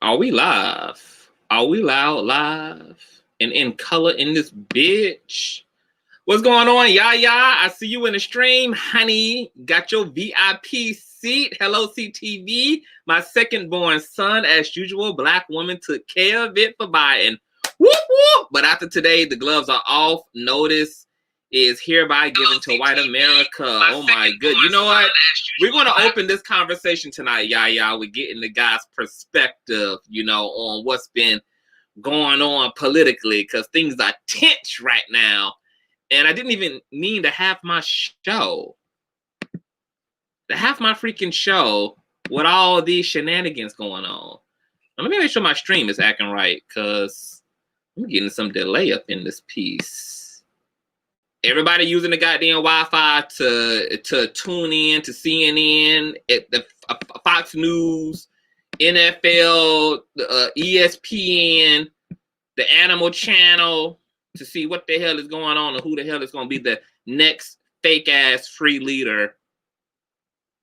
Are we live? Are we loud live? And in color in this bitch? What's going on, Yaya? I see you in the stream, honey. Got your VIP seat. Hello, CTV. My second born son, as usual, black woman took care of it for Biden. Whoop, whoop. But after today, the gloves are off. Notice is hereby given to white America. Oh my good. You know what? We're going to open this conversation tonight, Yaya. We're getting the guy's perspective, on what's been going on politically, because things are tense right now. And I didn't even mean to have my show. To have my freaking show with all these shenanigans going on. Now, let me make sure my stream is acting right, because I'm getting some delay up in this piece. Everybody using the goddamn Wi-Fi to tune in to CNN, at the Fox News, NFL, ESPN, the Animal Channel, to see what the hell is going on and who the hell is going to be the next fake-ass free leader,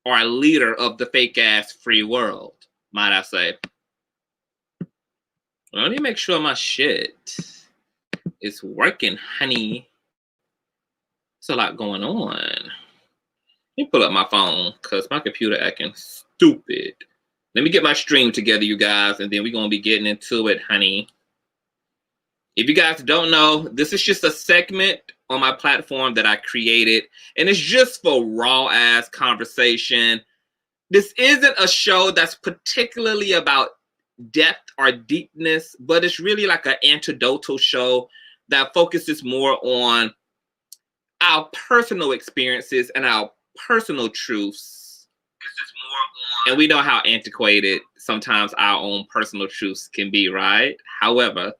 or a leader of the fake-ass free world, might I say. Well, let me make sure my shit is working, honey. There's a lot going on. Let me pull up my phone, because my computer acting stupid. Let me get my stream together, you guys, and then we're going to be getting into it, honey. If you guys don't know, this is just a segment on my platform that I created, and it's just for raw-ass conversation. This isn't a show that's particularly about depth or deepness, but it's really like an anecdotal show that focuses more on our personal experiences and our personal truths. And we know how antiquated sometimes our own personal truths can be, right? However,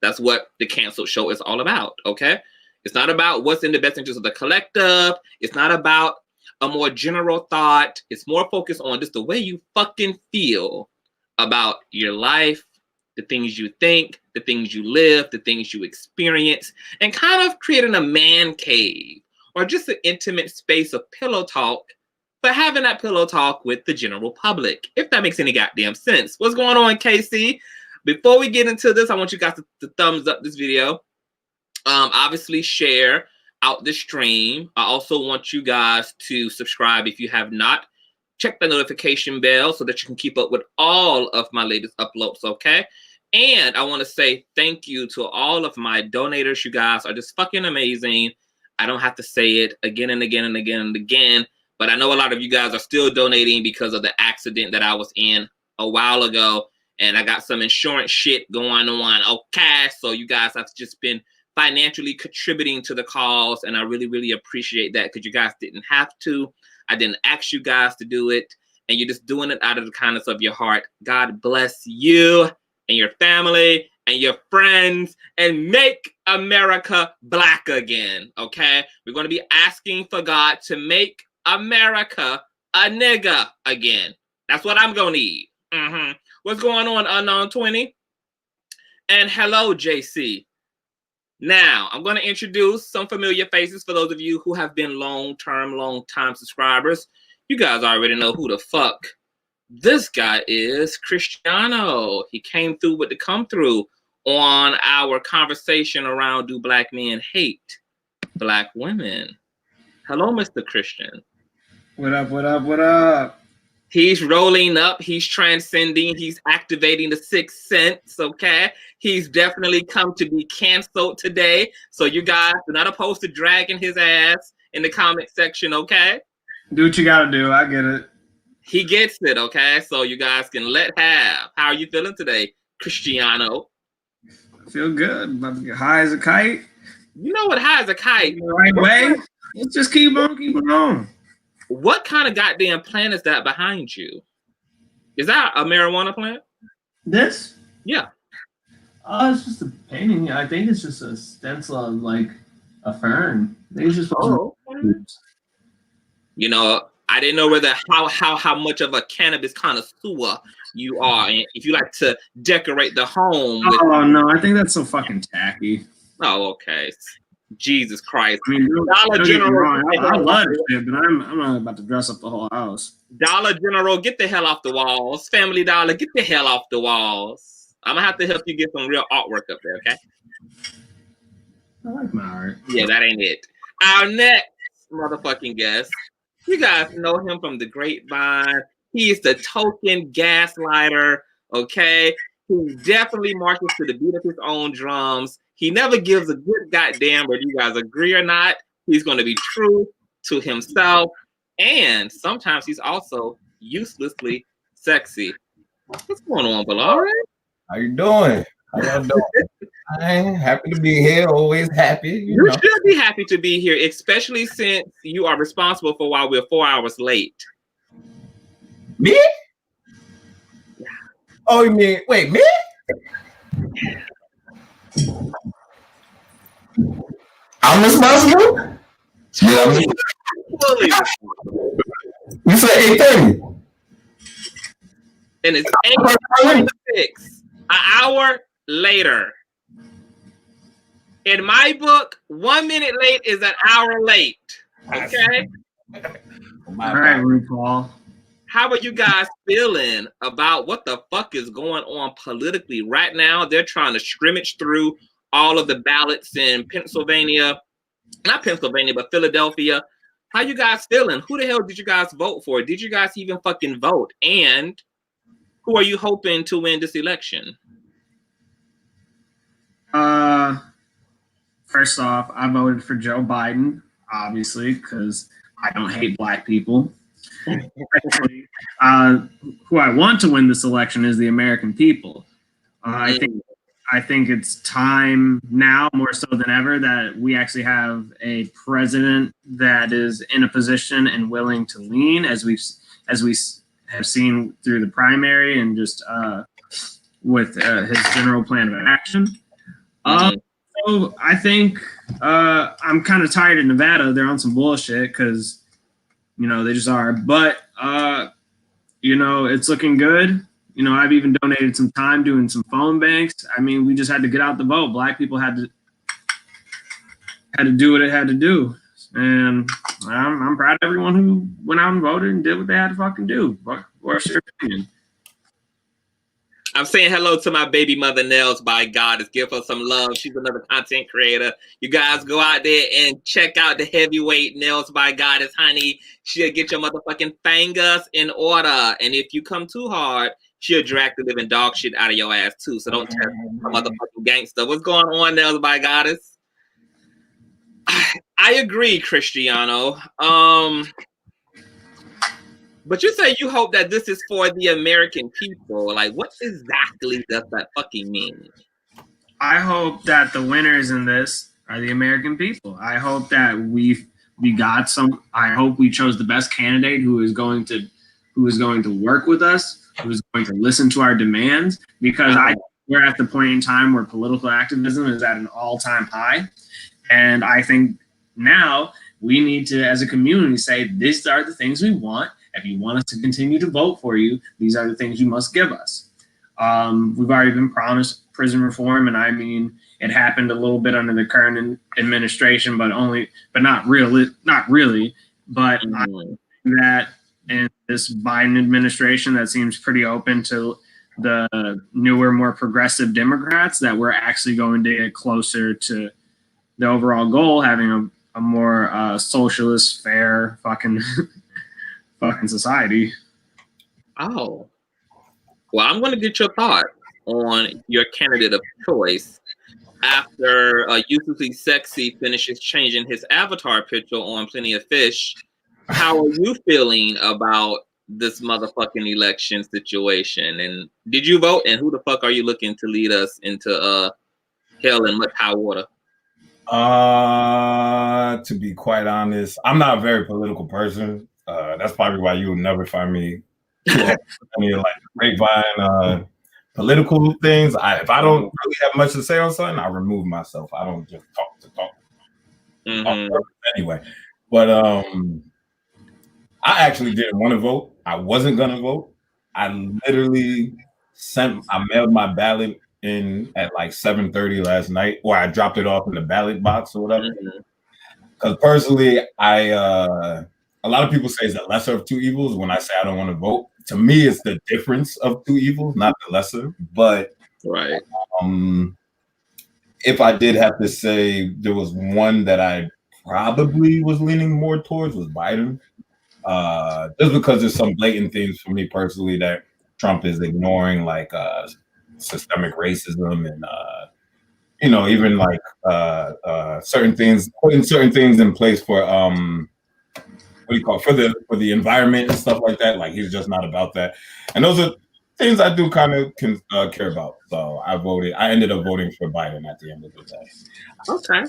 that's what the canceled show is all about, okay? It's not about what's in the best interest of the collective. It's not about a more general thought. It's more focused on just the way you fucking feel about your life, the things you think, the things you live, the things you experience, and kind of creating a man cave or just an intimate space of pillow talk, but having that pillow talk with the general public, if that makes any goddamn sense. What's going on, KC? Before we get into this, I want you guys to thumbs up this video. Obviously, share out the stream. I also want you guys to subscribe if you have not. Check the notification bell so that you can keep up with all of my latest uploads, okay? And I want to say thank you to all of my donators. You guys are just fucking amazing. I don't have to say it again and again and again and again, but I know a lot of you guys are still donating because of the accident that I was in a while ago, and I got some insurance shit going on, okay? So you guys have just been financially contributing to the cause, and I really, really appreciate that, because you guys didn't have to. I didn't ask you guys to do it, and you're just doing it out of the kindness of your heart. God bless you and your family and your friends, and make America black again, okay? We're going to be asking for God to make America a nigga again. That's what I'm going to need. What's going on, Unknown 20? And hello, JC. Now, I'm going to introduce some familiar faces for those of you who have been long-time subscribers. You guys already know who the fuck this guy is. Cristiano. He came through with the come-through on our conversation around, do black men hate black women? Hello, Mr. Christian. What up, what up, what up? He's rolling up. He's transcending. He's activating the sixth sense, okay? He's definitely come to be canceled today. So you guys are not opposed to dragging his ass in the comment section, okay? Do what you gotta do. I get it. He gets it, okay? So you guys can let have. How are you feeling today, Cristiano? I feel good. About to get high as a kite. You know what? High as a kite. The right way. Let's just keep on. What kind of goddamn plant is that behind you? Is that a marijuana plant? This? Yeah. It's just a painting. I think it's just a stencil of like a fern. I think it's just You know, I didn't know whether how much of a cannabis connoisseur you are, and if you like to decorate the home with. Oh no, I think that's so fucking tacky. Oh, okay. Jesus Christ. I mean, Dollar don't get me General. wrong, I love this shit, but I'm not about to dress up the whole house. Dollar General, get the hell off the walls. Family Dollar, get the hell off the walls. I'm gonna have to help you get some real artwork up there, okay? I like my art. Yeah, that ain't it. Our next motherfucking guest, you guys know him from the grapevine. He is the token gaslighter, okay? He definitely marches to the beat of his own drums. He never gives a good goddamn whether you guys agree or not. He's going to be true to himself. And sometimes he's also uselessly sexy. What's going on, BOLARIN? How you doing? How y'all doing? I'm happy to be here. Always happy. You know. Should be happy to be here, especially since you are responsible for why we're 4 hours late. Me? Yeah. Oh, you mean, wait, me? I'm responsible? Yeah, Fully responsible. You said 8:30. And it's 8:26, an hour later. In my book, 1 minute late is an hour late. Okay? All right, RuPaul. How are you guys feeling about what the fuck is going on politically right now? They're trying to scrimmage through all of the ballots in Pennsylvania. Not Pennsylvania, but Philadelphia. How you guys feeling? Who the hell did you guys vote for? Did you guys even fucking vote? And who are you hoping to win this election? First off, I voted for Joe Biden, obviously, because I don't hate black people. Actually, who I want to win this election is the American people. I think it's time now, more so than ever, that we actually have a president that is in a position and willing to lean, as we have seen through the primary and just with his general plan of action. So I think I'm kind of tired of Nevada. They're on some bullshit because, you know, they just are. But, you know, it's looking good. You know, I've even donated some time doing some phone banks. I mean, we just had to get out the vote. Black people had to do what it had to do. And I'm proud of everyone who went out and voted and did what they had to fucking do. What's your opinion? I'm saying hello to my baby mother, Nels, by Goddess. Give her some love. She's another content creator. You guys go out there and check out the heavyweight Nels by Goddess, honey. She'll get your motherfucking fingers in order. And if you come too hard, she'll drag the living dog shit out of your ass, too. So don't tell a motherfucking gangster. What's going on, Nels by Goddess? I agree, Cristiano. But you say you hope that this is for the American people. Like, what exactly does that fucking mean? I hope that the winners in this are the American people. I hope that we got some. I hope we chose the best candidate who is going to work with us, who is going to listen to our demands. Because we're at the point in time where political activism is at an all-time high, and I think now we need to, as a community, say these are the things we want. If you want us to continue to vote for you, these are the things you must give us. We've already been promised prison reform, and I mean, it happened a little bit under the current administration, but not really. But that in this Biden administration, that seems pretty open to the newer, more progressive Democrats, that we're actually going to get closer to the overall goal, having a more socialist, fair, fucking society. Oh. Well, I'm going to get your thought on your candidate of choice after Uselessly Sexy finishes changing his avatar picture on Plenty of Fish. How are you feeling about this motherfucking election situation? And did you vote? And who the fuck are you looking to lead us into hell and much high water? To be quite honest, I'm not a very political person. That's probably why you will never find me any like grapevine political things. If I don't really have much to say on something, I remove myself. I don't just talk to talk anyway. But I actually didn't want to vote. I wasn't gonna vote. I literally I mailed my ballot in at like 7:30 last night, or I dropped it off in the ballot box or whatever. Because personally, a lot of people say it's the lesser of two evils. When I say I don't want to vote, to me, it's the difference of two evils, not the lesser. But right. If I did have to say there was one that I probably was leaning more towards was Biden. Just because there's some blatant things for me personally that Trump is ignoring, like systemic racism and even like certain things, putting certain things in place for what do you call it, for the environment and stuff like that. Like he's just not about that, and those are things I do kind of care about. So I ended up voting for Biden at the end of the day. Okay.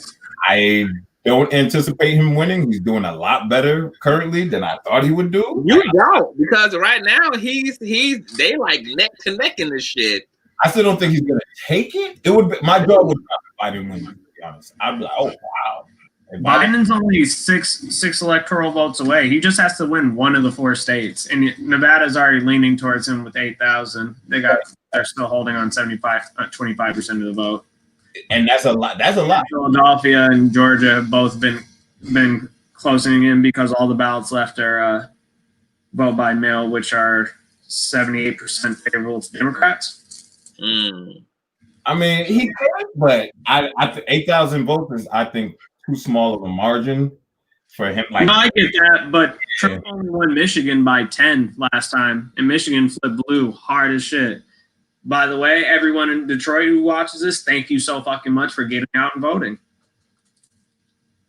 I don't anticipate him winning. He's doing a lot better currently than I thought he would do. You don't, because right now they like neck to neck in this shit. I still don't think he's gonna take it. It would be, my jaw would drop if Biden wins, to be honest. I'd be like, oh wow. Biden's only six electoral votes away. He just has to win one of the 4 states, and Nevada's already leaning towards him with 8,000. They're still holding on 25% of the vote, and that's a lot. That's a lot. Philadelphia and Georgia have both been closing in because all the ballots left are vote by mail, which are 78% favorable to Democrats. I mean, he could, but I 8,000 votes is, I think, too small of a margin for him. Like, no, I get that, but Trump only won Michigan by 10 last time, and Michigan flipped blue hard as shit. By the way, everyone in Detroit who watches this, thank you so fucking much for getting out and voting.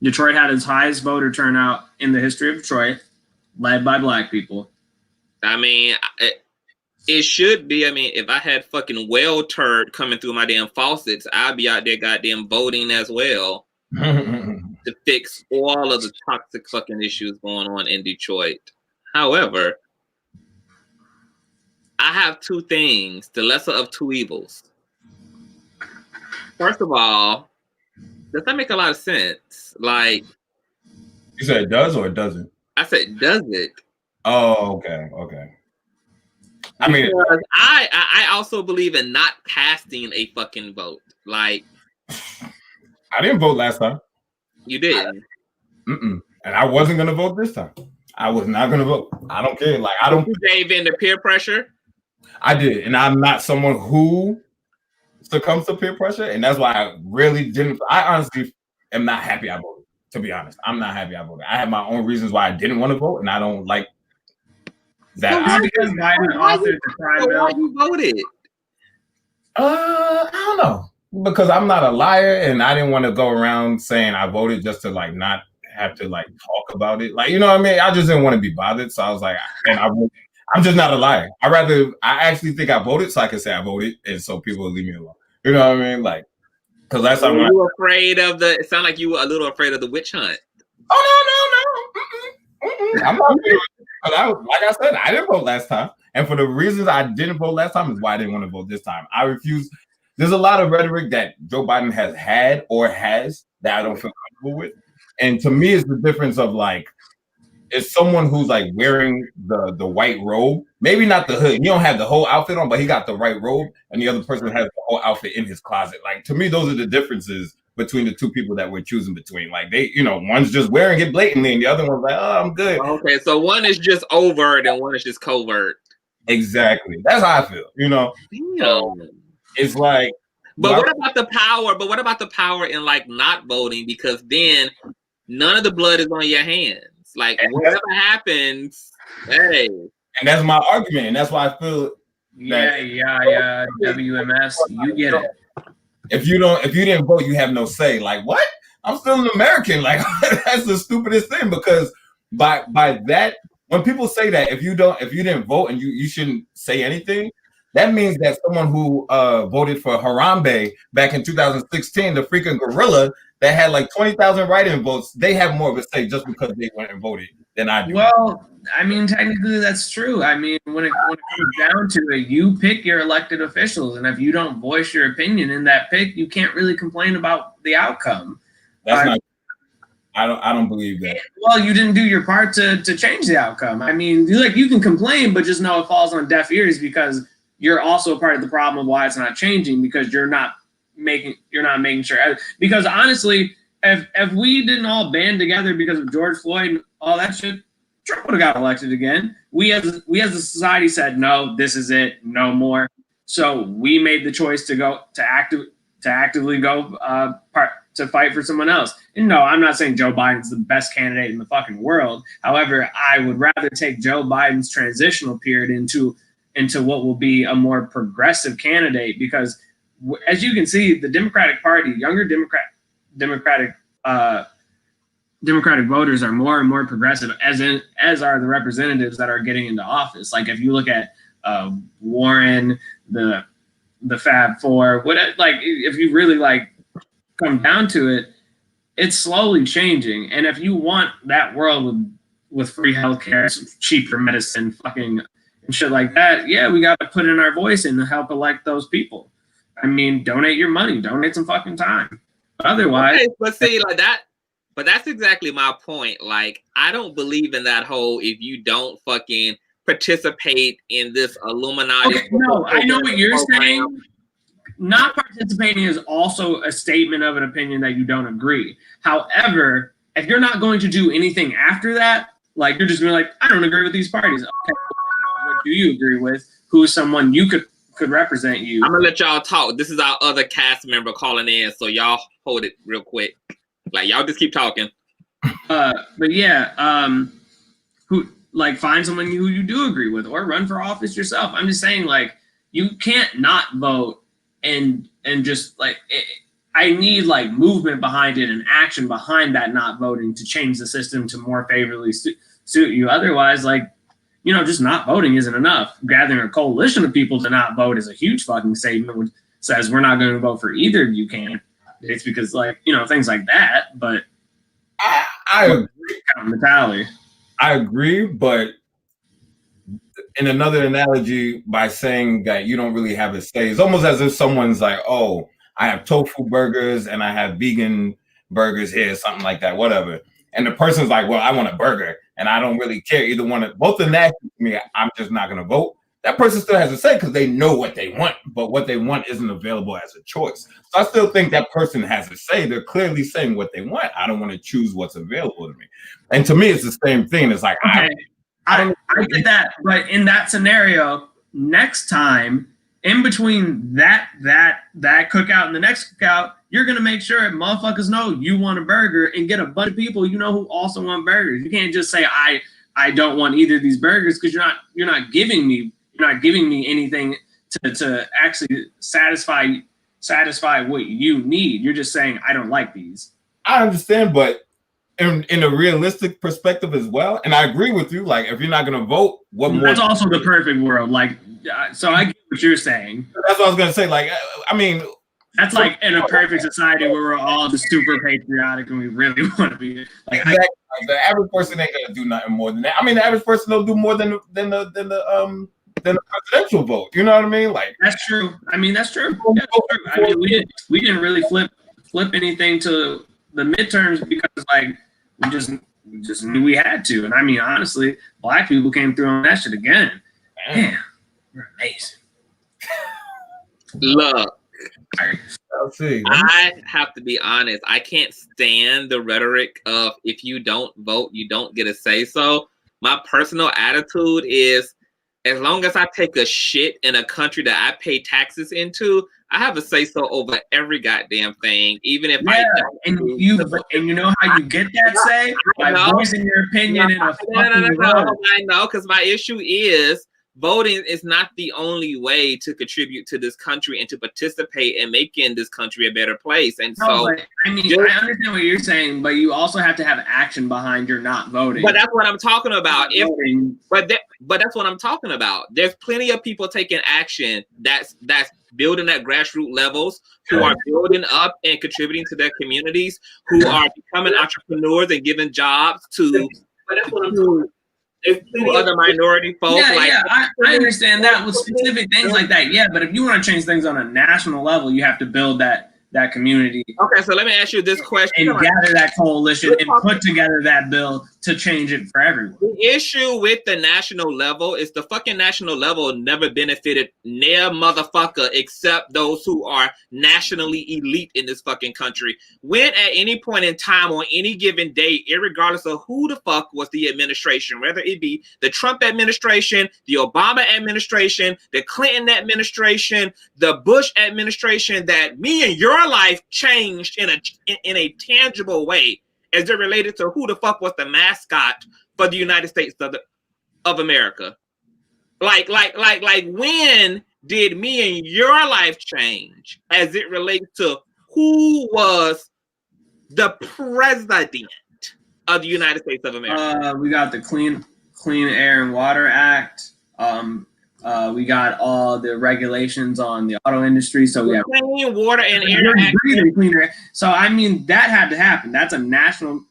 Detroit had its highest voter turnout in the history of Detroit, led by black people. I mean, it should be. I mean, if I had fucking whale turd coming through my damn faucets, I'd be out there goddamn voting as well. To fix all of the toxic fucking issues going on in Detroit. However, I have 2 things, the lesser of 2 evils. First of all, does that make a lot of sense? Like, you said it does or it doesn't? I said, does it? Oh, okay. I mean, I also believe in not casting a fucking vote. Like, I didn't vote last time. You didn't. And I wasn't gonna vote this time. I was not gonna vote. I don't care. Like, I don't. You gave in to peer pressure. I did, and I'm not someone who succumbs to peer pressure, and that's why I really didn't. I honestly am not happy I voted. To be honest, I'm not happy I voted. I have my own reasons why I didn't want to vote, and I don't like that. Because Biden authored the crime bill. Why you voted? I don't know. Because I'm not a liar, and I didn't want to go around saying I voted just to like not have to like talk about it. Like, you know what I mean? I just didn't want to be bothered. So I was like, and I'm just not a liar. I actually think I voted so I can say I voted, and so people will leave me alone. You know what I mean? Like, because that's how you were afraid of the. It sounded like you were a little afraid of the witch hunt. Oh no! I'm not. Like I said, I didn't vote last time, and for the reasons I didn't vote last time is why I didn't want to vote this time. I refuse. There's a lot of rhetoric that Joe Biden has had or has that I don't feel comfortable with. And to me, it's the difference of like, it's someone who's like wearing the white robe, maybe not the hood. You don't have the whole outfit on, but he got the right robe, and the other person has the whole outfit in his closet. Like, to me, those are the differences between the 2 people that we're choosing between. Like, they, one's just wearing it blatantly, and the other one's like, oh, I'm good. Okay, so one is just overt and one is just covert. Exactly. That's how I feel, It's like, but what about the power? But what about the power in like not voting? Because then none of the blood is on your hands. Like, whatever happens, hey. And that's my argument, and that's why I feel. Yeah. WMS, you get it. If you didn't vote, you have no say. Like, what? I'm still an American. Like, that's the stupidest thing, because by that, when people say that if you didn't vote and you shouldn't say anything, that means that someone who voted for Harambe back in 2016, the freaking gorilla that had like 20,000 write-in votes, they have more of a say just because they went and voted than I do. Well, I mean, technically that's true. I mean, when it comes down to it, you pick your elected officials, and if you don't voice your opinion in that pick, you can't really complain about the outcome. That's not. I don't believe that. Well, you didn't do your part to change the outcome. I mean, you can complain, but just know it falls on deaf ears, because you're also a part of the problem of why it's not changing, because you're not making sure. Because honestly, if we didn't all band together because of George Floyd and all that shit, Trump would have got elected again. We as a society said, no, this is it, no more. So we made the choice to actively go to fight for someone else. And no, I'm not saying Joe Biden's the best candidate in the fucking world. However, I would rather take Joe Biden's transitional period into what will be a more progressive candidate, because as you can see, the Democratic Party, younger Democratic voters are more and more progressive, as are the representatives that are getting into office. Like if you look at Warren, the Fab Four, if you really come down to it, it's slowly changing. And if you want that world with free healthcare, cheaper medicine, fucking and shit like that, yeah, we got to put in our voice in to help elect those people. I mean, donate your money, donate some fucking time. But otherwise, okay, but see, that. But that's exactly my point. Like, I don't believe in that whole if you don't fucking participate in this Illuminati. Okay, no, I know what you're saying. Not participating is also a statement of an opinion that you don't agree. However, if you're not going to do anything after that, like you're just going to be like, I don't agree with these parties. Okay, what do you agree with? Who's someone you could represent you? I'm gonna let y'all talk. This is our other cast member calling in, so y'all hold it real quick. Like y'all just keep talking. But yeah, find someone who you do agree with, or run for office yourself. I'm just saying, you can't not vote and just I need movement behind it and action behind that not voting to change the system to more favorably suit you. Otherwise, just not voting isn't enough. Gathering a coalition of people to not vote is a huge fucking statement, which says we're not going to vote for either of you candidates because things like that. But I agree. Mentality. I agree, but in another analogy, by saying that you don't really have a say, it's almost as if someone's like, oh, I have tofu burgers and I have vegan burgers here, something like that, whatever. And the person's like, well, I want a burger and I don't really care either one of both of that to me, I'm just not going to vote. That person still has a say because they know what they want, but what they want isn't available as a choice. So I still think that person has a say. They're clearly saying what they want. I don't want to choose what's available to me. And to me, it's the same thing. It's like, okay. I get that, but in that scenario, next time, in between that cookout and the next cookout, you're gonna make sure motherfuckers know you want a burger and get a bunch of people who also want burgers. You can't just say I don't want either of these burgers because you're not giving me anything to actually satisfy what you need. You're just saying I don't like these. I understand, but in a realistic perspective as well, and I agree with you. If you're not going to vote, what more? That's also the perfect world. So I get what you're saying. That's what I was going to say. That's in a perfect society where we're all just super patriotic and we really want to be. Exactly. The average person ain't going to do nothing more than that. I mean, the average person don't do more than the presidential vote. You know what I mean? That's true. I mean, that's true. Yeah, that's true. I mean, we didn't really flip anything to the midterms because we just knew we had to. And I mean, honestly, black people came through on that shit again. Man, we're amazing. Look, see. I have to be honest. I can't stand the rhetoric of if you don't vote, you don't get a say so. My personal attitude is as long as I take a shit in a country that I pay taxes into, I have a say so over every goddamn thing, even if and you know how you get that say by voicing your opinion in a fucking vote. I know, because my issue is voting is not the only way to contribute to this country and to participate in making this country a better place. And I understand what you're saying, but you also have to have action behind your not voting. But that's what I'm talking about. But that's what I'm talking about. There's plenty of people taking action that's building at grassroots levels, who are building up and contributing to their communities, who are becoming entrepreneurs and giving jobs to other minority folks. I understand that with specific things like that. Yeah, but if you want to change things on a national level, you have to build that that community. Okay, so let me ask you this question. And gather that coalition and put together that bill to change it for everyone. The issue with the national level is the fucking national level never benefited near motherfucker except those who are nationally elite in this fucking country. When at any point in time on any given day, irregardless of who the fuck was the administration, whether it be the Trump administration, the Obama administration, the Clinton administration, the Bush administration, that me and your life changed in a tangible way as it related to who the fuck was the mascot for the United States of America. Like when did me and your life change as it relates to who was the president of the United States of America? We got the Clean Air and Water Act. We got all the regulations on the auto industry. So we have Clean Water and Air Act. Cleaner. So I mean, that had to happen. That's a national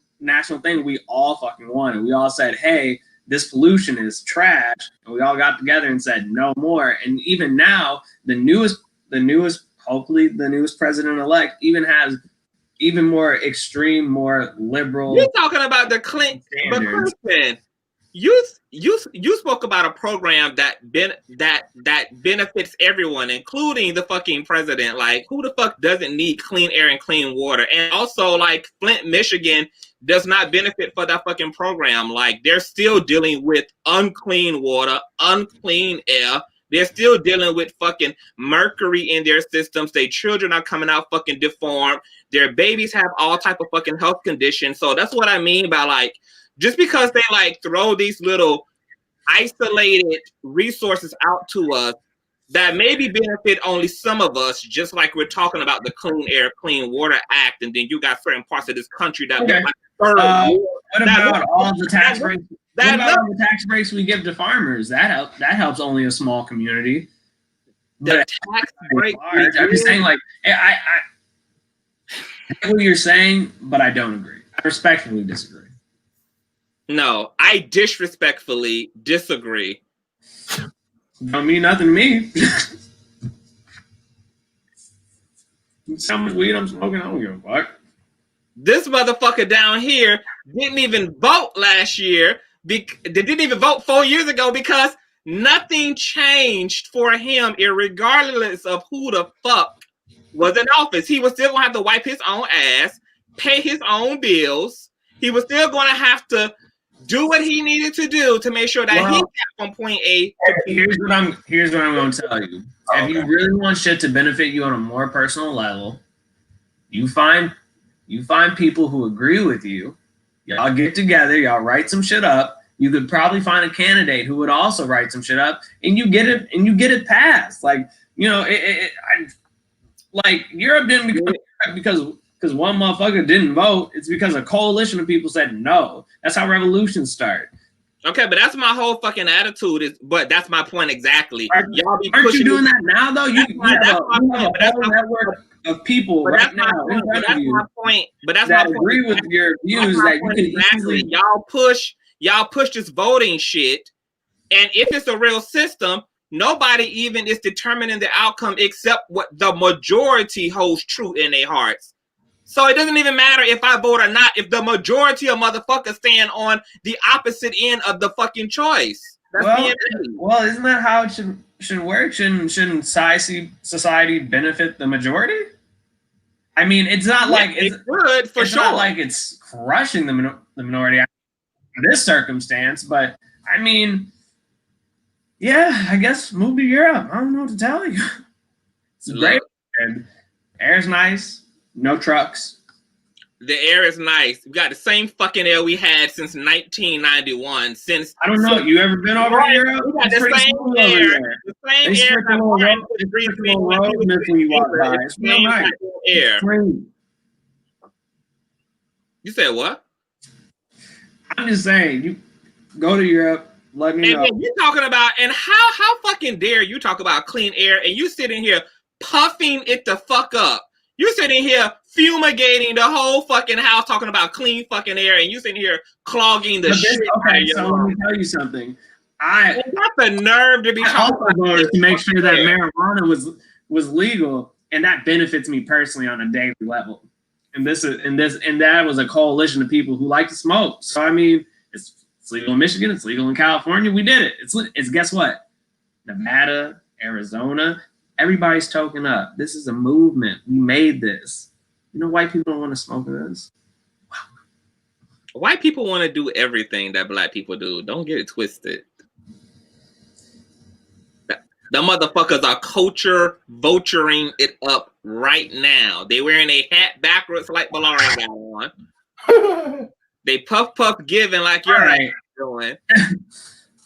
thing we all fucking wanted. We all said, hey, this pollution is trash, and we all got together and said no more. And even now, the newest hopefully the newest president-elect even has even more extreme, more liberal. You're talking about the Clinton, but Clinton, you spoke about a program that benefits everyone, including the fucking president. Like, who the fuck doesn't need clean air and clean water? And also, like, Flint, Michigan does not benefit for that fucking program. Like, they're still dealing with unclean water, unclean air. They're still dealing with fucking mercury in their systems. Their children are coming out fucking deformed. Their babies have all type of fucking health conditions. So that's what I mean by, like, just because they like throw these little isolated resources out to us that maybe benefit only some of us, just like we're talking about the Clean Air, Clean Water Act, and then you got certain parts of this country that look like what about all the tax breaks? What about all the tax breaks we give to farmers? That helps only a small community. The tax break. I'm just saying, like, I get what you're saying, but I don't agree. I respectfully disagree. No, I disrespectfully disagree. Don't mean nothing to me. How much weed I'm smoking, I don't give a fuck. This motherfucker down here didn't even vote last year. They didn't even vote 4 years ago because nothing changed for him, irregardless of who the fuck was in office. He was still going to have to wipe his own ass, pay his own bills. He was still going to have to do what he needed to do to make sure that he got from point A to B. Here's what I'm going to tell you. If you really want shit to benefit you on a more personal level, you find people who agree with you. Y'all get together. Y'all write some shit up. You could probably find a candidate who would also write some shit up, and you get it passed. Like, you know, like Europe didn't become because one motherfucker didn't vote. It's because a coalition of people said no. That's how revolutions start. Okay, but that's my whole fucking attitude. But that's my point exactly. Aren't you doing that now though? You have a network of people right now in front of you. My point. But that's that my point. Agree with your views that you can exactly. Y'all push this voting shit, and if it's a real system, nobody even is determining the outcome except what the majority holds true in their hearts. So it doesn't even matter if I vote or not, if the majority of motherfuckers stand on the opposite end of the fucking choice. Well, isn't that how it should work? Shouldn't society benefit the majority? I mean, it's not like it's good for sure. Not like it's crushing the minority in this circumstance, but I mean, yeah, I guess move to Europe. I don't know what to tell you. It's great. Air's nice. No trucks. The air is nice. We got the same fucking air we had since 1991. I don't know. You ever been over here? We got the same air. The same air. You said what? I'm just saying. You go to Europe. Let me know. And you're talking about, and how fucking dare you talk about clean air, and you sitting here puffing it the fuck up. You're sitting here fumigating the whole fucking house, talking about clean fucking air, and you sitting here clogging the shit. Okay, so let me tell you something. I got the nerve to be talking about to make sure that marijuana was legal. and that benefits me personally on a daily level. And that was a coalition of people who like to smoke. So I mean, it's legal in Michigan, it's legal in California. We did it. It's guess what? Nevada, Arizona, everybody's token up. This is a movement. We made this. You know, white people don't want to smoke this. White people want to do everything that black people do. Don't get it twisted. The motherfuckers are culture vulturing it up right now. They wearing a hat backwards like BOLARIN got on. They puff giving like you're right doing.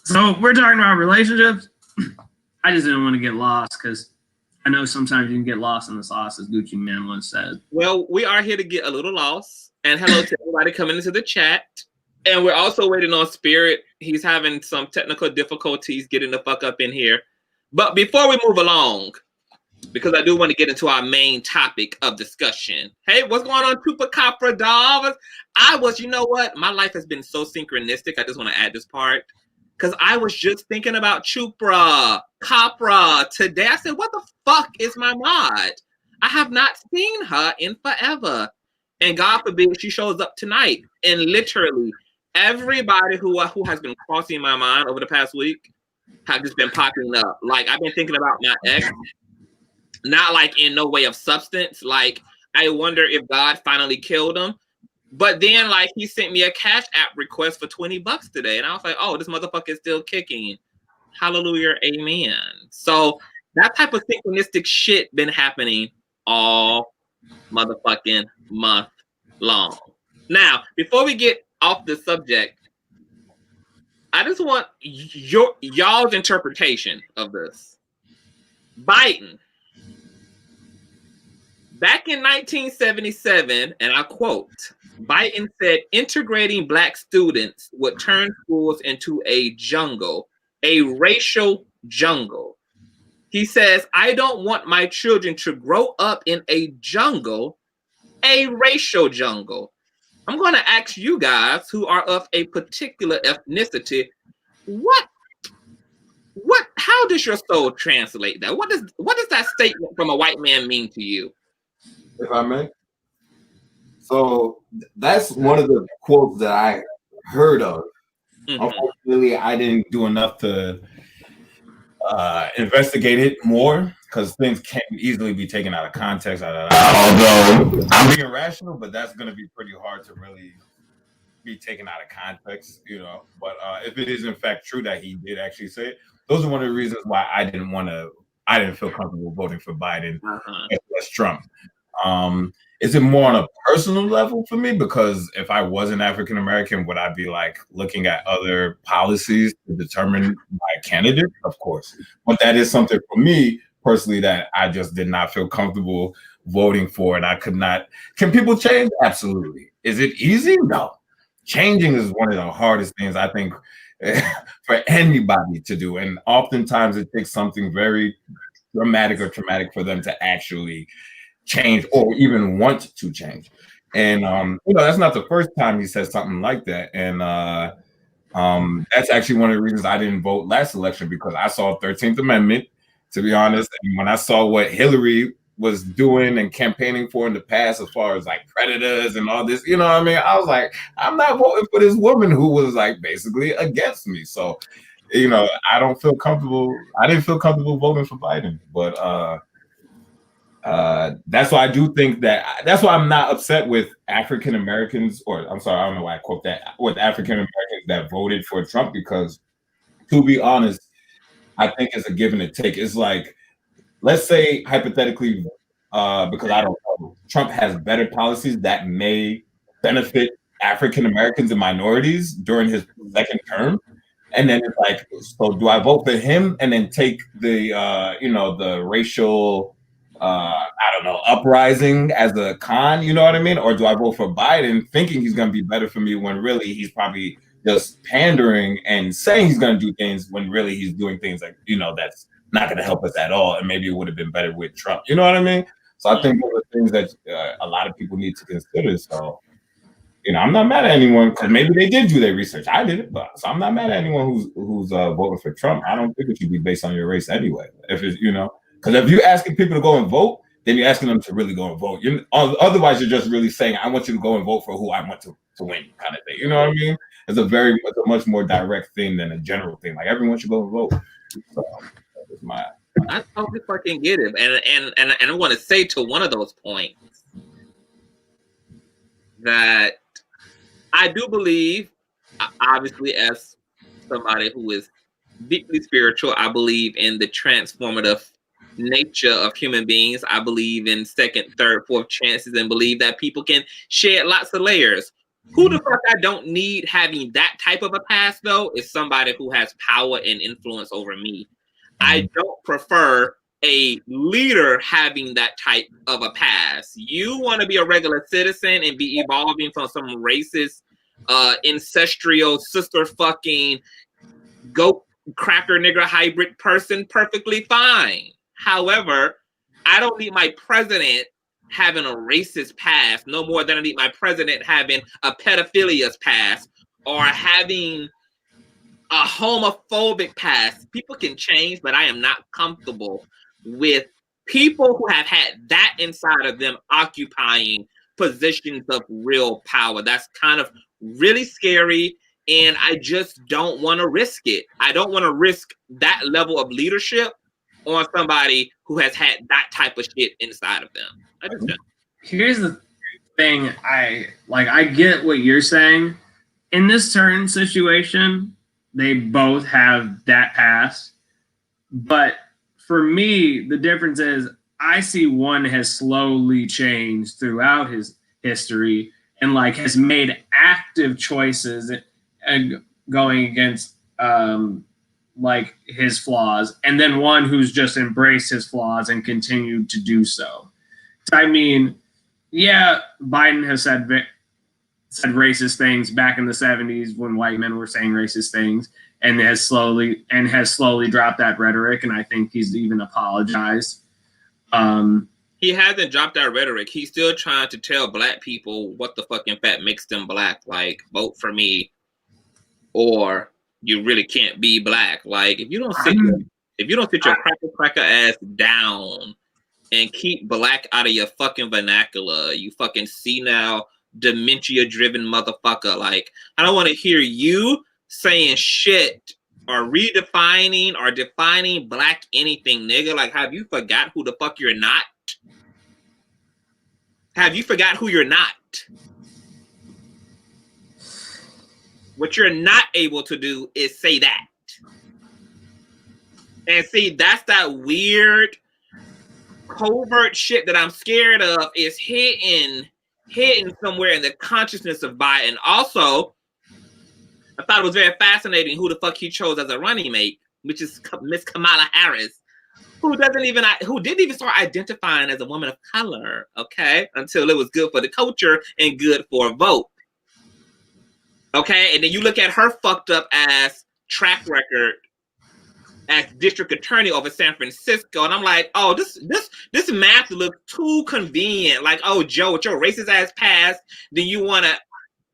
So we're talking about relationships. I just didn't want to get lost because I know sometimes you can get lost in the sauce, as Gucci Man once said. Well, we are here to get a little lost. And hello to everybody coming into the chat. And we're also waiting on Spirit. He's having some technical difficulties getting the fuck up in here. But before we move along, because I do want to get into our main topic of discussion. Hey, what's going on, Chupacabra Dogs? You know what? My life has been so synchronistic. I just want to add this part. Because I was just thinking about Chupra, Capra today. I said, what the fuck is my mod? I have not seen her in forever. And God forbid she shows up tonight. And literally, everybody who has been crossing my mind over the past week have just been popping up. Like, I've been thinking about my ex. Not like in no way of substance. Like, I wonder if God finally killed him. But then, like, he sent me a Cash App request for $20 today. And I was like, oh, this motherfucker is still kicking. Hallelujah, amen. So that type of synchronistic shit been happening all motherfucking month long. Now, before we get off the subject, I just want y'all's interpretation of this. Biden, back in 1977, and I quote, Biden said integrating black students would turn schools into a jungle, a racial jungle. He says, I don't want my children to grow up in a jungle, a racial jungle. I'm going to ask you guys who are of a particular ethnicity, how does your soul translate that? What does that statement from a white man mean to you? If I may. So that's one of the quotes that I heard of. Mm-hmm. Unfortunately, I didn't do enough to investigate it more because things can easily be taken out of context. Although I'm being rational, but that's going to be pretty hard to really be taken out of context, you know. But if it is in fact true that he did actually say it, those are one of the reasons why I didn't feel comfortable voting for Biden as Trump. Is it more on a personal level for me? Because if I wasn't African American, would I be like looking at other policies to determine my candidate? Of course. But that is something for me personally that I just did not feel comfortable voting for, and I could not. Can people change? Absolutely. Is it easy? No. Changing is one of the hardest things I think for anybody to do, and oftentimes it takes something very dramatic or traumatic for them to actually change or even want to change. And you know, that's not the first time he says something like that. And that's actually one of the reasons I didn't vote last election, because I saw 13th Amendment, to be honest. And when I saw what Hillary was doing and campaigning for in the past, as far as like predators and all this, you know what I mean? I was like, I'm not voting for this woman who was like basically against me. So, you know, I don't feel comfortable. I didn't feel comfortable voting for Biden, but that's why I do think that's why I'm not upset with African Americans, or I'm sorry, I don't know why I quote that, with African Americans that voted for Trump, because to be honest, I think it's a give and a take. It's like, let's say hypothetically, because I don't know, Trump has better policies that may benefit African Americans and minorities during his second term. And then it's like, so do I vote for him and then take the, you know, the racial, I don't know, uprising as a con, you know what I mean? Or do I vote for Biden thinking he's going to be better for me when really he's probably just pandering and saying he's going to do things when really he's doing things like, you know, that's not going to help us at all. And maybe it would have been better with Trump. You know what I mean? So I think those are things that a lot of people need to consider. So, you know, I'm not mad at anyone, because maybe they did do their research. I didn't, but so I'm not mad at anyone who's voting for Trump. I don't think it should be based on your race anyway. If it's, you know, because if you're asking people to go and vote then you're asking them to really go and vote. Otherwise, you're just really saying, I want you to go and vote for who I want to win, kind of thing. You know what I mean? It's a much more direct thing than a general thing. Like, everyone should go and vote. So that's my. I totally fucking get it, and I want to say to one of those points that I do believe, obviously, as somebody who is deeply spiritual, I believe in the transformative nature of human beings. I believe in second, third, fourth chances, and believe that people can shed lots of layers. Who the fuck I don't need having that type of a past, though, is somebody who has power and influence over me. I don't prefer a leader having that type of a past. You want to be a regular citizen and be evolving from some racist, ancestral, sister fucking, goat cracker nigger hybrid person, perfectly fine. However, I don't need my president having a racist past no more than I need my president having a pedophilia's past or having a homophobic past. People can change, but I am not comfortable with people who have had that inside of them occupying positions of real power. That's kind of really scary, and I just don't want to risk it. I don't want to risk that level of leadership on somebody who has had that type of shit inside of them. I just don't. Here's the thing, I get what you're saying. In this certain situation, they both have that past. But for me, the difference is I see one has slowly changed throughout his history and like has made active choices and going against like his flaws, and then one who's just embraced his flaws and continued to do so. I mean, yeah, Biden has said racist things back in the 70s when white men were saying racist things, and has slowly dropped that rhetoric, and I think he's even apologized. He hasn't dropped that rhetoric. He's still trying to tell black people what the fuck in fact makes them black. Like, vote for me, or you really can't be black. Like, if you don't sit your cracker ass down and keep black out of your fucking vernacular, you fucking senile, dementia-driven motherfucker. Like, I don't want to hear you saying shit or redefining or defining black anything, nigga. Like, have you forgot who the fuck you're not? Have you forgot who you're not? What you're not able to do is say that. And see, that's that weird covert shit that I'm scared of is hidden somewhere in the consciousness of Biden. Also, I thought it was very fascinating who the fuck he chose as a running mate, which is Miss Kamala Harris, who didn't even start identifying as a woman of color, okay, until it was good for the culture and good for a vote. Okay, and then you look at her fucked up ass track record as district attorney over San Francisco, and I'm like, oh, this math looks too convenient. Like, oh, Joe, with your racist ass past, then you want to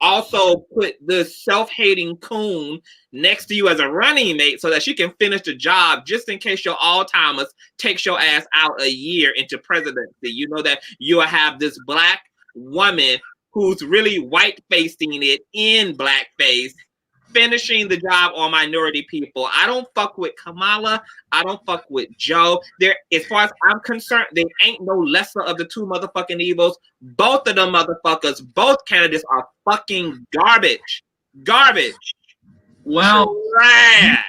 also put the self-hating coon next to you as a running mate so that she can finish the job just in case your Alzheimer's takes your ass out a year into presidency. You know that you'll have this black woman who's really white-facing it in blackface, finishing the job on minority people. I don't fuck with Kamala. I don't fuck with Joe. As far as I'm concerned, there ain't no lesser of the two motherfucking evils. Both of them motherfuckers, both candidates are fucking garbage. Garbage. Well, trash.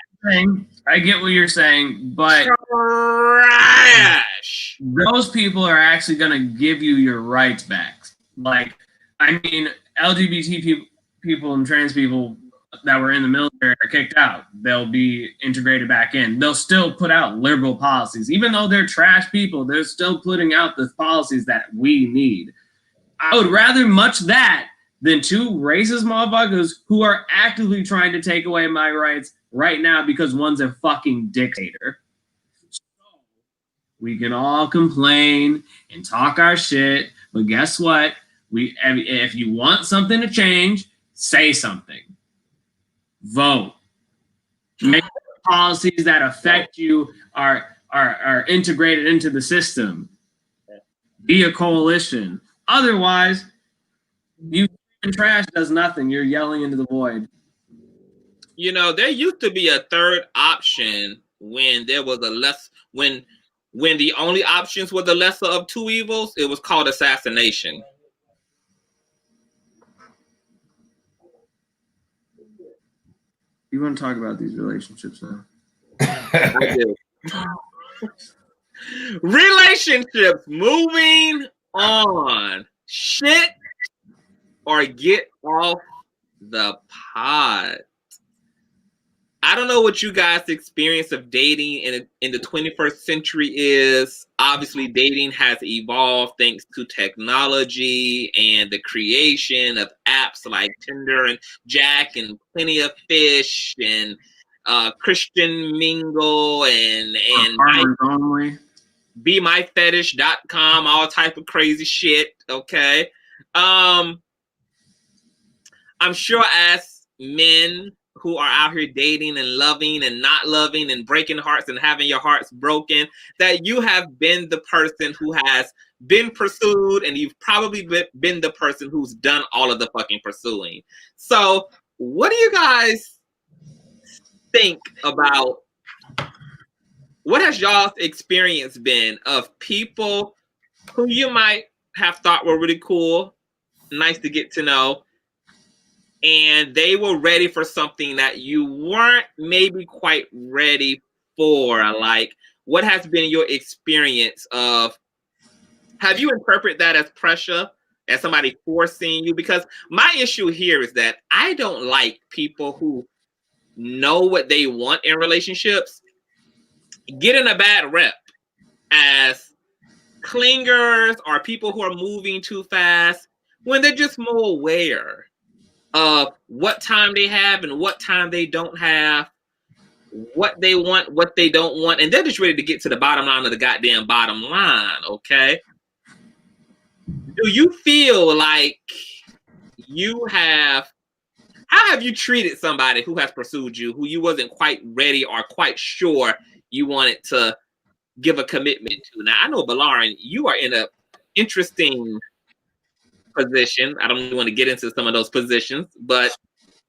I get what you're saying, but trash. Those people are actually going to give you your rights back. Like, I mean, LGBT people and trans people that were in the military are kicked out. They'll be integrated back in. They'll still put out liberal policies. Even though they're trash people, they're still putting out the policies that we need. I would rather much that than two racist motherfuckers who are actively trying to take away my rights right now because one's a fucking dictator. So we can all complain and talk our shit, but guess what? If you want something to change, say something. Vote. Make policies that affect you are integrated into the system. Be a coalition. Otherwise, you trash does nothing. You're yelling into the void. You know, there used to be a third option when there was a less when the only options were the lesser of two evils. It was called assassination. You want to talk about these relationships now? I do. Relationships, moving on. Shit or get off the pod. I don't know what you guys' experience of dating in the 21st century is. Obviously, dating has evolved thanks to technology and the creation of apps like Tinder and Jack and Plenty of Fish and Christian Mingle and only. BeMyFetish.com, all type of crazy shit. Okay. I'm sure as men who are out here dating and loving and not loving and breaking hearts and having your hearts broken, that you have been the person who has been pursued, and you've probably been the person who's done all of the fucking pursuing. So what do you guys think about, what has y'all's experience been of people who you might have thought were really cool, nice to get to know, and they were ready for something that you weren't maybe quite ready for? Like, what has been your experience of, have you interpreted that as pressure, as somebody forcing you? Because my issue here is that I don't like people who know what they want in relationships getting a bad rep as clingers or people who are moving too fast, when they're just more aware of what time they have and what time they don't have, what they want, what they don't want, and they're just ready to get to the bottom line of the goddamn bottom line, okay? Do you feel like how have you treated somebody who has pursued you, who you wasn't quite ready or quite sure you wanted to give a commitment to? Now, I know, BOLARIN, you are in an interesting position. I don't want to get into some of those positions, but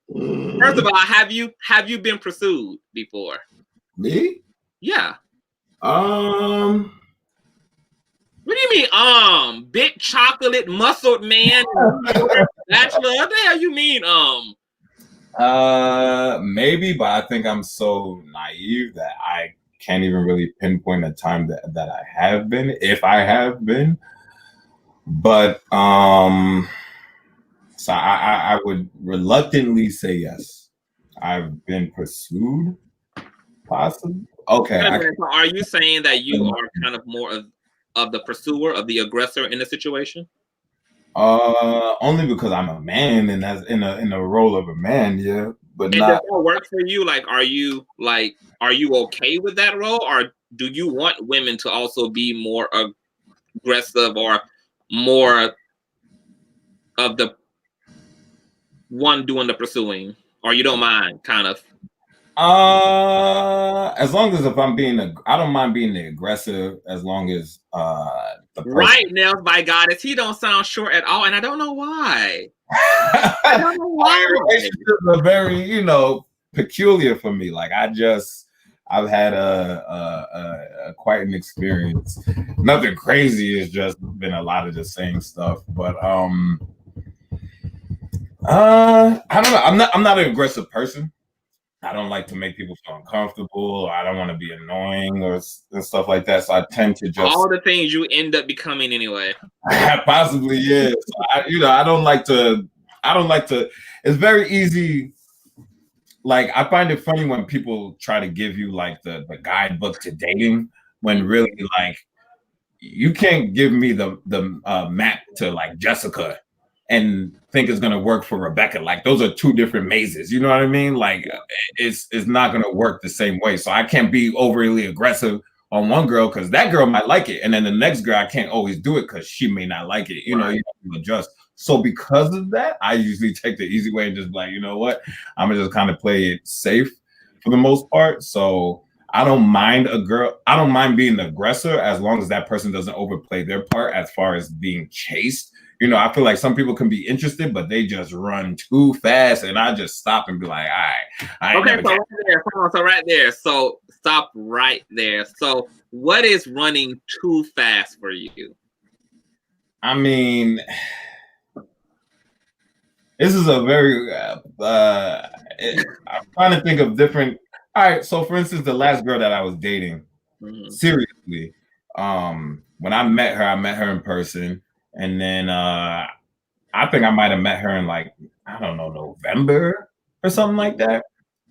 first of all, have you been pursued before? Me? Yeah. What do you mean, big chocolate muscled man, bachelor? What the hell you mean, Maybe, but I think I'm so naive that I can't even really pinpoint a time that I have been, if I have been. But so I would reluctantly say yes. I've been pursued, possibly. Okay. So are you saying that you are kind of more of the pursuer, of the aggressor in the situation? Only because I'm a man, and that's in a role of a man, yeah. But and does that work for you? Like, are you okay with that role, or do you want women to also be more aggressive or more of the one doing the pursuing, or you don't mind, kind of? As long as if I'm being, I don't mind being the aggressive, as long as the person. Right now, by God, he don't sound sure at all, and I don't know why. I don't know why. Relationships are very, peculiar for me. Like I've had a quite an experience. Nothing crazy. It's just been a lot of the same stuff. But I don't know. I'm not an aggressive person. I don't like to make people feel uncomfortable. I don't want to be annoying and stuff like that. So I tend to just all the things you end up becoming anyway. Possibly, yeah. So I don't like to. It's very easy. Like, I find it funny when people try to give you like the guidebook to dating, when really, like, you can't give me the map to like Jessica and think it's gonna work for Rebecca. Like, those are two different mazes. You know what I mean? Like, it's not gonna work the same way. So I can't be overly aggressive on one girl because that girl might like it, and then the next girl I can't always do it because she may not like it. You know, you have to adjust. So because of that, I usually take the easy way and just be like, you know what, I'm gonna just kind of play it safe for the most part. So I don't mind I don't mind being the aggressor as long as that person doesn't overplay their part as far as being chased. You know, I feel like some people can be interested, but they just run too fast, and I just stop and be like, all right. Okay, so right there, so right there. So stop right there. So what is running too fast for you? I mean, this is a very, I'm trying to think of different. All right, so for instance, the last girl that I was dating, seriously, when I met her in person, and then I think I might have met her in like, I don't know, November or something like that.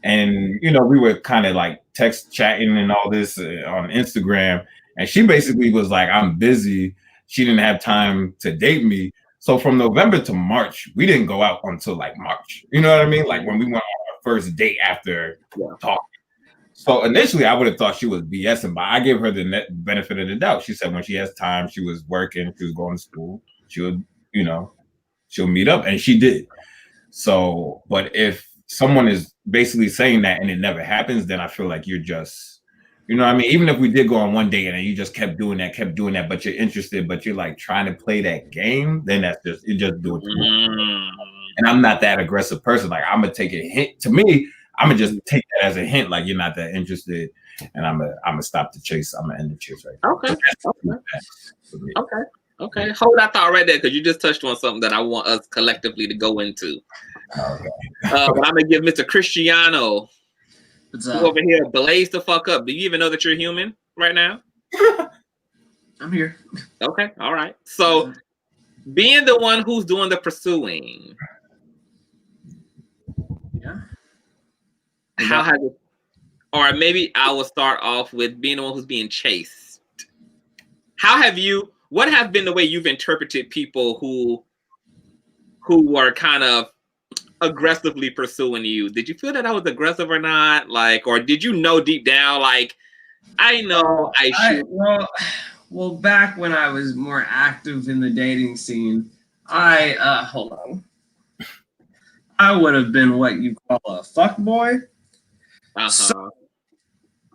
And, you know, we were kind of like text chatting and all this on Instagram. And she basically was like, I'm busy. She didn't have time to date me. So from November to March, we didn't go out until like March. You know what I mean? Like when we went on our first date after talking. So initially I would have thought she was BSing, but I gave her the benefit of the doubt. She said when she has time, she was working, she was going to school, she would, you know, she'll meet up, and she did. So, but if someone is basically saying that and it never happens, then I feel like you're just, you know what I mean? Even if we did go on one date and you just kept doing that, but you're interested, but you're like trying to play that game, then that's just, you're just doing too much. And I'm not that aggressive person. Like I'm gonna take a hint. To me, I'm gonna just take that as a hint, like you're not that interested, and I'm gonna stop the chase. I'm gonna end the chase right now. Okay. Hold that thought right there, because you just touched on something that I want us collectively to go into. Okay. But I'm gonna give Mr. Cristiano over here blaze the fuck up. Do you even know that you're human right now? I'm here. Okay, all right. So being the one who's doing the pursuing. Yeah. How has it, or maybe I will start off with being the one who's being chased. What have been the way you've interpreted people who were kind of aggressively pursuing you? Did you feel that I was aggressive or not? Like, or did you know deep down, like, I know I should? Well, back when I was more active in the dating scene, I would have been what you call a fuckboy. So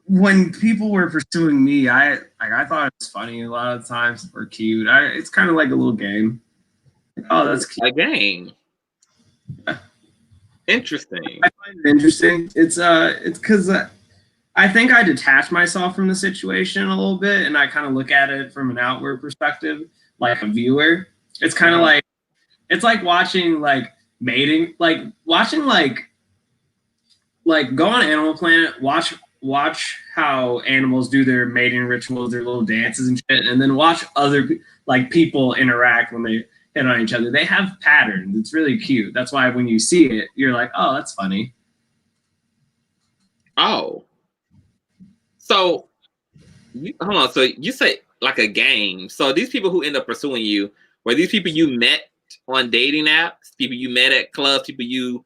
when people were pursuing me, I thought it was funny. A lot of times or cute. It's kind of like a little game. Oh, that's cute. A game. Yeah. Interesting. I find it interesting. It's because I think I detach myself from the situation a little bit, and I kind of look at it from an outward perspective, like a viewer. It's kind of like, it's like watching like mating, like watching like go on Animal Planet, watch how animals do their mating rituals, their little dances and shit, and then watch other like people interact when they hit on each other. They have patterns. It's really cute. That's why when you see it, you're like, oh, that's funny. Oh. So, hold on. So you say like a game. So these people who end up pursuing you, were these people you met on dating apps? People you met at clubs? People you...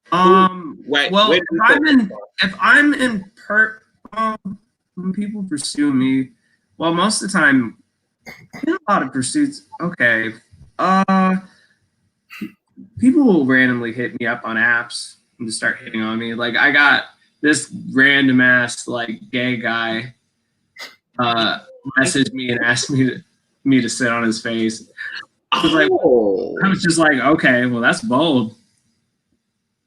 When people pursue me, well, most of the time, a lot of pursuits. Okay, people will randomly hit me up on apps and just start hitting on me. Like I got this random ass like gay guy messaged me and asked me to sit on his face. I was just like, okay, well that's bold.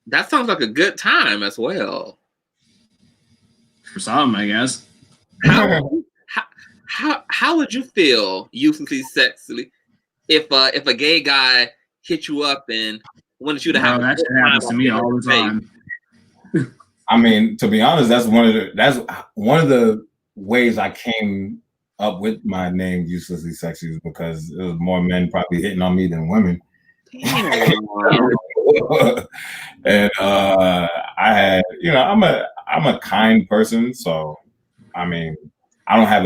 That sounds like a good time as well. For some, I guess. How would you feel uselessly sexually if a gay guy hit you up and wanted you to have that shit happens to me all the time. I mean, to be honest, that's one of the ways I came up with my name Uselessly Sexy, is because there was more men probably hitting on me than women. And I had, you know, I'm a kind person, so I mean, I don't have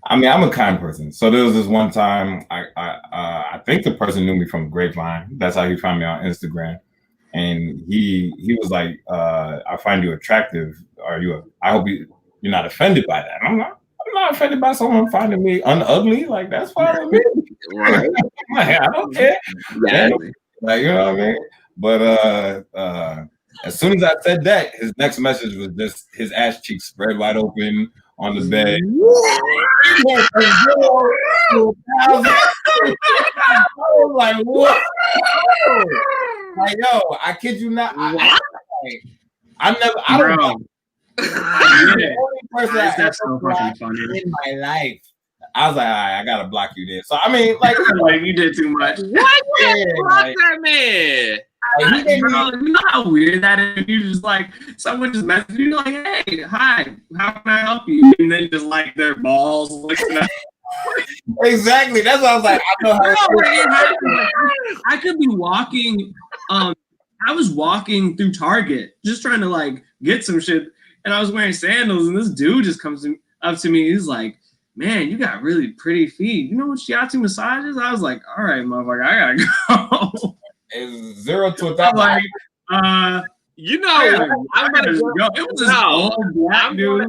I'm a kind person. So there was this one time I think the person knew me from Grapevine. That's how he found me on Instagram. And he was like, I find you attractive. I hope you're not offended by that. I'm not offended by someone finding me unugly. Like, that's fine with me. Right. I don't care. Yeah. Like, you know what I mean? But As soon as I said that, his next message was just his ass cheeks spread wide open on the bed. I was like, what? Like, yo, I kid you not. I don't know. The only person I ever so blocked fucking funny in my life. I was like, all right, I gotta block you there. So I mean, like, like you did too much. Why you had to block that man? Like, bro, you know how weird that is? You just like someone just messaged you like, hey, hi, how can I help you? And then just like their balls looking up. Exactly. That's what I was like. I know how I could be walking. I was walking through Target just trying to like get some shit, and I was wearing sandals, and this dude just comes up to me. He's like, "Man, you got really pretty feet. You know what shiatsu massage is?" I was like, "All right, motherfucker, I gotta go." It's 0 to 1,000. Like, you know, I'm gonna go. It was this old black dude.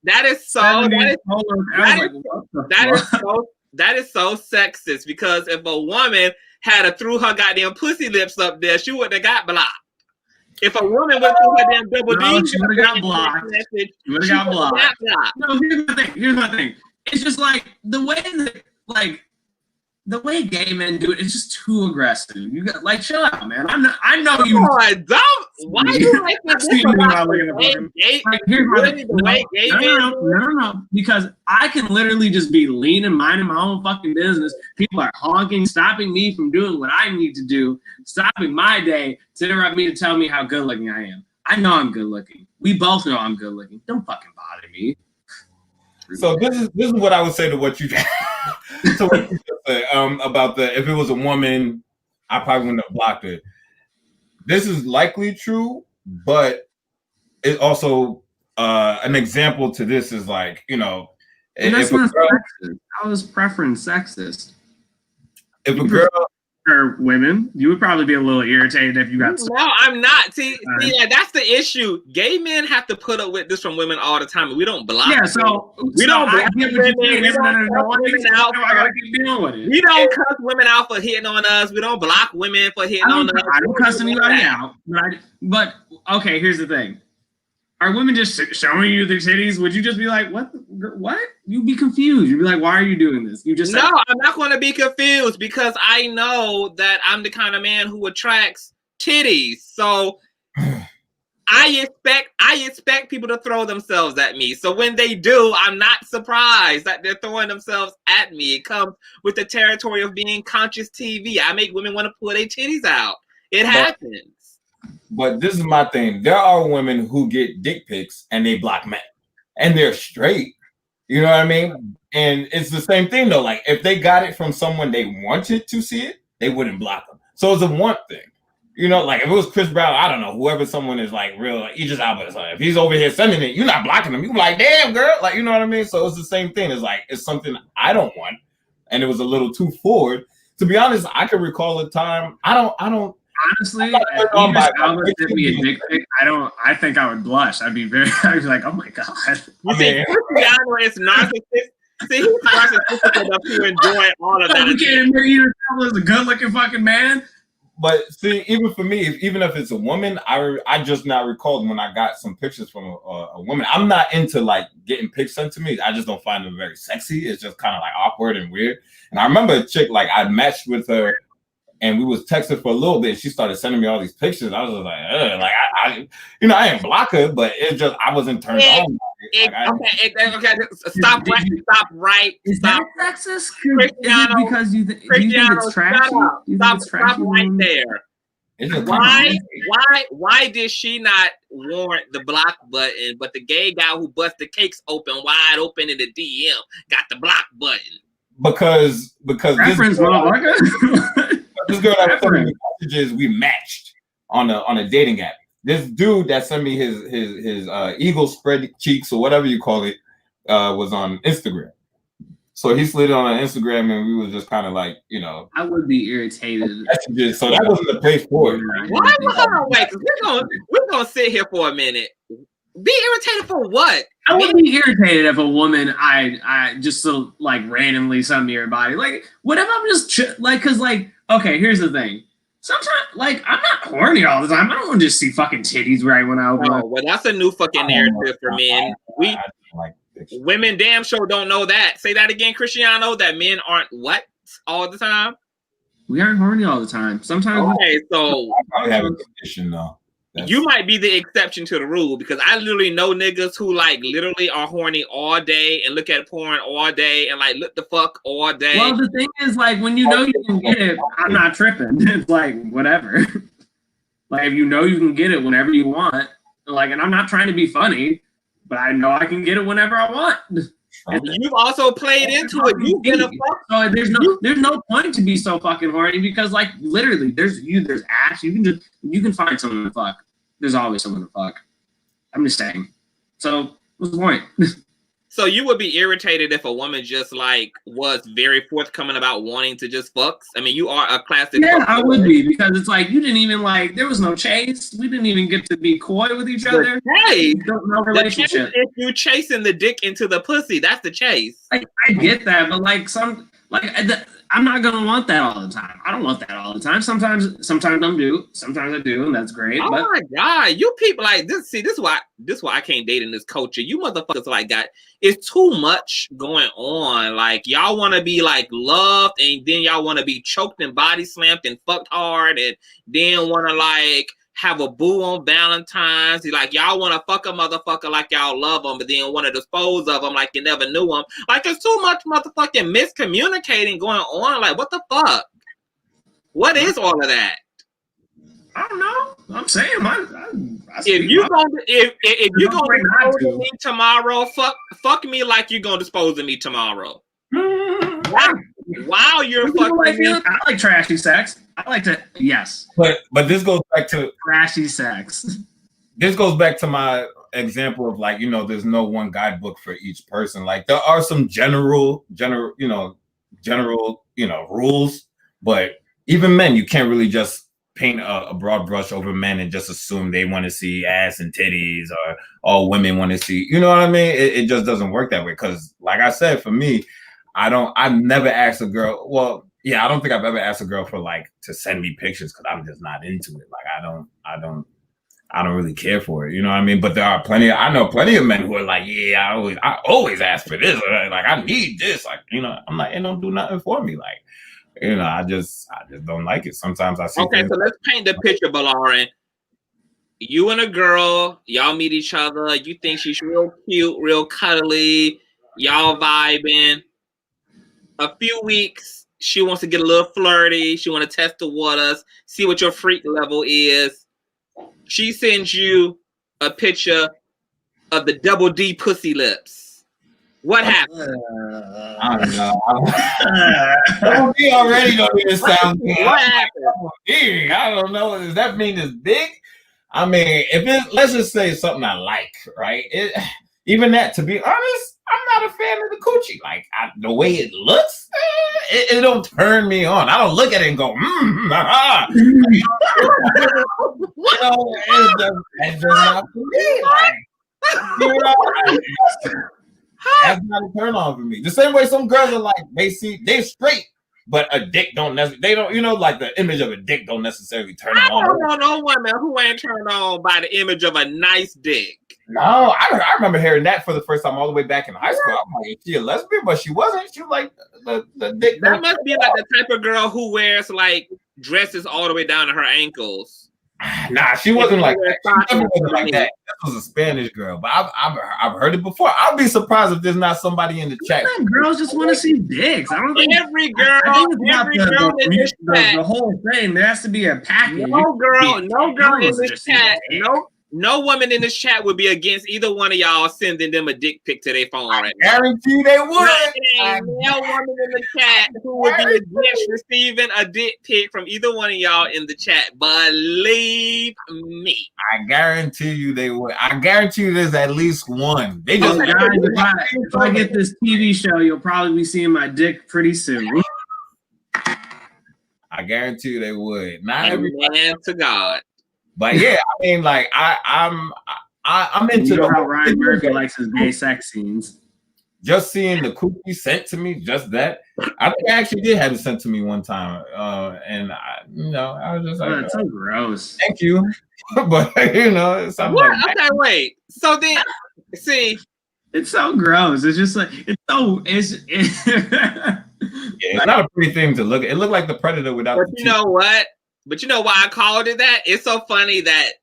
That is so sexist, because if a woman had to threw her goddamn pussy lips up there, she wouldn't have got blocked. If a woman went through her damn double D, she would have got blocked. She would have got blocked. No, here's my thing. It's just like the way that the way gay men do it is just too aggressive. You got like chill out, man. I know you. Why you like No. Because I can literally just be leaning, minding my own fucking business. People are honking, stopping me from doing what I need to do, stopping my day to interrupt me to tell me how good looking I am. I know I'm good looking. We both know I'm good looking. Don't fucking bother me. So this is what I would say to what you so what you said, about the if it was a woman, I probably wouldn't have blocked it. This is likely true, but it also an example to this is like, you know, and that's not sexist. I was preference sexist. If a girl or women, you would probably be a little irritated if you got. No, I'm not. See, yeah, that's the issue. Gay men have to put up with this from women all the time. We don't block. Yeah, so we don't block women. We don't cuss women out for hitting on us. We don't block women for hitting on us. I don't cuss anybody out. But okay, here's the thing. Are women just showing you their titties? Would you just be like, what? You'd be confused. You'd be like, why are you doing this? You just no, I'm not going to be confused, because I know that I'm the kind of man who attracts titties. So I expect people to throw themselves at me. So when they do, I'm not surprised that they're throwing themselves at me. It comes with the territory of being conscious TV. I make women want to pull their titties out. It happens. But this is my thing. There are women who get dick pics and they block men, and they're straight. You know what I mean? And it's the same thing though. Like if they got it from someone they wanted to see it, they wouldn't block them. So it's a want thing. You know, like if it was Chris Brown, I don't know, whoever someone is like real, like Idris Elba, so if he's over here sending it, you're not blocking him. You're like, damn girl, like you know what I mean? So it's the same thing. It's like it's something I don't want, and it was a little too forward. To be honest, I can recall a time. I don't. Honestly, if Idris Elba sent me a dick pic, I think I would blush. I'd be like, oh my god. Cristiano is narcissistic. See, he's narcissistic enough to enjoy all of that. You can't admit Idris Elba is a good-looking fucking man. But see, even for me, even if it's a woman, I just now recalled when I got some pictures from a woman. I'm not into like getting pics sent to me. I just don't find them very sexy. It's just kind of like awkward and weird. And I remember a chick, like I matched with her, and we was texting for a little bit. She started sending me all these pictures. I was just like, ugh. Like I didn't block her, but it just I wasn't turned on. Okay. Stop right. Is that sexist? Cristiano, because you think it's trashy? Stop right there. Why did she not warrant the block button, but the gay guy who bust the cakes open wide open in the DM got the block button? Because reference, this girl that sent me messages, we matched on a dating app. This dude that sent me his eagle spread cheeks or whatever you call it was on Instagram. So he slid it on Instagram, and we was just kind of like, you know. I would be irritated. So that wasn't the place for it. Why? Wait, we're gonna sit here for a minute. Be irritated for what? I would be irritated if a woman I just so like randomly sent me her body. Like, what if I'm just like, cause like, okay, here's the thing. Sometimes, like, I'm not horny all the time. I don't want to just see fucking titties right when I open up. Well, that's a new fucking narrative for men. Women damn sure don't know that. Say that again, Cristiano, that men aren't what all the time? We aren't horny all the time. Sometimes. Okay, so I probably have a condition though. You might be the exception to the rule, because I literally know niggas who like literally are horny all day and look at porn all day and like look the fuck all day. Well, the thing is, like, when you know you can get it, I'm not tripping. It's like whatever. Like, if you know you can get it whenever you want, like, and I'm not trying to be funny, but I know I can get it whenever I want. And you've also played into it. You've been a fuck. So there's no point to be so fucking horny, because like literally there's Ash. You can find someone to fuck. There's always someone to fuck. I'm just saying. So what's the point? So you would be irritated if a woman just like was very forthcoming about wanting to just fuck? I mean, you are a classic. Yeah, I would be, because it's like you didn't even like. There was no chase. We didn't even get to be coy with each other. Hey, no relationship. If you chasing the dick into the pussy, that's the chase. I get that, but like I'm not gonna want that all the time. I don't want that all the time. Sometimes I do. Sometimes I do, and that's great. Oh my god, you people like this. See, this is why I can't date in this culture. You motherfuckers like got it's too much going on. Like y'all want to be like loved, and then y'all want to be choked and body slammed and fucked hard, and then want to like have a boo on Valentine's. Like y'all want to fuck a motherfucker like y'all love them, but then want to dispose of them like you never knew them. Like there's too much motherfucking miscommunicating going on. Like what the fuck? What is all of that? I don't know. I'm saying if you gonna dispose of me tomorrow, fuck me like you gonna dispose of me tomorrow. Wow, you're fucking like me. I like trashy sex. I like to, yes. But this goes back to trashy sex. This goes back to my example of like, there's no one guidebook for each person. Like there are some general, rules, but even men, you can't really just paint a broad brush over men and just assume they want to see ass and titties, or all women want to see, you know what I mean? It just doesn't work that way. Cause like I said, for me, I've never asked a girl. Well, yeah, I don't think I've ever asked a girl for like to send me pictures, because I'm just not into it. Like I don't really care for it. You know what I mean? But I know plenty of men who are like, yeah, I always ask for this. Like I need this. Like, I'm like, it don't do nothing for me. Like, I just don't like it. Sometimes I see. Okay, so let's paint the picture, BOLARIN. You and a girl, y'all meet each other. You think she's real cute, real cuddly. Y'all vibing. A few weeks, she wants to get a little flirty. She want to test the waters, see what your freak level is. She sends you a picture of the double D pussy lips. What happened? I don't know. Double D already don't even sound good. What happened? I don't know. Does that mean it's big? I mean, let's just say something I like, right? Even that, to be honest, I'm not a fan of the coochie. Like the way it looks, it don't turn me on. I don't look at it and go, it's just not for me. That's not a turn on for me. The same way some girls are like, they're straight, but a dick don't necessarily, like the image of a dick don't necessarily turn them on. I don't know no woman who ain't turned on by the image of a nice dick. No, I remember hearing that for the first time all the way back in high school. I'm like, is she a lesbian? But she wasn't. She was like the dick. That must be like the type of girl who wears like dresses all the way down to her ankles. Nah, she wasn't like that. She never wasn't like that. That was a Spanish girl, but I've heard it before. I'll be surprised if there's not somebody in the chat. Girls just want to see dicks. I don't think every girl in this chat. The whole thing, there has to be a package. No girl in this chat. No woman in this chat would be against either one of y'all sending them a dick pic to their phone right now. I guarantee they would. No woman in the chat who would be against receiving a dick pic from either one of y'all in the chat. Believe me. I guarantee you they would. I guarantee you there's at least one. They just guys, if I get this TV show, you'll probably be seeing my dick pretty soon. I guarantee you they would. Not everybody. Man to God. But yeah, I mean, like I'm into how Ryan Murphy likes his gay sex scenes. just seeing the cookie sent to me, just that. I think I actually did have it sent to me one time, and I was just like, it's so gross. Thank you, but it's what? like, Okay, wait. So then, see, it's so gross. It's just like it's not a pretty thing to look at. It looked like the Predator without. But you know what? But you know why I called it that? It's so funny that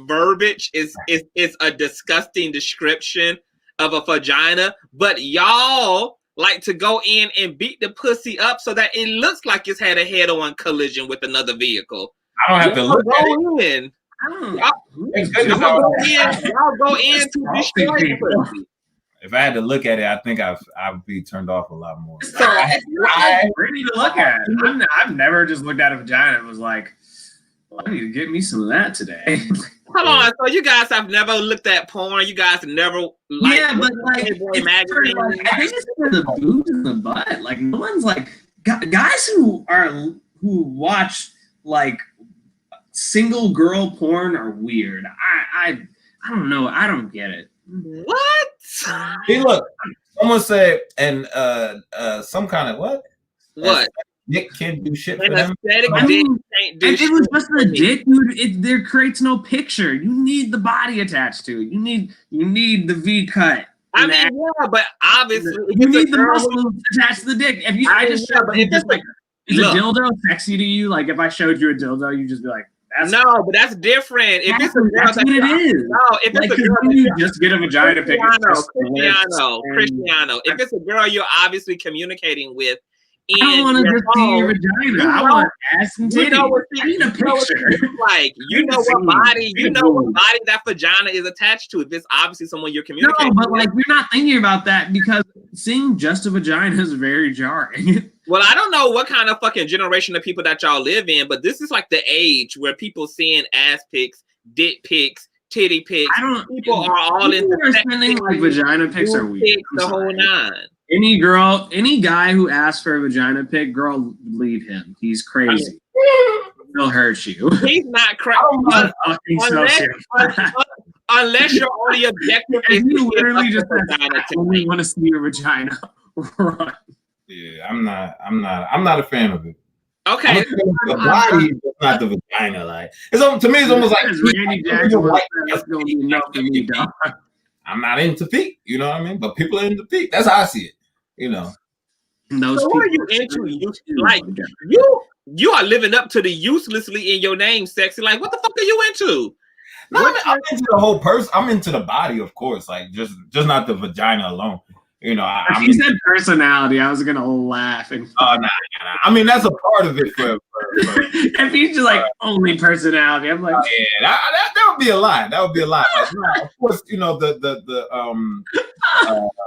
verbiage is a disgusting description of a vagina, but y'all like to go in and beat the pussy up so that it looks like it's had a head-on collision with another vehicle. I don't have to look at it. Y'all go in to destroy the pussy. If I had to look at it, I think I would be turned off a lot more. So it's pretty to look at. I've never just looked at a vagina and was like, well, I need to get me some of that today. Hold on, so you guys have never looked at porn? You guys never but like, magazine? I think it's for the boobs and the butt. Like no one's like guys who watch like single girl porn are weird. I don't know. I don't get it. What? Hey, look. Someone said, and some kind of what? What? Dick can't do shit for An them. aesthetic I mean, can't do if shit it was just for the me. dick, dude, there creates no picture. You need the body attached to it. You need the V cut. I mean, yeah, but obviously you need the muscles attached to the dick. If you, I just showed you just like, is a dildo sexy to you? Like if I showed you a dildo, you just be like, no, but that's different. If it's a girl, that's what it is. No, if like, it's a girl, you just get a vagina pic. Cristiano. If it's a girl you're obviously communicating with, I don't want to just see your vagina. I want ass and titty. I need a picture. Like what body that vagina is attached to. If it's obviously someone you're communicating with. No, but like we're not thinking about that because seeing just a vagina is very jarring. Well, I don't know what kind of fucking generation of people that y'all live in, but this is like the age where people seeing ass pics, dick pics, titty pics. People are all in sending like vagina pics are weird. The whole nine. Any guy who asks for a vagina pic, girl, leave him. He's crazy. He'll hurt you. He's not crazy. Unless your only objective is you literally just only want to see your vagina. Run. Yeah, I'm not a fan of it. Okay, the body, but not the vagina. Like to me, it's almost like Randy Jackson. That's gonna be enough for me, dog. I'm not into feet, you know what I mean? But people are into feet. That's how I see it, you know. So what are you into? Like you are living up to the uselessly in your name, sexy. Like what the fuck are you into? No, I'm into the whole person. I'm into the body, of course. Like just not the vagina alone. You know, if you said personality, I was gonna laugh. And nah. I mean, that's a part of it. For if you just like only personality, I'm like, yeah, that would be a lie. That would be a lie. Like, of course, you know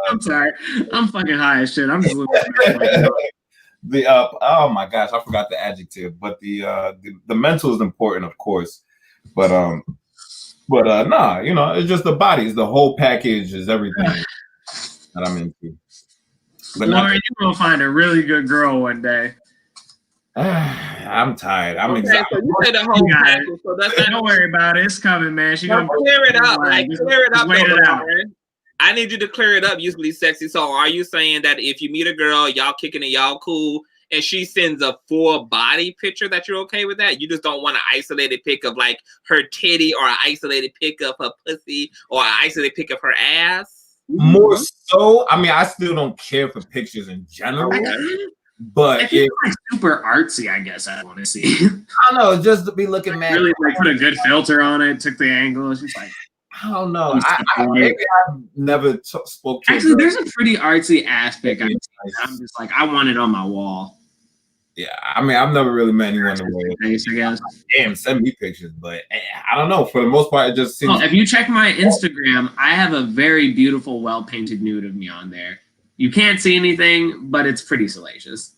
I'm sorry, I'm fucking high as shit. I'm just oh my gosh, I forgot the adjective, but the mental is important, of course, but nah, you know, it's just the body, it's the whole package, is everything that I'm into. But Lauren, you're gonna find a really good girl one day. I'm tired. I'm exhausted. So you said the whole package, so that's don't worry about it. It's coming, man. She gonna clear it up. Like clear it up. Wait it out. I need you to clear it up, usually sexy. So are you saying that if you meet a girl, y'all kicking it, y'all cool, and she sends a full body picture, that you're okay with that? You just don't want an isolated pic of like her titty, or an isolated pic of her pussy, or an isolated pic of her ass? More so, I mean, I still don't care for pictures in general. But if it's like super artsy, I guess I want to see. I don't know, just to be looking mad. Really, like put a good filter on it, took the angle. She's like, I don't know. Maybe I've never spoke to. Actually, there's a pretty artsy aspect. I'm just like, I want it on my wall. Yeah, I mean, I've never really met anyone the way. I guess. Damn, send me pictures, but I don't know. For the most part, it just seems. Oh, if you check my Instagram, I have a very beautiful, well-painted nude of me on there. You can't see anything, but it's pretty salacious.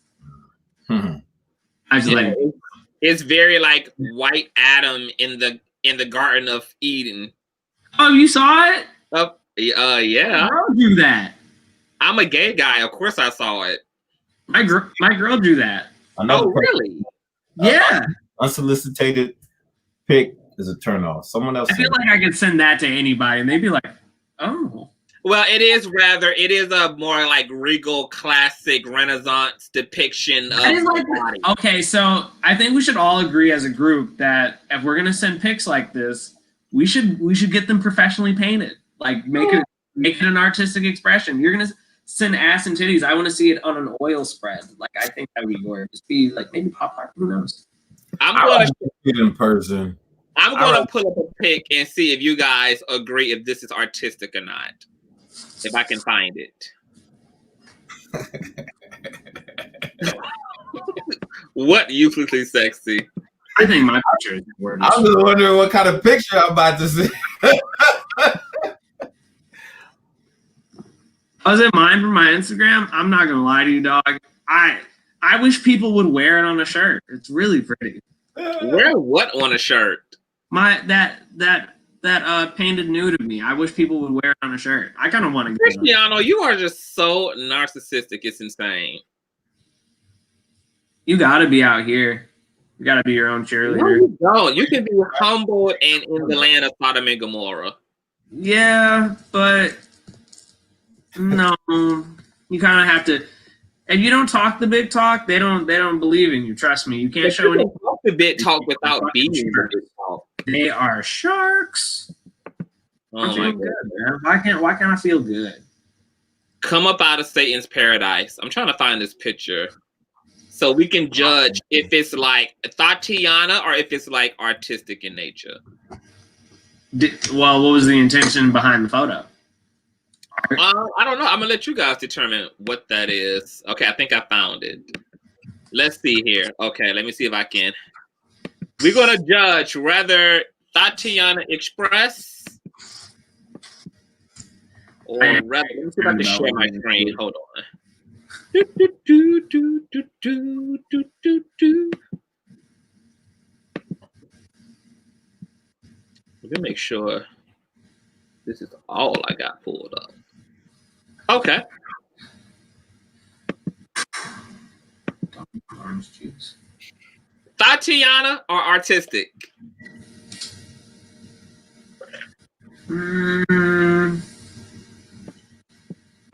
I just like it's very like White Adam in the Garden of Eden. Oh, you saw it? Yeah. I'll do that. I'm a gay guy. Of course, I saw it. My girl drew that. Oh, really? Yeah. Unsolicited pic is a turn off. Someone else. I feel like I could send that to anybody, and they'd be like, "Oh." Well, it is a more like regal, classic Renaissance depiction of the body. Okay, so I think we should all agree as a group that if we're gonna send pics like this, we should get them professionally painted. Like make it an artistic expression. You're gonna send ass and titties. I want to see it on an oil spread. Like I think that would be gorgeous. Be like maybe pop art. Who knows? I'm gonna see it in person. I'm gonna pull up a pic and see if you guys agree if this is artistic or not. If I can find it. What uselessly sexy? I think my picture is gorgeous. I'm just wondering what kind of picture I'm about to see. Was it mine from my Instagram? I'm not gonna lie to you, dog. I wish people would wear it on a shirt. It's really pretty. Wear what on a shirt? That painted nude of me. I wish people would wear it on a shirt. I kind of want to. Cristiano, you are just so narcissistic. It's insane. You got to be out here. You got to be your own cheerleader. No, you don't. You can be humble and in the land of Sodom and Gomorrah. Yeah, but no, you kind of have to. If you don't talk the big talk, they don't believe in you. Trust me. You can't show any talk the big talk without being the big talk. They are sharks. Oh my God, man. Why can't I feel good? Come up out of Satan's paradise. I'm trying to find this picture so we can judge if it's like Tatiana or if it's like artistic in nature. Well, what was the intention behind the photo? I don't know. I'm gonna let you guys determine what that is. Okay, I think I found it. Let's see here. Okay, let me see if I can. We're gonna judge whether Tatiana Express or rather. Let me see if I can share my screen. Hold on. Let me make sure this is all I got pulled up. Okay. Orange juice. Tatiana or artistic?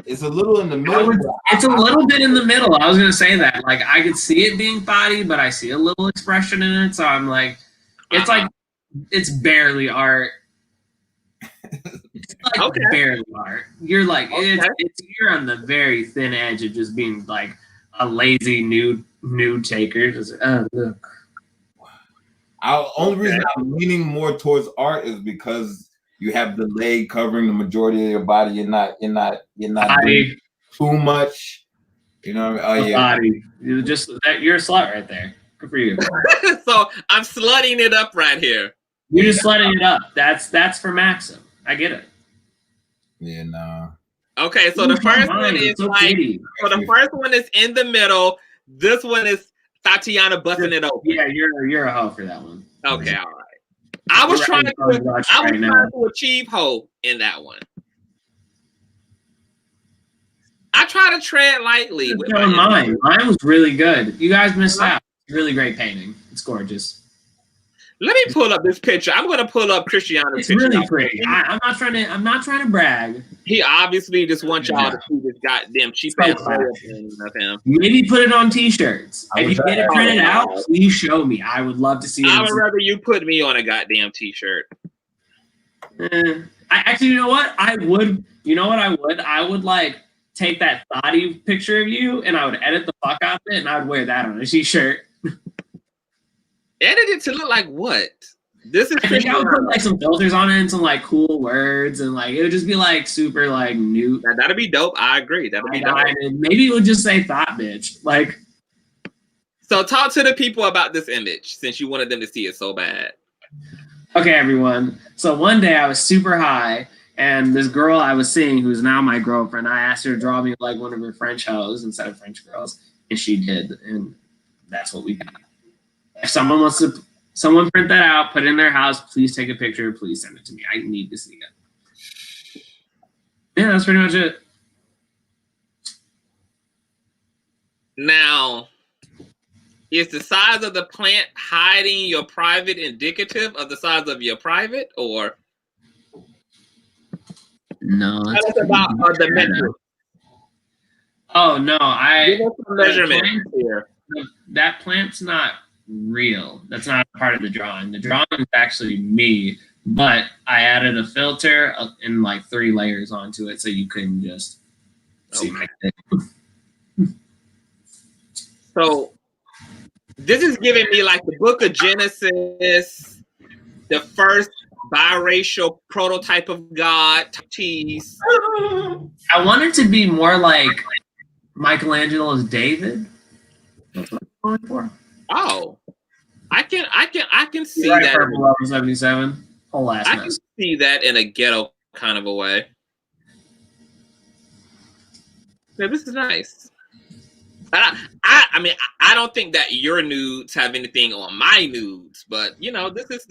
It's a little in the middle. It's a little bit in the middle. I was gonna say that. Like I could see it being body, but I see a little expression in it. So I'm like, it's like it's barely art. It's like barely art. You're like it's you're on the very thin edge of just being like a lazy nude taker. Just look. Our only reason I'm leaning more towards art is because you have the leg covering the majority of your body. You're not doing too much. You know what I mean? Oh yeah. Body. You're a slut right there. Good for you. So I'm slutting it up right here. You're just slutting it up. That's for Maxim. I get it. Yeah, no. Okay, so the first one is the first one is in the middle. This one is Tatiana busting it open. Yeah, you're a hoe for that one. Okay, all right. I was trying to achieve hoe in that one. I try to tread lightly with mine. Mine was really good. You guys missed out. Really great painting. It's gorgeous. Let me pull up this picture. I'm going to pull up Cristiano's picture. It's really pretty. I'm not trying to brag. He obviously just wants y'all to see this goddamn cheap ass of him. Maybe put it on t-shirts. If you get it printed out, please show me. I would love to see it. I would rather you put me on a goddamn t-shirt. You know what? I would. You know what I would? I would like take that thotty picture of you and I would edit the fuck out of it and I would wear that on a t-shirt. Edit it to look like what? This is. I think I would put like some filters on it and some like cool words and like it would just be like super like new. That'd be dope. I agree. That'd be dope. And maybe it would just say thought bitch. Like. So talk to the people about this image since you wanted them to see it so bad. Okay, everyone. So one day I was super high and this girl I was seeing who's now my girlfriend, I asked her to draw me like one of her French hoes instead of French girls, and she did, and that's what we got. If someone wants to, print that out, put it in their house, please take a picture, please send it to me. I need to see it. Yeah, that's pretty much it. Now, is the size of the plant hiding your private indicative of the size of your private, or? No, Tell us about the metric. Oh no, Give us some measurements here. That plant's not real. That's not part of the drawing. The drawing is actually me, but I added a filter and like 3 layers onto it, so you couldn't just see my thing. So this is giving me like the Book of Genesis, the first biracial prototype of God. Tease. I want it to be more like Michelangelo's David. That's what I'm going for. Oh, I can see You're right, that. Purple Level 77. Whole ass I mess. can see that in a ghetto kind of a way. Yeah, this is nice. I mean, I don't think that your nudes have anything on my nudes, but you know, this is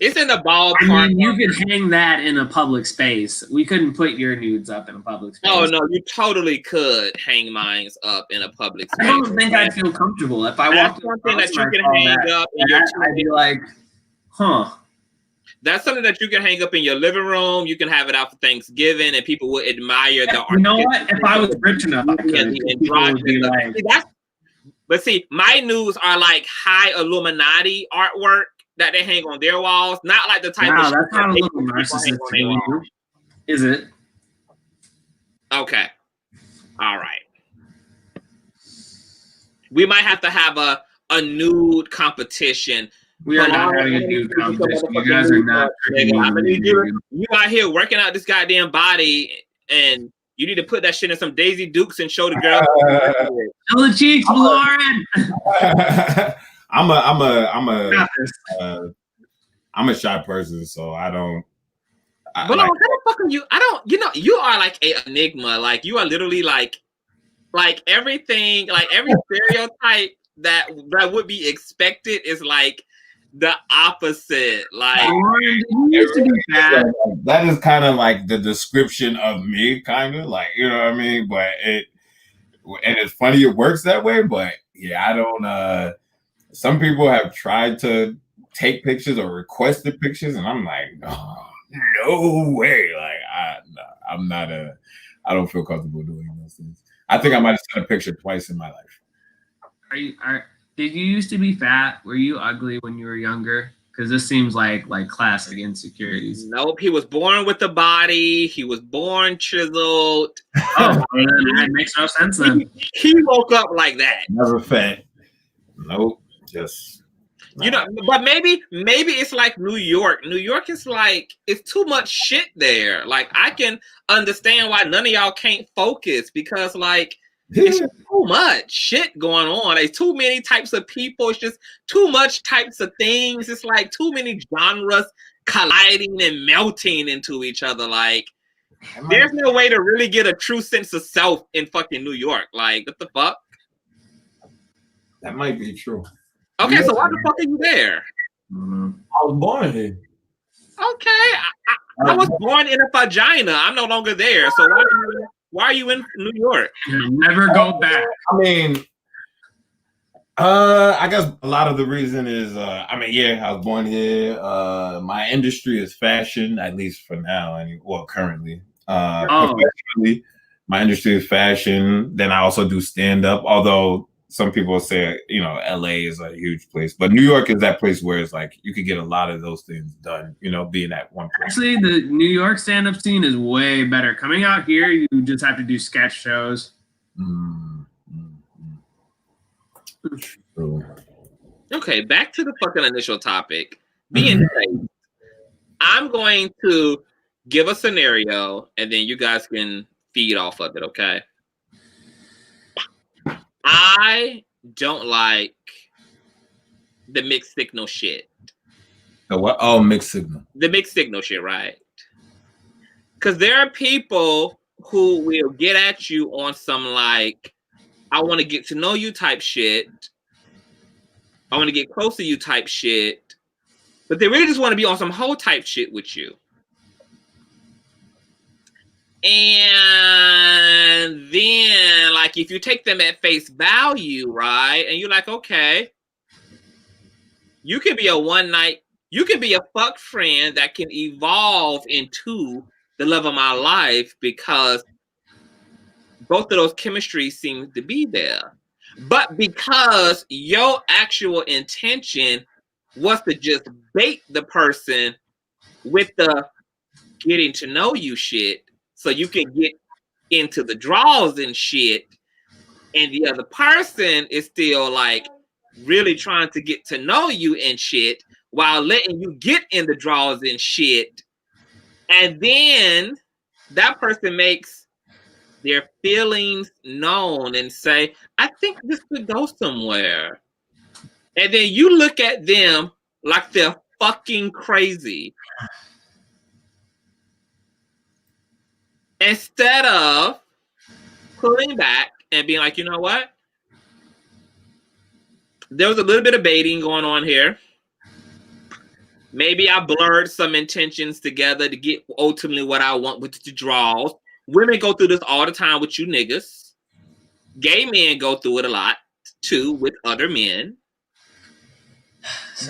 it's in the ballpark. I mean, you could hang that in a public space. We couldn't put your nudes up in a public space. Oh no, you totally could hang mine up in a public space. I don't think I'd feel comfortable if I That's walked. something that you can hang up in your. I'd be like, huh. That's something that you can hang up in your living room. You can have it out for Thanksgiving, and people will admire the art. You know what? If I was rich enough, I could. People would be like, but see, my nudes are like high Illuminati artwork that they hang on their walls, not like the type of. Wow, that's not a little narcissistic, is it? Okay, all right. We might have to have a nude competition. We are not having a nude competition. You guys are not. You out here working out this goddamn body, and you need to put that shit in some Daisy Dukes and show the girl. Show the cheeks, Lauren. I'm a shy person, so I don't. But how the fuck are you? I don't. You know, you are like a enigma. Like you are literally like everything. Like every stereotype that would be expected is like the opposite. Like that is kind of like the description of me, kind of like, you know what I mean. But it's funny it works that way. But yeah, I don't. Some people have tried to take pictures or requested pictures, and I'm like, no way. Like I'm not I don't feel comfortable doing those things. I think I might have sent a picture twice in my life. Did you used to be fat? Were you ugly when you were younger? Because this seems like classic insecurities. Nope, he was born with the body. He was born chiseled. Oh, that makes no sense then. He woke up like that. Never fat. Nope, just. You know, but maybe it's like New York. New York is like, it's too much shit there. Like, I can understand why none of y'all can't focus because, like, it's just too much shit going on. There's too many types of people. It's just too much types of things. It's like too many genres colliding and melting into each other. Like, there's no way to really get a true sense of self in fucking New York. Like, what the fuck? That might be true. Okay, so why the fuck are you there? I was born here. Okay, I was born in a vagina. I'm no longer there. So why are you in New York? Never go back. I mean, I guess a lot of the reason is, I was born here. My industry is fashion, at least for now, and currently. Professionally, my industry is fashion. Then I also do stand up, although some people say, you know, LA is a huge place, but New York is that place where it's like you could get a lot of those things done, you know, being at one place. Actually, the New York stand-up scene is way better. Coming out here, you just have to do sketch shows. Okay, back to the fucking initial topic. Being safe. I'm going to give a scenario, and then you guys can feed off of it, okay? I don't like the mixed signal shit. The what? Oh, mixed signal. The mixed signal shit, right? Because there are people who will get at you on some like, I want to get to know you type shit. I want to get close to you type shit. But they really just want to be on some whole type shit with you. And then, like, if you take them at face value, right? And you're like, okay, you can be a fuck friend that can evolve into the love of my life because both of those chemistries seem to be there. But because your actual intention was to just bait the person with the getting to know you shit so you can get into the draws and shit, and the other person is still like really trying to get to know you and shit while letting you get in the draws and shit, and then that person makes their feelings known and say, I think this could go somewhere. And then you look at them like they're fucking crazy. Instead of pulling back and being like, you know what? There was a little bit of baiting going on here. Maybe I blurred some intentions together to get ultimately what I want with the draws. Women go through this all the time with you niggas. Gay men go through it a lot too with other men.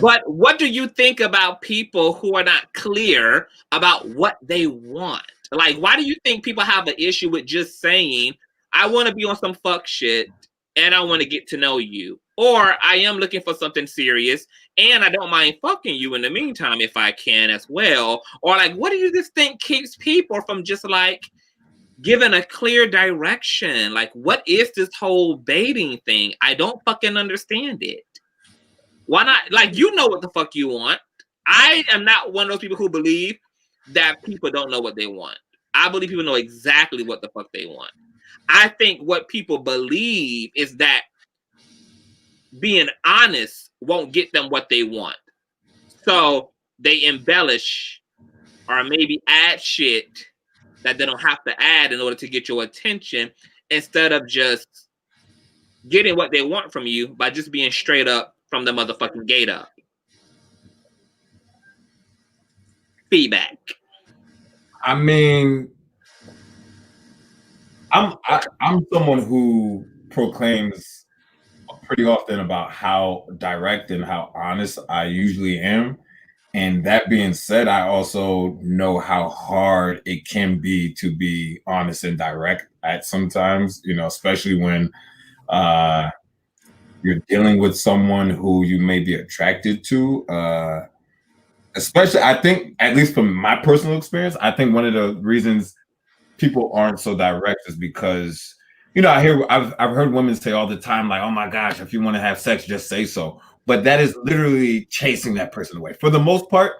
But what do you think about people who are not clear about what they want? Like, why do you think people have an issue with just saying, I want to be on some fuck shit and I want to get to know you? Or I am looking for something serious and I don't mind fucking you in the meantime if I can as well. Or like, what do you just think keeps people from just like giving a clear direction? Like, what is this whole baiting thing? I don't fucking understand it. Why not? Like, you know what the fuck you want. I am not one of those people who believe that people don't know what they want. I believe people know exactly what the fuck they want. I think what people believe is that being honest won't get them what they want. So they embellish or maybe add shit that they don't have to add in order to get your attention instead of just getting what they want from you by just being straight up from the motherfucking gate up. Feedback. I mean, I'm someone who proclaims pretty often about how direct and how honest I usually am. And that being said, I also know how hard it can be to be honest and direct at sometimes, you know, especially when you're dealing with someone who you may be attracted to. Especially, I think, at least from my personal experience, I think one of the reasons people aren't so direct is because, you know, I've heard women say all the time, like, oh my gosh, if you want to have sex, just say so. But that is literally chasing that person away. For the most part,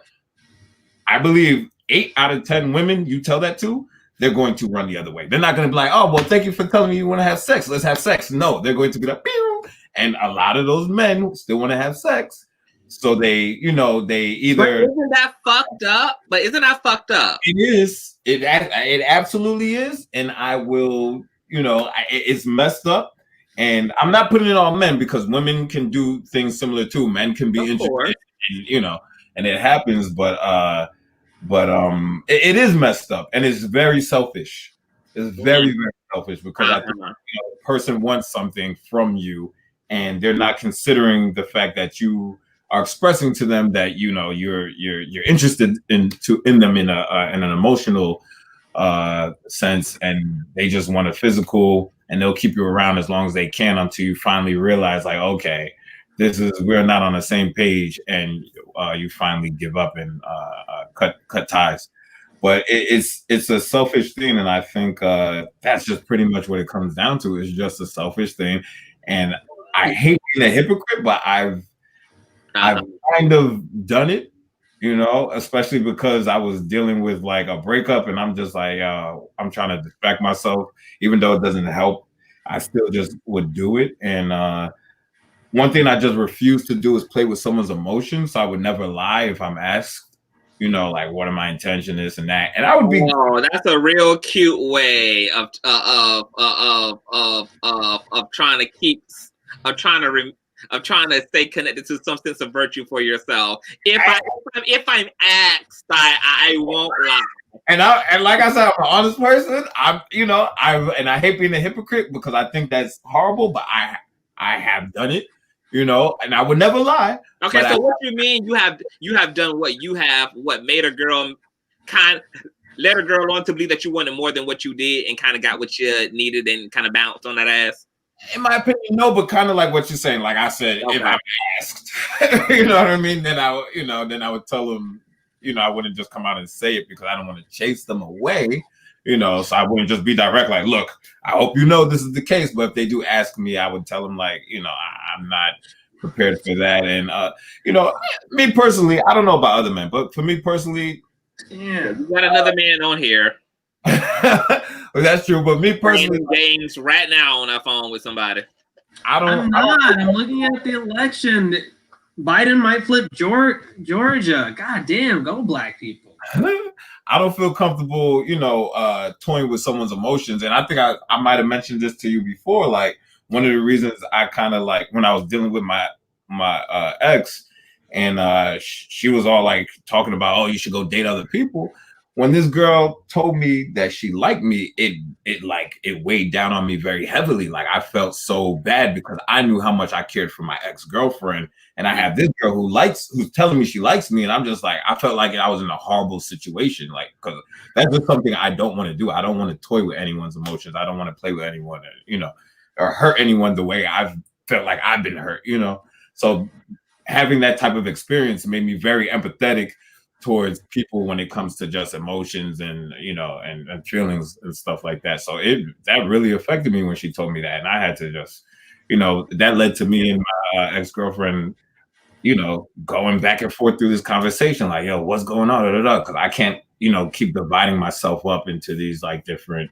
I believe 8 out of 10 women you tell that to, they're going to run the other way. They're not going to be like, oh, well, thank you for telling me you want to have sex. Let's have sex. No, they're going to be like, pew! And a lot of those men still want to have sex. So they, you know, they either. But isn't that fucked up? But isn't that fucked up? It is. It absolutely is. And I will, you know, it's messed up. And I'm not putting it on men because women can do things similar too. Men can be interested, in, you know, and it happens. But it is messed up and it's very selfish. It's very, very selfish because I think you know, the person wants something from you and they're not considering the fact that you are expressing to them that, you know, you're interested in them in an emotional sense, and they just want a physical, and they'll keep you around as long as they can until you finally realize, like, okay, we're not on the same page, and you finally give up and cut ties. But it's a selfish thing, and I think that's just pretty much what it comes down to. It's just a selfish thing, and I hate being a hypocrite, but I've kind of done it, you know, especially because I was dealing with like a breakup and I'm just like, I'm trying to distract myself, even though it doesn't help. I still just would do it. And one thing I just refuse to do is play with someone's emotions. So I would never lie if I'm asked, you know, like, what are my intentions, this and that. And I would be. Oh, that's a real cute way of trying to stay connected to some sense of virtue for yourself. If I'm asked, I won't lie. And like I said, I'm an honest person. I hate being a hypocrite because I think that's horrible, but I have done it, you know, and I would never lie. Okay, so what you mean you have done what made a girl led a girl on to believe that you wanted more than what you did and kind of got what you needed and kind of bounced on that ass? In my opinion, no, but kind of like what you're saying. Like I said, Okay. if I'm asked, you know what I mean, then I would tell them, I wouldn't just come out and say it because I don't want to chase them away, so I wouldn't just be direct, like, look, I hope you know this is the case. But if they do ask me, I would tell them, like, I'm not prepared for that. And, me personally, I don't know about other men, but for me personally, yeah, you got another man on here. Well, that's true, but me personally, games right now on our phone with somebody. I'm looking at the election. Biden might flip Georgia. God damn, go black people. I don't feel comfortable, toying with someone's emotions. And I think I might have mentioned this to you before. Like, one of the reasons I kind of like when I was dealing with my ex, and she was all like talking about, oh, you should go date other people. When this girl told me that she liked me, it weighed down on me very heavily. Like, I felt so bad because I knew how much I cared for my ex-girlfriend. And I have this girl who's telling me she likes me. And I'm just like, I felt like I was in a horrible situation. Like, because that's just something I don't want to do. I don't want to toy with anyone's emotions. I don't want to play with anyone, or hurt anyone the way I've felt like I've been hurt, So having that type of experience made me very empathetic towards people when it comes to just emotions and and feelings and stuff like that. So that really affected me when she told me that, and I had to just that led to me and my ex-girlfriend going back and forth through this conversation, like, yo, what's going on, because I can't keep dividing myself up into these like different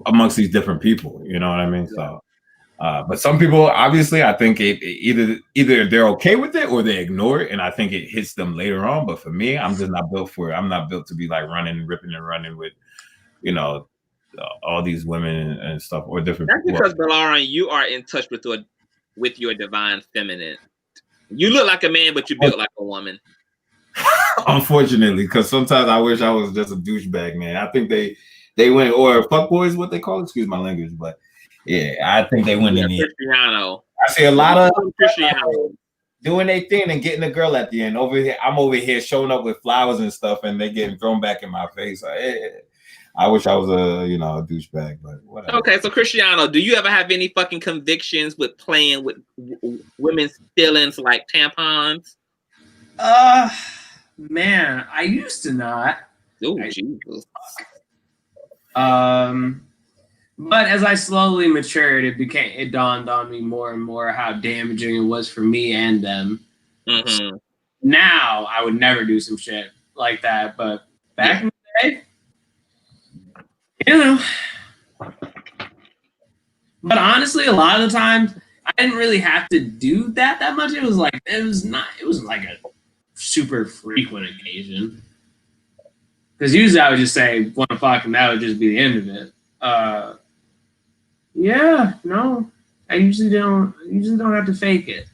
amongst these different people, you know what I mean? Yeah. So but some people, obviously, I think either they're okay with it or they ignore it, and I think it hits them later on. But for me, I'm just not built for it. I'm not built to be like ripping and running with, all these women and stuff or different. That's people. Because BOLARIN, you are in touch with your divine feminine. You look like a man, but you built like a woman. Unfortunately, because sometimes I wish I was just a douchebag, man. I think they went, or fuckboys, what they call it. Excuse my language, but. Yeah, I think they went in the Cristiano. I see a lot of Cristiano doing their thing and getting a girl at the end. I'm over here showing up with flowers and stuff, and they getting thrown back in my face. I wish I was a douchebag, but whatever. Okay, so Cristiano, do you ever have any fucking convictions with playing with women's feelings like tampons? Man, I used to not. Oh, Jesus. But as I slowly matured, it dawned on me more and more how damaging it was for me and them. Mm-hmm. So now I would never do some shit like that, but back in the day, But honestly, a lot of the times I didn't really have to do that much. It wasn't like a super frequent occasion. Because usually I would just say want to fuck, and that would just be the end of it. Yeah, no, I usually don't have to fake it.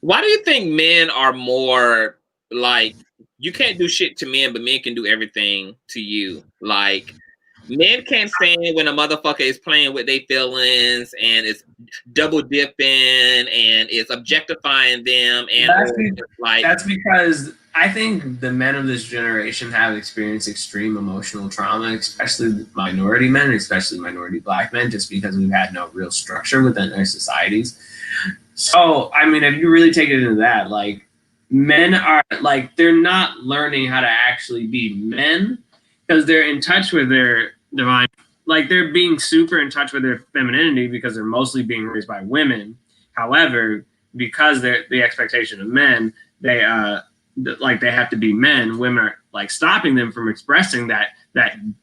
Why do you think men are more like, you can't do shit to men, but men can do everything to you? Like, men can't stand when a motherfucker is playing with their feelings and it's double dipping and it's objectifying them. And that's because I think the men of this generation have experienced extreme emotional trauma, especially minority men, especially minority black men, just because we've had no real structure within our societies. So, I mean, if you really take it into that, like, men are, like, they're not learning how to actually be men because they're in touch with their divine, like, they're being super in touch with their femininity because they're mostly being raised by women. However, because they're the expectation of men, they have to be men. Women are like stopping them from expressing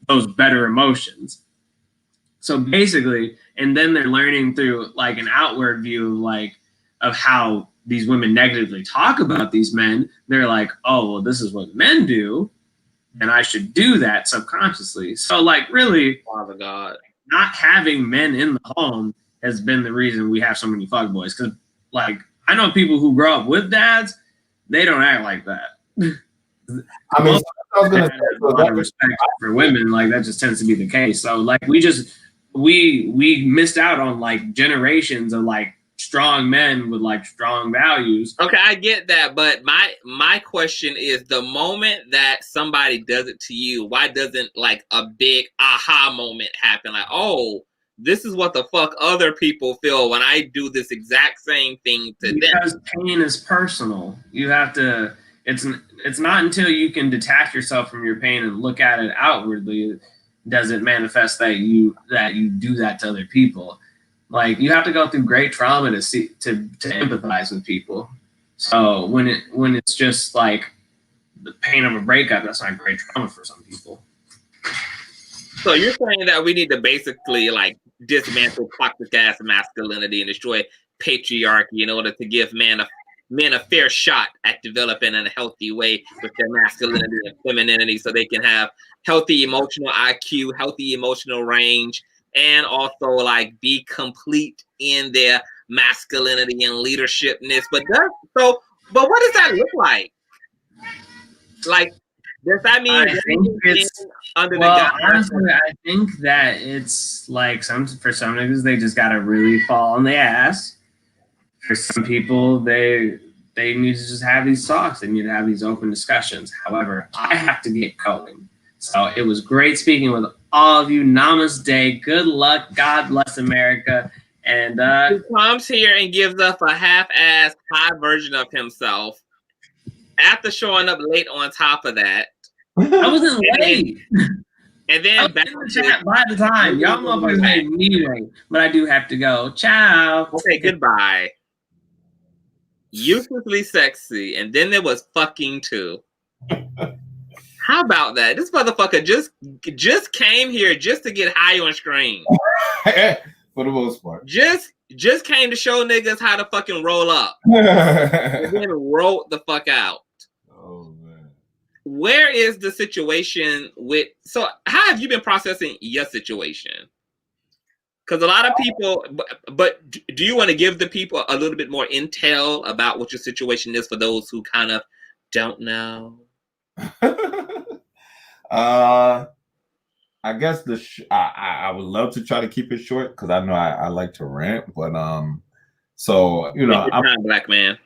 those better emotions. So basically, and then they're learning through like an outward view of how these women negatively talk about these men. They're like, oh, well, this is what men do, and I should do that subconsciously. So like, really, Father God, not having men in the home has been the reason we have so many fuckboys. Because like, I know people who grow up with dads, they don't act like that. I mean, I was gonna say, a lot of respect for women, like that just tends to be the case. So like, we missed out on like generations of like strong men with like strong values. Okay, I get that, but my question is, the moment that somebody does it to you, why doesn't like a big aha moment happen? Like, oh, this is what the fuck other people feel when I do this exact same thing to them. Because pain is personal. You have to. It's not until you can detach yourself from your pain and look at it outwardly does it manifest that you do that to other people. Like, you have to go through great trauma to empathize with people. So when it's just like the pain of a breakup, that's not great trauma for some people. So you're saying that we need to basically like dismantle toxic ass masculinity and destroy patriarchy in order to give men a fair shot at developing in a healthy way with their masculinity and femininity, so they can have healthy emotional IQ, healthy emotional range, and also like be complete in their masculinity and leadershipness. But what does that look like? Like, does that mean honestly, I think that it's like for some niggas they just gotta really fall on the ass. For some people, they need to just have these talks. They need to have these open discussions. However, I have to get going. So it was great speaking with all of you. Namaste. Good luck. God bless America. And he comes here and gives us a half-ass high version of himself after showing up late on top of that. I wasn't late. And then I was in the chat by the time. Y'all motherfuckers made me wait. But I do have to go. Ciao. Okay, goodbye. Uselessly sexy, and then there was fucking too. How about that? This motherfucker just came here just to get high on screen. For the most part. Just came to show niggas how to fucking roll up. And then rolled the fuck out. Oh man. Where is the situation with? So how have you been processing your situation? Because a lot of people, but do you want to give the people a little bit more intel about what your situation is for those who kind of don't know? I guess I would love to try to keep it short because I know I like to rant, but so you know, I'm black man.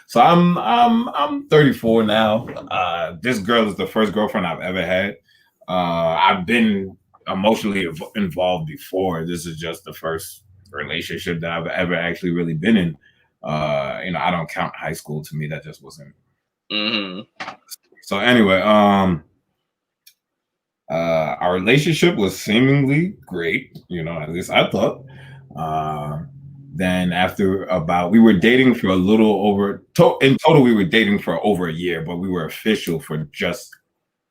So I'm 34 now. This girl is the first girlfriend I've ever had. I've been emotionally involved before. This is just the first relationship that I've ever actually really been in. You know, I don't count high school. To me, that just wasn't. So anyway, our relationship was seemingly great. You know, at least I thought. Then after we were dating for a little over, in total, we were dating for over a year, but we were official for just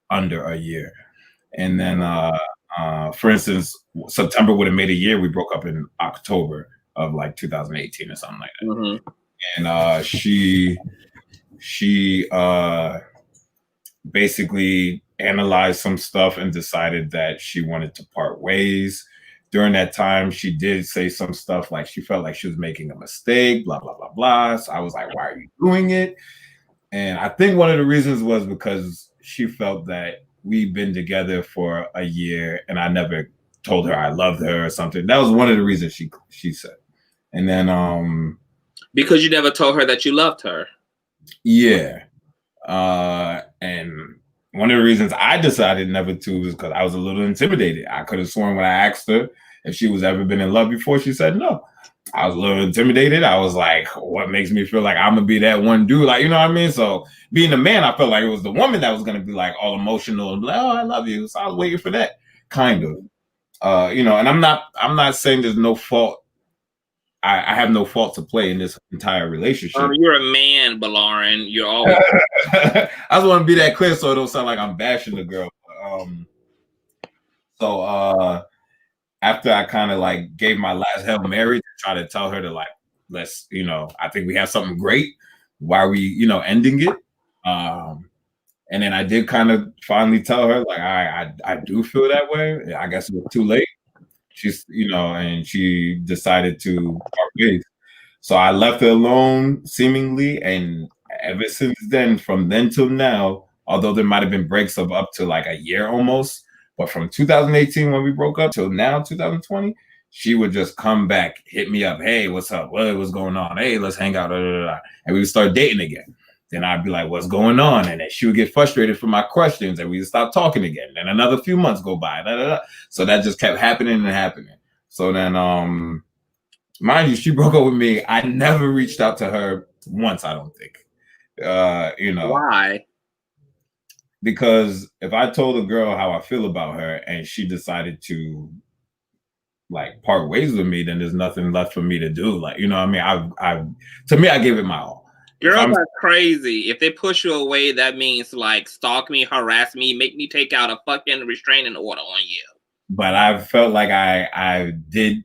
under a year. And then, for instance, September would have made a year. We broke up in October of like 2018 or something like that. And she basically analyzed some stuff and decided that she wanted to part ways. During that time, she did say some stuff like she felt like she was making a mistake, blah, blah, blah, blah. So I was like, why are you doing it? And I think one of the reasons was because she felt that we'd been together for a year and I never told her I loved her or something. That was one of the reasons she said. And then because you never told her that you loved her. Yeah. And one of the reasons I decided never to was because I was a little intimidated. I could have sworn when I asked her if she was ever been in love before, she said no. I was a little intimidated. I was like, what makes me feel like I'm gonna be that one dude? Like, you know what I mean? So being a man, I felt like it was the woman that was gonna be like all emotional and be like, oh, I love you. So I was waiting for that, kind of. You know, and I'm not saying there's no fault. I have no fault to play in this entire relationship. You're a man, BOLARIN. You're always. I just want to be that clear so it don't sound like I'm bashing the girl. So after I kind of like gave my last Hail Mary to try to tell her to like, let's, you know, I think we have something great. Why are we, you know, ending it? And then I did kind of finally tell her like, I do feel that way. I guess it was too late. She's, you know, and she decided to part ways. So I left her alone, seemingly, and ever since then, from then till now, although there might have been breaks of up to like a year almost, but from 2018 when we broke up till now, 2020, she would just come back, hit me up. Hey, what's up? What's going on? Hey, let's hang out. And we would start dating again. Then I'd be like, what's going on? And then she would get frustrated for my questions and we would stop talking again. Then another few months go by. So that just kept happening and happening. So then, mind you, she broke up with me. I never reached out to her once, I don't think. Why? Because if I told a girl how I feel about her and she decided to like part ways with me, then there's nothing left for me to do. Like, you know what I mean? To me, I gave it my all. Girls are crazy. If they push you away, that means like stalk me, harass me, make me take out a fucking restraining order on you. But I felt like I did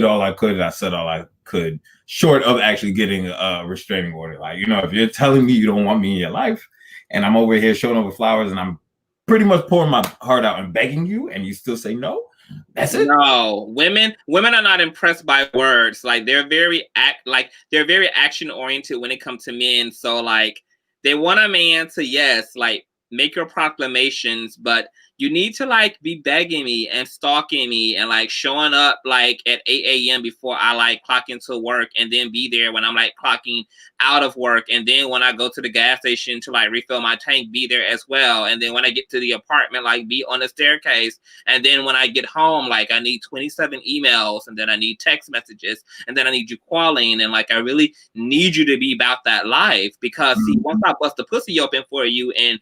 all I could. I said all I could, short of actually getting a restraining order. Like, you know, if you're telling me you don't want me in your life and I'm over here showing over flowers and I'm pretty much pouring my heart out and begging you and you still say no, that's it. No, women are not impressed by words. Like they're very action oriented when it comes to men. So like they want a man to, yes, like make your proclamations, but you need to like be begging me and stalking me and like showing up like at 8 a.m. before I like clock into work, and then be there when I'm like clocking out of work, and then when I go to the gas station to like refill my tank, be there as well, and then when I get to the apartment, like be on the staircase, and then when I get home, like I need 27 emails, and then I need text messages, and then I need you calling, and like I really need you to be about that life, because see, once I bust the pussy open for you and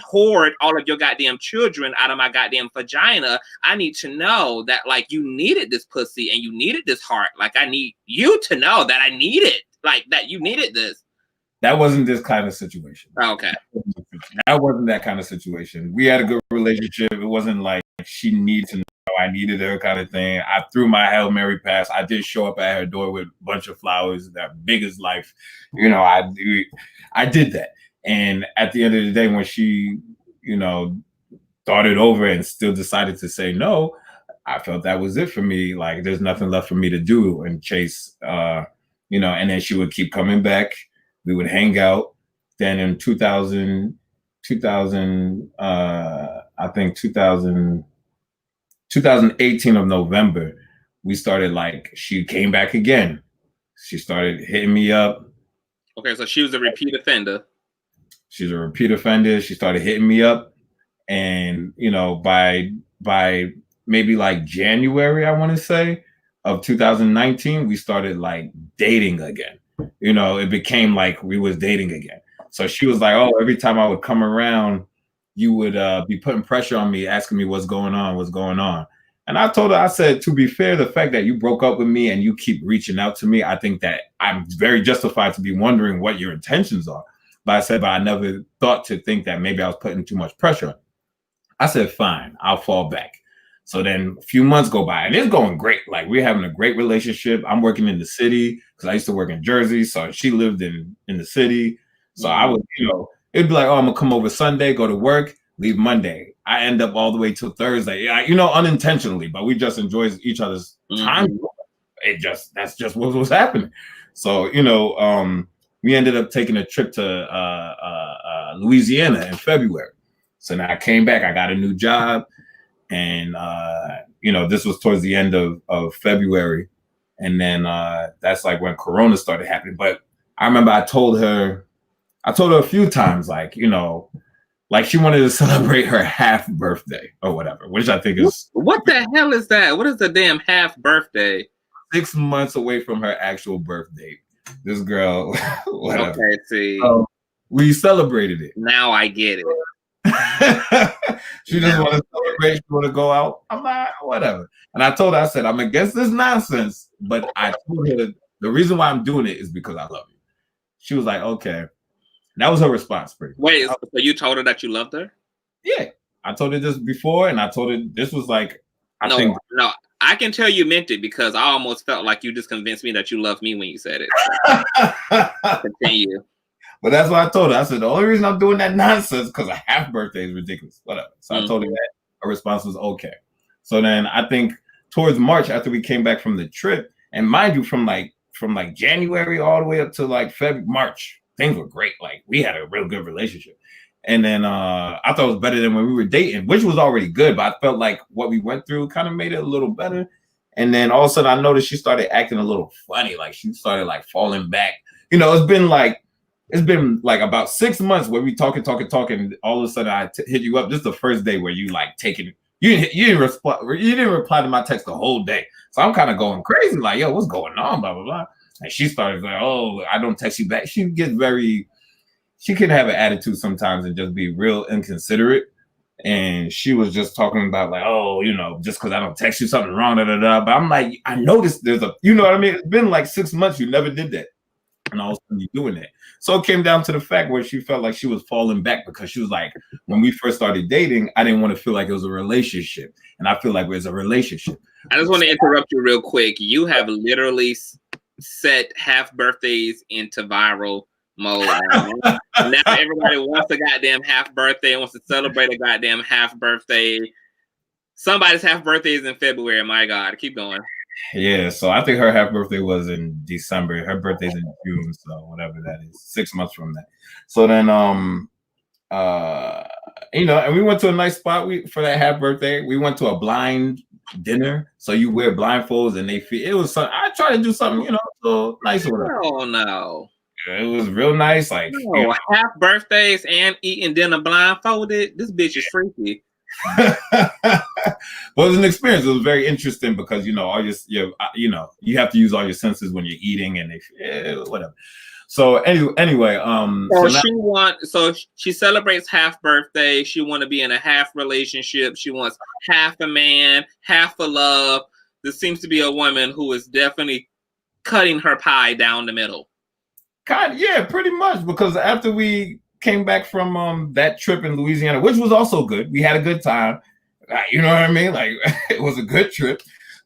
hoard all of your goddamn children out of my goddamn vagina, I need to know that like you needed this pussy and you needed this heart. Like I need you to know that I need it, like that you needed this. That wasn't this kind of situation. Okay. That wasn't that kind of situation. We had a good relationship. It wasn't like she needed to know I needed her kind of thing. I threw my Hail Mary pass. I did show up at her door with a bunch of flowers, that big as life. You know, I did that. And at the end of the day, when she, you know, thought it over and still decided to say no, I felt that was it for me. Like there's nothing left for me to do and chase, you know, and then she would keep coming back. We would hang out. Then in 2018 of November, we started like, she came back again. She started hitting me up. Okay, so she was a repeat offender. She's a repeat offender. She started hitting me up. And, you know, by maybe like January, I want to say, of 2019, we started like dating again. You know, it became like we was dating again. So she was like, oh, every time I would come around, you would be putting pressure on me, asking me what's going on. And I told her, I said, to be fair, the fact that you broke up with me and you keep reaching out to me, I think that I'm very justified to be wondering what your intentions are. But I said, but I never thought to think that maybe I was putting too much pressure on you. I said, fine, I'll fall back. So then a few months go by and it's going great. Like we're having a great relationship. I'm working in the city because I used to work in Jersey. So she lived in the city. So I would, you know, it'd be like, oh, I'm gonna come over Sunday, go to work, leave Monday. I end up all the way till Thursday. Yeah, you know, unintentionally, but we just enjoy each other's time. That's just what was happening. So, you know, we ended up taking a trip to Louisiana in February. So now I came back, I got a new job, and you know, this was towards the end of February. And then that's like when Corona started happening. But I remember I told her a few times, like, you know, like she wanted to celebrate her half birthday or whatever, which I think is what the hell is that? What is the damn half birthday? 6 months away from her actual birth date. This girl, whatever. Okay, see. We celebrated it. Now I get it. She just want to celebrate. She want to go out. I'm like, whatever. And I told her, I said, I'm against this nonsense. But I told her the reason why I'm doing it is because I love you. She was like, okay. That was her response. Pretty much. Wait, so you told her that you loved her? Yeah. I told her this before, and I told her this was like, No, I can tell you meant it because I almost felt like you just convinced me that you loved me when you said it. So. Continue. But that's what I told her. I said, the only reason I'm doing that nonsense because a half birthday is ridiculous. Whatever. So I told her that. Her response was okay. So then I think towards March, after we came back from the trip, and mind you, from like January all the way up to like March, things were great. Like we had a real good relationship. And then I thought it was better than when we were dating, which was already good, but I felt like what we went through kind of made it a little better. And then all of a sudden I noticed she started acting a little funny. Like she started like falling back. You know, it's been like about 6 months where we talking. All of a sudden I hit you up. This is the first day where you like taking, you didn't reply to my text the whole day. So I'm kind of going crazy. Like, yo, what's going on? Blah, blah, blah. And she started like, oh, I don't text you back. She can have an attitude sometimes and just be real inconsiderate. And she was just talking about like, oh, you know, just because I don't text you something wrong, da, da, da. But I'm like, I noticed there's a, you know what I mean? It's been like 6 months. You never did that. And all of a sudden you're doing that. So it came down to the fact where she felt like she was falling back because she was like, when we first started dating, I didn't want to feel like it was a relationship. And I feel like it was a relationship. I just want to interrupt you real quick. You have literally set half birthdays into viral mode. Now everybody wants a goddamn half birthday and wants to celebrate a goddamn half birthday. Somebody's half birthday is in February. My God, keep going. Yeah, so I think her half birthday was in December. Her birthday's in June, so whatever that is, 6 months from that. So then, you know, and we went to a nice spot for that half birthday. We went to a blind dinner, so you wear blindfolds, and it was something. I tried to do something, you know, so nice or whatever. Oh no. It was real nice, like you know. Half birthdays and eating dinner blindfolded. This bitch is freaky. Well, it was an experience. It was very interesting because you know you have to use all your senses when you're eating and whatever. So anyway, so she celebrates half birthday. She want to be in a half relationship. She wants half a man, half a love. This seems to be a woman who is definitely cutting her pie down the middle. God, yeah, pretty much. Because after we came back from that trip in Louisiana, which was also good, we had a good time. You know what I mean? Like it was a good trip.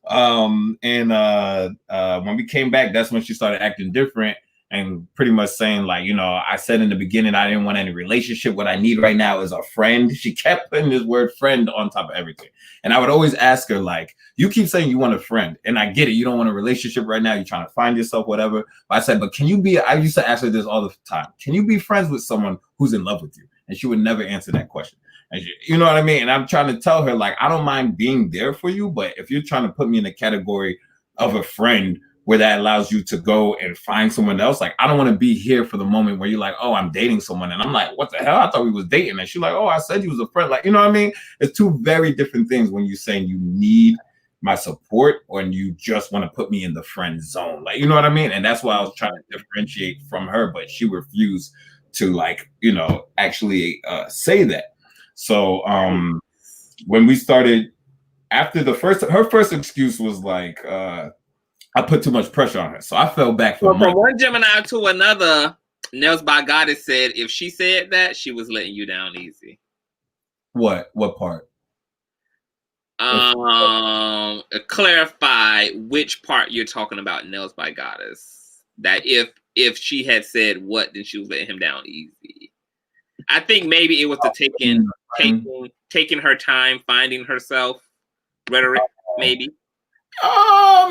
And when we came back, that's when she started acting different and pretty much saying like, you know, I said in the beginning I didn't want any relationship. What I need right now is a friend. She kept putting this word friend on top of everything. And I would always ask her like, you keep saying you want a friend, and I get it. You don't want a relationship right now. You're trying to find yourself, whatever. But I said, but can you be? I used to ask her this all the time. Can you be friends with someone who's in love with you? And she would never answer that question. And you know what I mean? And I'm trying to tell her like, I don't mind being there for you, but if you're trying to put me in the category of a friend where that allows you to go and find someone else, like I don't want to be here for the moment where you're like, oh, I'm dating someone, and I'm like, what the hell? I thought we was dating. And she's like, oh, I said you was a friend. Like, you know what I mean? It's two very different things when you're saying you need my support or you just want to put me in the friend zone. Like, you know what I mean? And that's why I was trying to differentiate from her, but she refused to like, you know, actually say that. So when we started, after her first excuse was like, I put too much pressure on her. So I fell back from one Gemini to another. Nails by Goddess said if she said that, she was letting you down easy. What part? Clarify which part you're talking about, Nails by Goddess. That if she had said what, then she was letting him down easy. I think maybe it was the taking her time, finding herself rhetoric, maybe.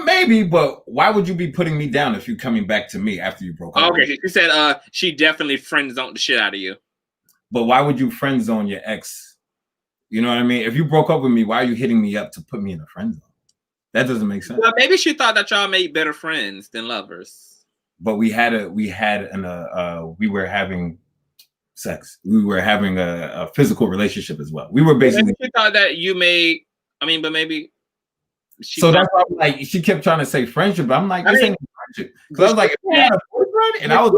Maybe, but why would you be putting me down if you're coming back to me after you broke up? Okay, she said she definitely friend zoned the shit out of you. But why would you friend zone your ex? You know what I mean? If you broke up with me, why are you hitting me up to put me in a friend zone? That doesn't make sense. Well, maybe she thought that y'all made better friends than lovers. But we were having sex. We were having a physical relationship as well. We were basically. Maybe she thought that you made. I mean, but maybe. So that's why I'm like, she kept trying to say friendship, but I'm like, this ain't friendship. Because I was like, if you had a boyfriend, and I was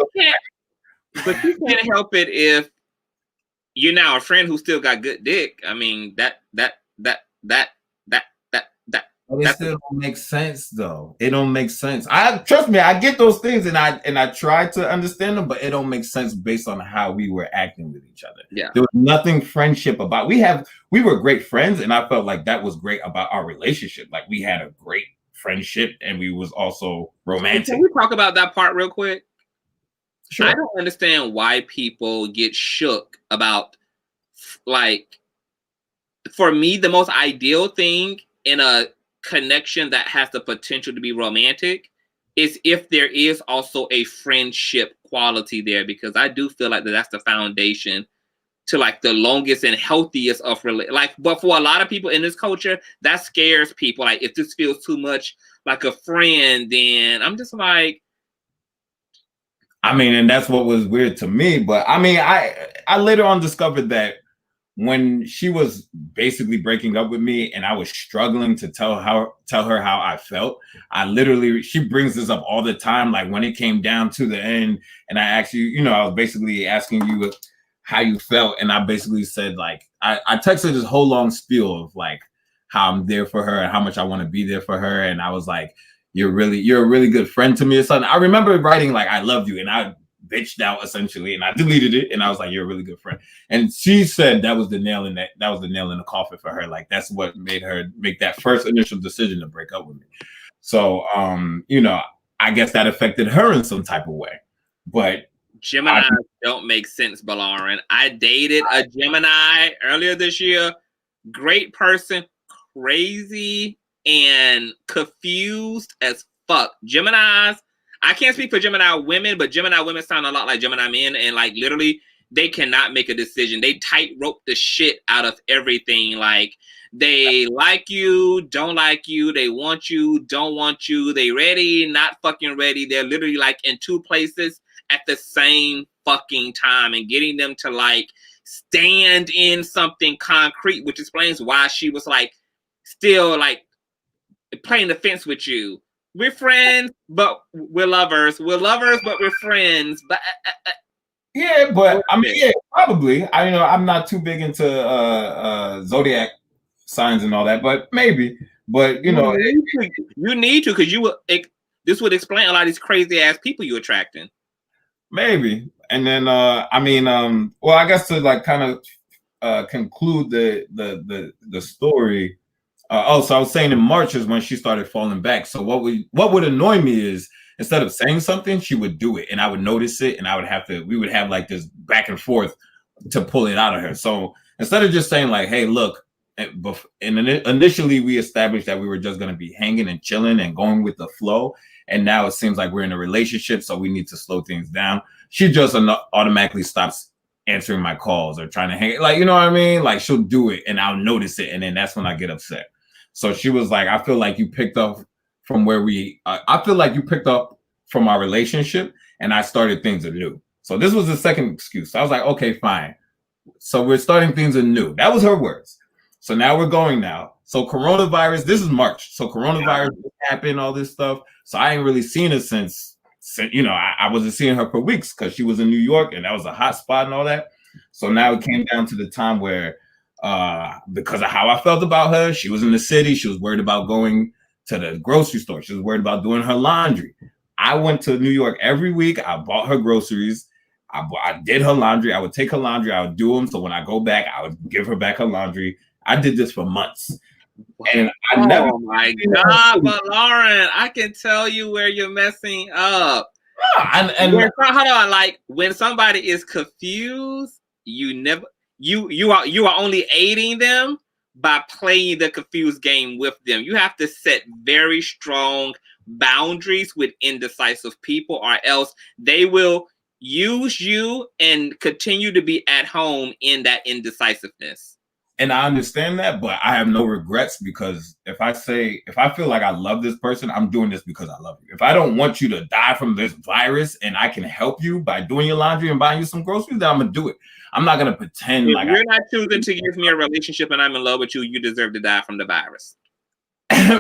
but you can't help it if you're now a friend who still got good dick. I mean, that it still don't make sense though. It don't make sense. Trust me, I get those things and I try to understand them, but it don't make sense based on how we were acting with each other. Yeah. There was nothing friendship about. We were great friends, and I felt like that was great about our relationship. Like we had a great friendship and we was also romantic. Can we talk about that part real quick? Sure. I don't understand why people get shook about, like, for me, the most ideal thing in a connection that has the potential to be romantic is if there is also a friendship quality there, because I do feel like that's the foundation to like the longest and healthiest of like, but for a lot of people in this culture, that scares people. Like, if this feels too much like a friend, then I'm just like, I mean, and that's what was weird to me. But I mean, I later on discovered that when she was basically breaking up with me and I was struggling to tell her how I felt, she brings this up all the time. Like when it came down to the end and I asked you, I was basically asking you how you felt. And I basically said, like, I texted this whole long spiel of like how I'm there for her and how much I want to be there for her. And I was like, you're a really good friend to me or something. I remember writing like, I love you. And I bitched out essentially, and I deleted it. And I was like, you're a really good friend. And she said that was the nail in the coffin for her. Like, that's what made her make that first initial decision to break up with me. So, I guess that affected her in some type of way. But Gemini don't make sense, BOLARIN. I dated a Gemini earlier this year. Great person, crazy and confused as fuck. Geminis, I can't speak for Gemini women, but Gemini women sound a lot like Gemini men, and like literally they cannot make a decision. They tightrope the shit out of everything. Like, they like you, don't like you, they want you, don't want you, they ready, not fucking ready. They're literally like in two places at the same fucking time, and getting them to like stand in something concrete, which explains why she was like still like playing the fence with you. We're friends, but we're lovers. We're lovers, but we're friends. But yeah, but I mean, yeah, probably. I'm not too big into zodiac signs and all that, but maybe. But you need to, because this would explain a lot of these crazy ass people you're attracting. Maybe. And then well, I guess to like kind of conclude the story. So I was saying in March is when she started falling back. So what would annoy me is, instead of saying something, she would do it, and I would notice it, and we would have like this back and forth to pull it out of her. So instead of just saying like, hey, look, and initially we established that we were just going to be hanging and chilling and going with the flow. And now it seems like we're in a relationship, so we need to slow things down. She just automatically stops answering my calls or trying to hang, like, you know what I mean? Like, she'll do it and I'll notice it, and then that's when I get upset. So she was like, I feel like you picked up from where I feel like you picked up from our relationship, and I started things anew. So this was the second excuse. I was like, okay, fine. So we're starting things anew. That was her words. So now we're going now. So coronavirus, this is March. So coronavirus happened, all this stuff. So I ain't really seen her since I wasn't seeing her for weeks because she was in New York and that was a hot spot and all that. So now it came down to the time where because of how I felt about her, she was in the city. She was worried about going to the grocery store. She was worried about doing her laundry. I went to New York every week. I bought her groceries. I did her laundry. I would take her laundry. I would do them. So when I go back, I would give her back her laundry. I did this for months. And I never. Oh my God, BOLARIN, I can tell you where you're messing up. Hold on, like when somebody is confused, you are only aiding them by playing the confused game with them. You have to set very strong boundaries with indecisive people, or else they will use you and continue to be at home in that indecisiveness. And I understand that, but I have no regrets, because if I feel like I love this person, I'm doing this because I love you. If I don't want you to die from this virus and I can help you by doing your laundry and buying you some groceries, then I'm going to do it. I'm not going to pretend if you're not choosing to give me a relationship and I'm in love with you, you deserve to die from the virus.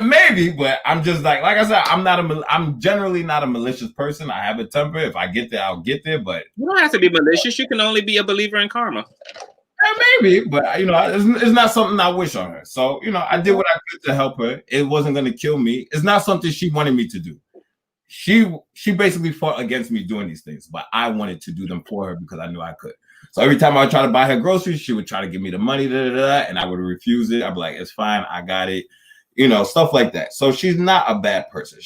Maybe, but I'm just like I said, I'm generally not a malicious person. I have a temper. If I get there, I'll get there, but you don't have to be malicious. You can only be a believer in karma. Maybe, but it's not something I wish on her. So, I did what I could to help her. It wasn't going to kill me. It's not something she wanted me to do. She basically fought against me doing these things, but I wanted to do them for her because I knew I could. So every time I would try to buy her groceries, she would try to give me the money, and I would refuse it. I'd be like, it's fine, I got it, stuff like that. So she's not a bad person.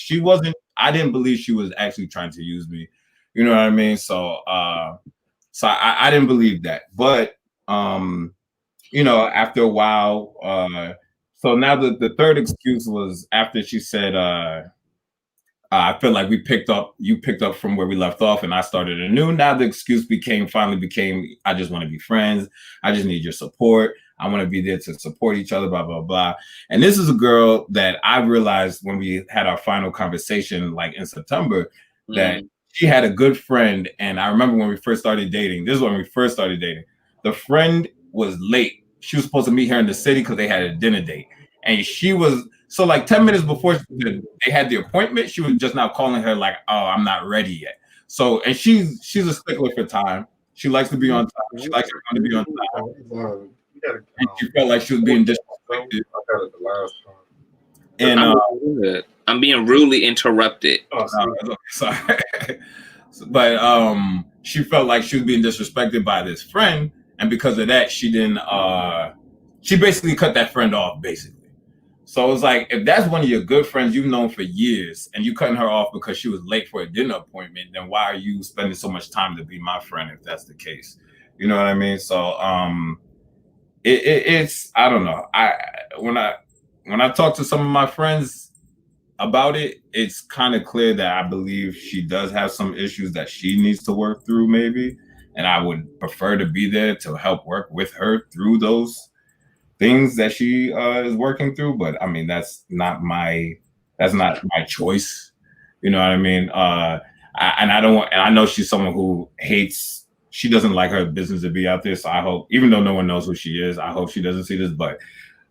I didn't believe she was actually trying to use me. You know what I mean? So, I didn't believe that, but after a while, so now the third excuse was after she said, I feel like you picked up from where we left off, and I started anew. Now the excuse finally became, I just want to be friends. I just need your support. I want to be there to support each other, blah, blah, blah. And this is a girl that I realized when we had our final conversation, like in September, that she had a good friend. And I remember when we first started dating, this is when we first started dating. The friend was late. She was supposed to meet her in the city because they had a dinner date. And she was, so like 10 minutes before they had the appointment, she was just now calling her like, oh, I'm not ready yet. So, and she's a stickler for time. She likes to be on time. She likes everyone to be on time. And she felt like she was being disrespected. And I'm being rudely interrupted. Sorry. But she felt like she was being disrespected by this friend, and because of that, she didn't. She basically cut that friend off, basically. So it was like, if that's one of your good friends you've known for years, and you cutting her off because she was late for a dinner appointment, then why are you spending so much time to be my friend if that's the case? You know what I mean? So it's I don't know. When I talk to some of my friends about it, it's kind of clear that I believe she does have some issues that she needs to work through, maybe, and I would prefer to be there to help work with her through those things that she is working through. But I mean, that's not my choice. You know what I mean? I know she's someone who hates. She doesn't like her business to be out there. So I hope, even though no one knows who she is, I hope she doesn't see this. But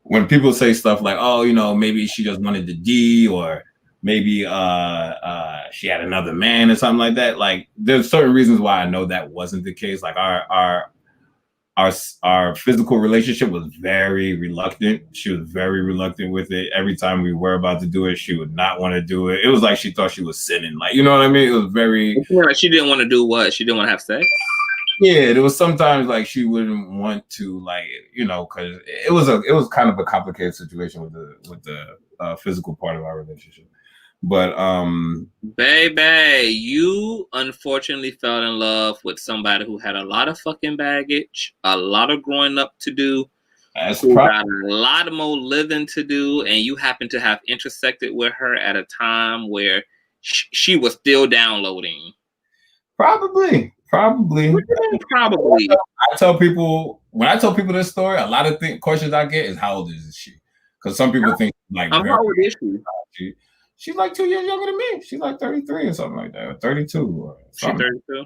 when people say stuff like, "Oh, you know, maybe she just wanted the D," or maybe she had another man or something like that, like there's certain reasons why I know that wasn't the case. Like our physical relationship was very reluctant. She was very reluctant with it. Every time we were about to do it, she would not want to do it. It was like she thought she was sinning. Like, you know what I mean? It was very. She didn't want to do what? She didn't want to have sex? Yeah, there was sometimes like she wouldn't want to, like, you know, because it was kind of a complicated situation with the physical part of our relationship. But baby, you unfortunately fell in love with somebody who had a lot of fucking baggage, a lot of growing up to do, got a lot more living to do, and you happen to have intersected with her at a time where she was still downloading. Probably. Probably. I tell people, when I tell people this story, a lot of questions I get is, how old is she? Because some people think like, how old is she? She's like 2 years younger than me. She's like 33 or something like that, or 32 or something. She's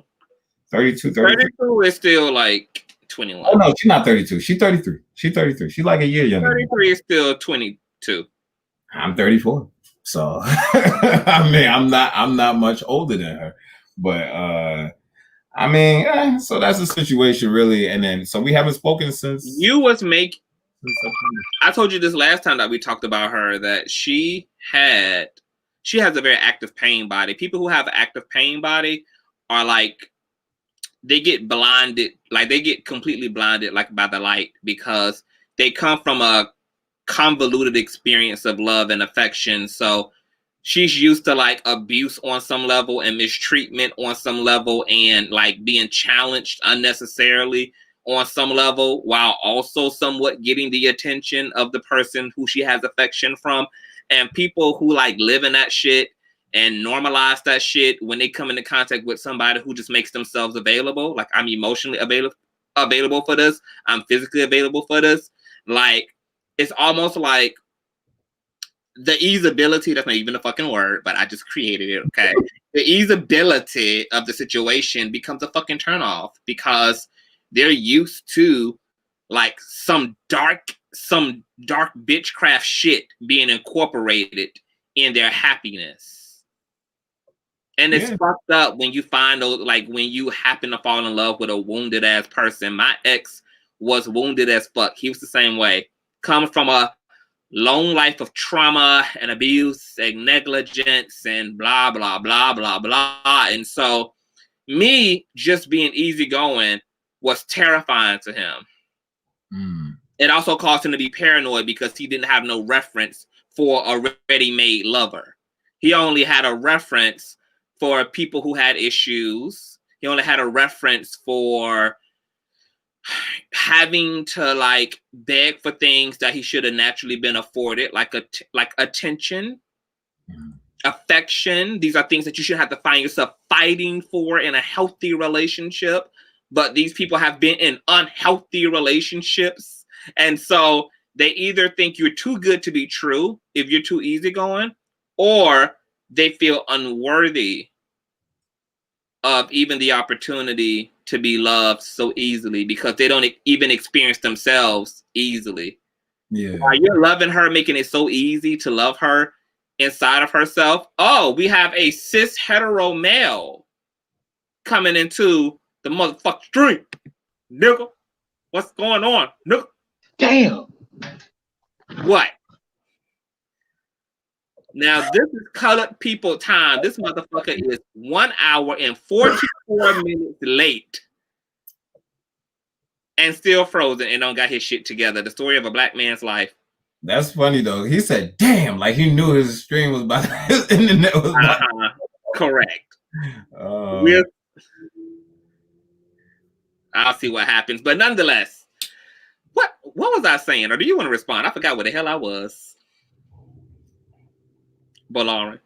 32? 32 is still like 21. Oh no, she's not 32. She's 33. She's 33. She's like a year younger. 33 is still 22. I'm 34. So I mean, I'm not much older than her. But I mean, so that's the situation, really. And then, so we haven't spoken since. I told you this last time that we talked about her, that she has a very active pain body. People who have an active pain body are like, they get blinded, like they get completely blinded, like by the light, because they come from a convoluted experience of love and affection. So she's used to like abuse on some level and mistreatment on some level, and like being challenged unnecessarily on some level, while also somewhat getting the attention of the person who she has affection from. And people who like live in that shit and normalize that shit, when they come into contact with somebody who just makes themselves available, like, I'm emotionally available for this, I'm physically available for this, like, it's almost like the easeability, that's not even a fucking word, but I just created it, okay? The easeability of the situation becomes a fucking turnoff, because they're used to like some dark bitchcraft shit being incorporated in their happiness. And it's fucked up when you find those, like when you happen to fall in love with a wounded ass person. My ex was wounded as fuck. He was the same way. Coming from a long life of trauma and abuse and negligence and blah, blah, blah, blah, blah. And so me just being easygoing was terrifying to him. It also caused him to be paranoid because he didn't have no reference for a ready-made lover. He only had a reference for people who had issues. He only had a reference for having to like beg for things that he should have naturally been afforded, like attention. affection. These are things that you should have to find yourself fighting for in a healthy relationship. But these people have been in unhealthy relationships. And so they either think you're too good to be true if you're too easygoing, or they feel unworthy of even the opportunity to be loved so easily because they don't even experience themselves easily. Yeah. While you're loving her, making it so easy to love her inside of herself. Oh, we have a cis hetero male coming into the motherfucking street. Nigga, what's going on? Nigga. Damn. What? Now, this is colored people time. This motherfucker is 1 hour and 44 minutes late and still frozen and don't got his shit together. The story of a black man's life. That's funny though. He said, "Damn!" Like he knew his stream was about. His internet was about. Correct. I'll see what happens, but nonetheless, what was I saying? Or do you want to respond? I forgot what the hell I was. BOLARIN.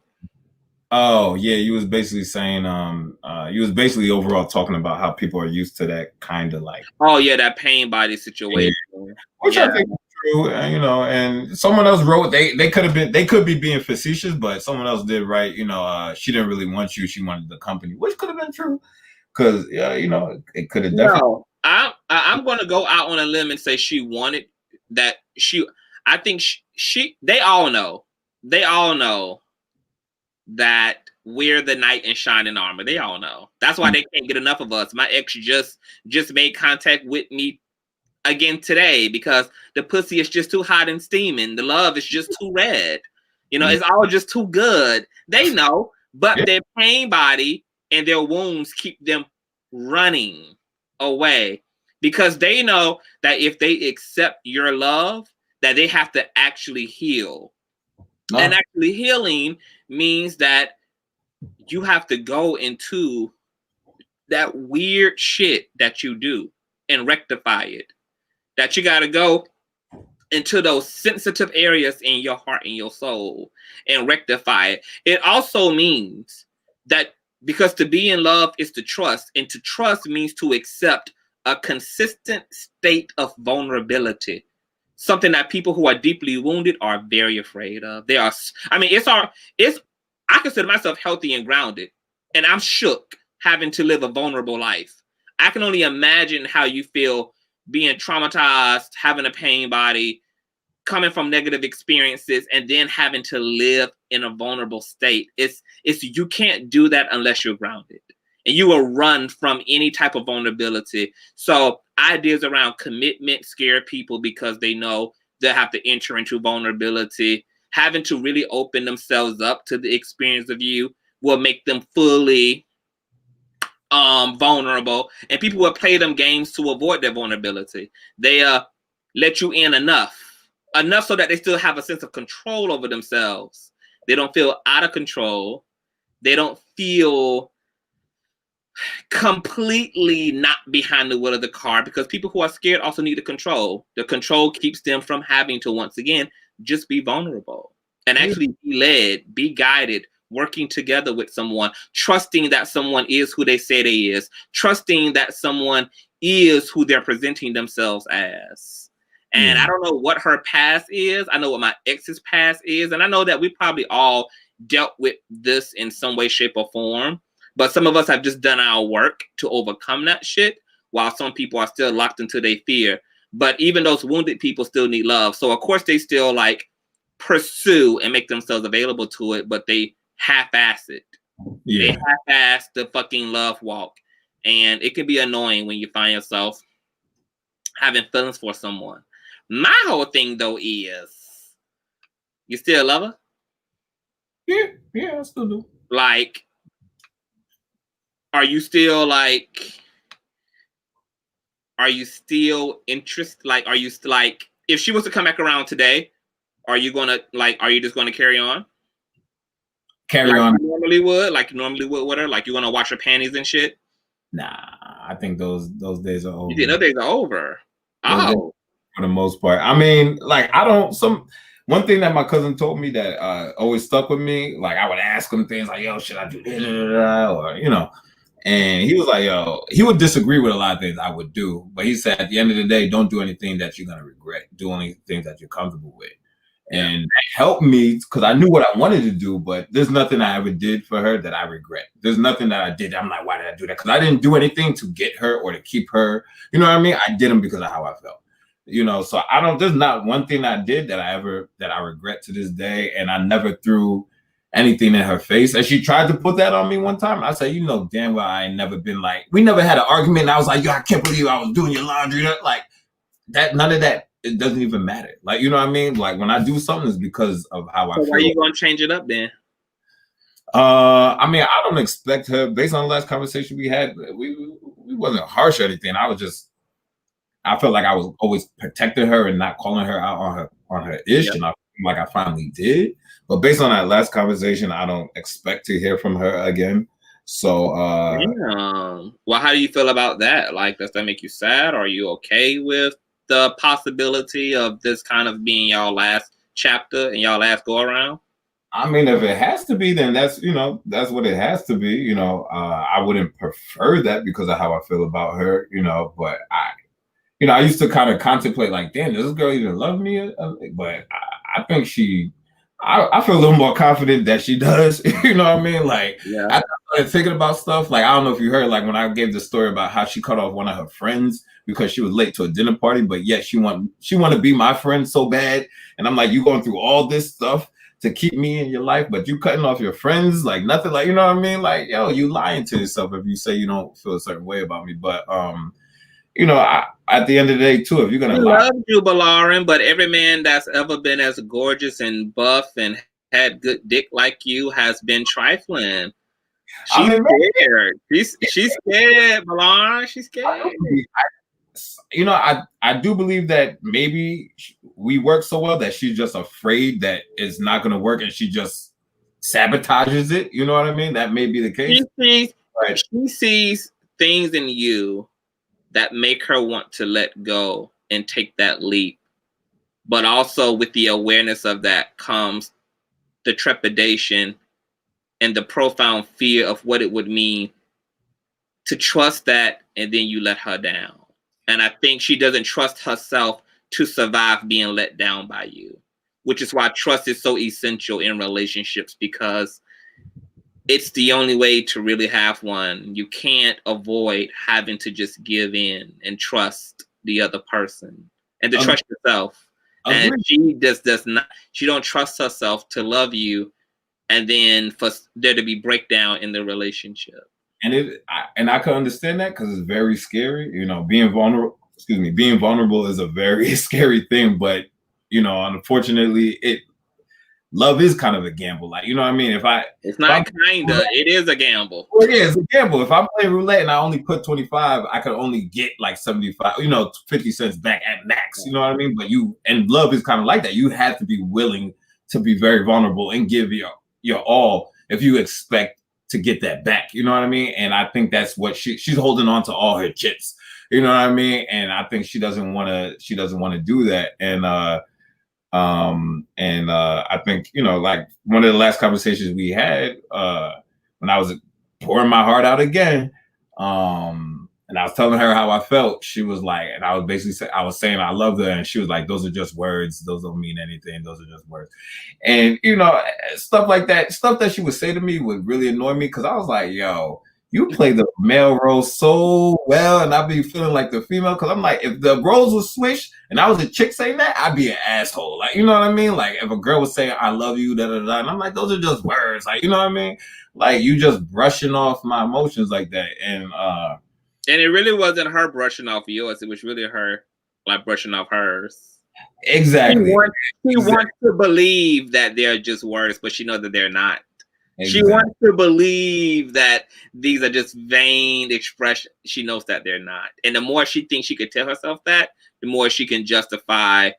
Oh yeah, you was basically saying you was basically overall talking about how people are used to that kind of like. Oh yeah, that pain body situation. Yeah. Which I think is true, you know. And someone else wrote they could be being facetious, but someone else did write, you know, she didn't really want you, she wanted the company, which could have been true, because you know, it could have definitely. No, I'm going to go out on a limb and say she wanted that. I think she they all know that we're the knight in shining armor. They all know. That's why they can't get enough of us. My ex just made contact with me again today because the pussy is just too hot and steaming. The love is just too red. You know, it's all just too good. They know, but their pain body and their wounds keep them running away because they know that if they accept your love, that they have to actually heal. Oh. And actually healing means that you have to go into that weird shit that you do and rectify it. That you got to go into those sensitive areas in your heart and your soul and rectify it. It also means that because to be in love is to trust, and to trust means to accept a consistent state of vulnerability. Something that people who are deeply wounded are very afraid of. I consider myself healthy and grounded, and I'm shook having to live a vulnerable life. I can only imagine how you feel being traumatized, having a pain body, coming from negative experiences, and then having to live in a vulnerable state. You can't do that unless you're grounded, and you will run from any type of vulnerability. So ideas around commitment scare people because they know they'll have to enter into vulnerability. Having to really open themselves up to the experience of you will make them fully vulnerable, and people will play them games to avoid their vulnerability. They let you in enough so that they still have a sense of control over themselves. They don't feel out of control. They don't feel completely not behind the wheel of the car, because people who are scared also need the control. The control keeps them from having to, once again, just be vulnerable and actually be led, be guided, working together with someone, trusting that someone is who they say they is, trusting that someone is who they're presenting themselves as. And I don't know what her past is. I know what my ex's past is. And I know that we probably all dealt with this in some way, shape, or form. But some of us have just done our work to overcome that shit, while some people are still locked into their fear. But even those wounded people still need love. So, of course, they still, like, pursue and make themselves available to it, but they half-ass it. Yeah. They half-ass the fucking love walk. And it can be annoying when you find yourself having feelings for someone. My whole thing, though, is you still love her? Yeah, I still do. Like, are you still interested? Like, are you like, if she was to come back around today, are you just gonna carry on? Carry on. You normally would with her? Like, you gonna wash her panties and shit? Nah, I think those days are over. You think those days are over? For the most part. I mean, like, one thing that my cousin told me that always stuck with me, like I would ask him things like, yo, should I do this? Or, you know, and he was like, yo, he would disagree with a lot of things I would do. But he said, at the end of the day, don't do anything that you're going to regret. Do only things that you're comfortable with. Yeah. And that helped me because I knew what I wanted to do, but there's nothing I ever did for her that I regret. There's nothing that I did. I'm like, why did I do that? Because I didn't do anything to get her or to keep her. You know what I mean? I did them because of how I felt. You know, so I don't, there's not one thing I did that I regret to this day. And I never threw anything in her face. And she tried to put that on me one time. I said, you know, damn well, I ain't never been like, we never had an argument. And I was like, yo, I can't believe I was doing your laundry. Like that, none of that, it doesn't even matter. Like, you know what I mean? Like when I do something, it's because of how I feel. Why are you going to change it up then? I mean, I don't expect her, based on the last conversation we had, we wasn't harsh or anything. I felt like I was always protecting her and not calling her out on her ish. Yep. And I feel like I finally did. But based on that last conversation, I don't expect to hear from her again. So well, how do you feel about that? Like, does that make you sad? Are you okay with the possibility of this kind of being y'all last chapter and y'all last go around? I mean, if it has to be, then that's, you know, that's what it has to be. You know, I wouldn't prefer that because of how I feel about her, you know, but I used to kind of contemplate like, damn, does this girl even love me? But I think I feel a little more confident that she does. You know what I mean? Like, yeah. I started thinking about stuff. Like, I don't know if you heard, like when I gave the story about how she cut off one of her friends because she was late to a dinner party, but yet she want to be my friend so bad. And I'm like, you going through all this stuff to keep me in your life, but you cutting off your friends, like nothing, like, you know what I mean? Like, yo, you lying to yourself if you say you don't feel a certain way about me. But you know, at the end of the day, too, if you're gonna lie, love you, BOLARIN, but every man that's ever been as gorgeous and buff and had good dick like you has been trifling. She's scared. She's scared, BOLARIN. She's scared. You know, I do believe that maybe we work so well that she's just afraid that it's not gonna work, and she just sabotages it. You know what I mean? That may be the case. She sees things in you that make her want to let go and take that leap. But also with the awareness of that comes the trepidation and the profound fear of what it would mean to trust that and then you let her down. And I think she doesn't trust herself to survive being let down by you, which is why trust is so essential in relationships, because it's the only way to really have one. You can't avoid having to just give in and trust the other person and to trust yourself. And she just does not. She don't trust herself to love you, and then for there to be breakdown in the relationship. And I can understand that because it's very scary. You know, being vulnerable. Being vulnerable is a very scary thing. But you know, unfortunately, love is kind of a gamble. Like, you know what I mean? It's not kinda, it is a gamble. Well, yeah, it's a gamble. If I'm playing roulette and I only put 25, I could only get like 75, 50 cents back at max. You know what I mean? But and love is kind of like that. You have to be willing to be very vulnerable and give your all if you expect to get that back. You know what I mean? And I think that's what she's holding on to all her chips. You know what I mean? And I think she doesn't want to do that. And I think, like one of the last conversations we had, when I was pouring my heart out again, and I was telling her how I felt, she was like, and I was basically I was saying I loved her, and she was like, those are just words. Those don't mean anything. Those are just words. And, stuff like that, stuff that she would say to me would really annoy me, because I was like, yo, you play the male role so well, and I'd be feeling like the female, because I'm like, if the roles were switched and I was a chick saying that, I'd be an asshole. Like, you know what I mean? Like, if a girl was saying, I love you, da da da, and I'm like, those are just words. Like, you know what I mean? Like, you just brushing off my emotions like that. And it really wasn't her brushing off yours. It was really her, like, brushing off hers. Exactly. She wants to believe that they're just words, but she knows that they're not. Exactly. She wants to believe that these are just vain expressions. She knows that they're not. And the more she thinks she could tell herself that, the more she can justify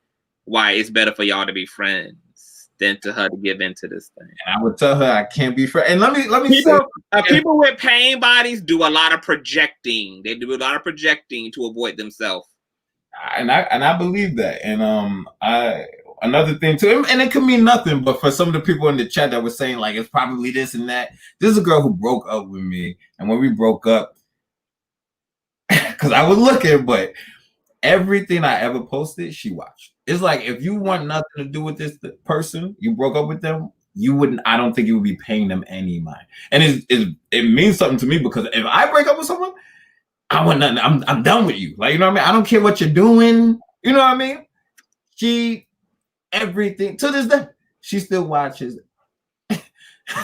why it's better for y'all to be friends than to her to give into this thing. And I would tell her I can't be friends. And let me say, people with pain bodies do a lot of projecting. They do a lot of projecting to avoid themselves. And I believe that. And another thing too, and it could mean nothing, but for some of the people in the chat that were saying like it's probably this and that, this is a girl who broke up with me, and when we broke up, because I was looking, but everything I ever posted, she watched. It's like if you want nothing to do with this person, you broke up with them, you wouldn't. I don't think you would be paying them any mind, and it means something to me because if I break up with someone, I want nothing. I'm done with you. Like, you know what I mean? I don't care what you're doing. You know what I mean? Everything to this day, she still watches.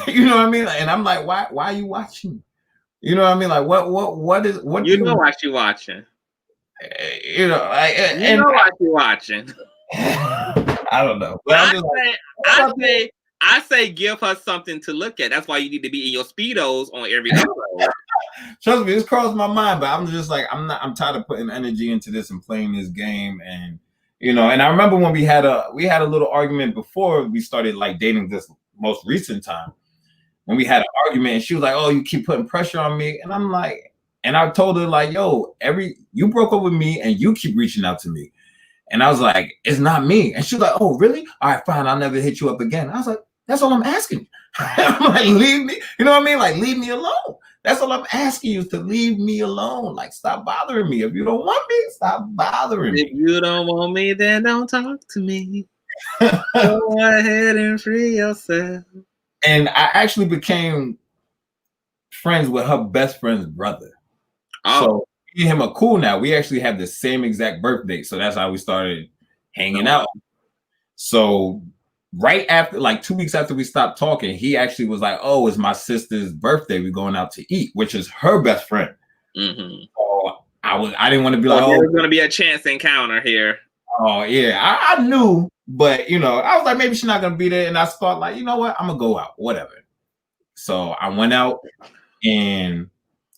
You know what I mean? And I'm like, why are you watching? You know what I mean? Like, what you know why she watching? You know, you know why she watching. I don't know. But I say give her something to look at. That's why you need to be in your Speedos on every episode. Trust me, this crossed my mind, but I'm just like, I'm tired of putting energy into this and playing this game. And you know, and I remember when we had a little argument before we started like dating this most recent time, when we had an argument and she was like, oh, you keep putting pressure on me. And I'm like, and I told her like, yo, you broke up with me and you keep reaching out to me. And I was like, it's not me. And she was like, oh, really? All right, fine. I'll never hit you up again. I was like, that's all I'm asking. I'm like, leave me. You know what I mean? Like, leave me alone. That's all I'm asking you, to leave me alone. Like, stop bothering me. If you don't want me, stop bothering me. If you don't want me, then don't talk to me. Go ahead and free yourself. And I actually became friends with her best friend's brother. Oh. So me and him are cool now. We actually have the same exact birthday. So that's how we started hanging out. So right after, like 2 weeks after we stopped talking, he actually was like, oh, it's my sister's birthday. We're going out to eat, which is her best friend. Mm-hmm. So I didn't want to be like, oh, there's going to be a chance encounter here. Oh, yeah. I knew, but, you know, I was like, maybe she's not going to be there. And I thought like, you know what? I'm going to go out, whatever. So I went out and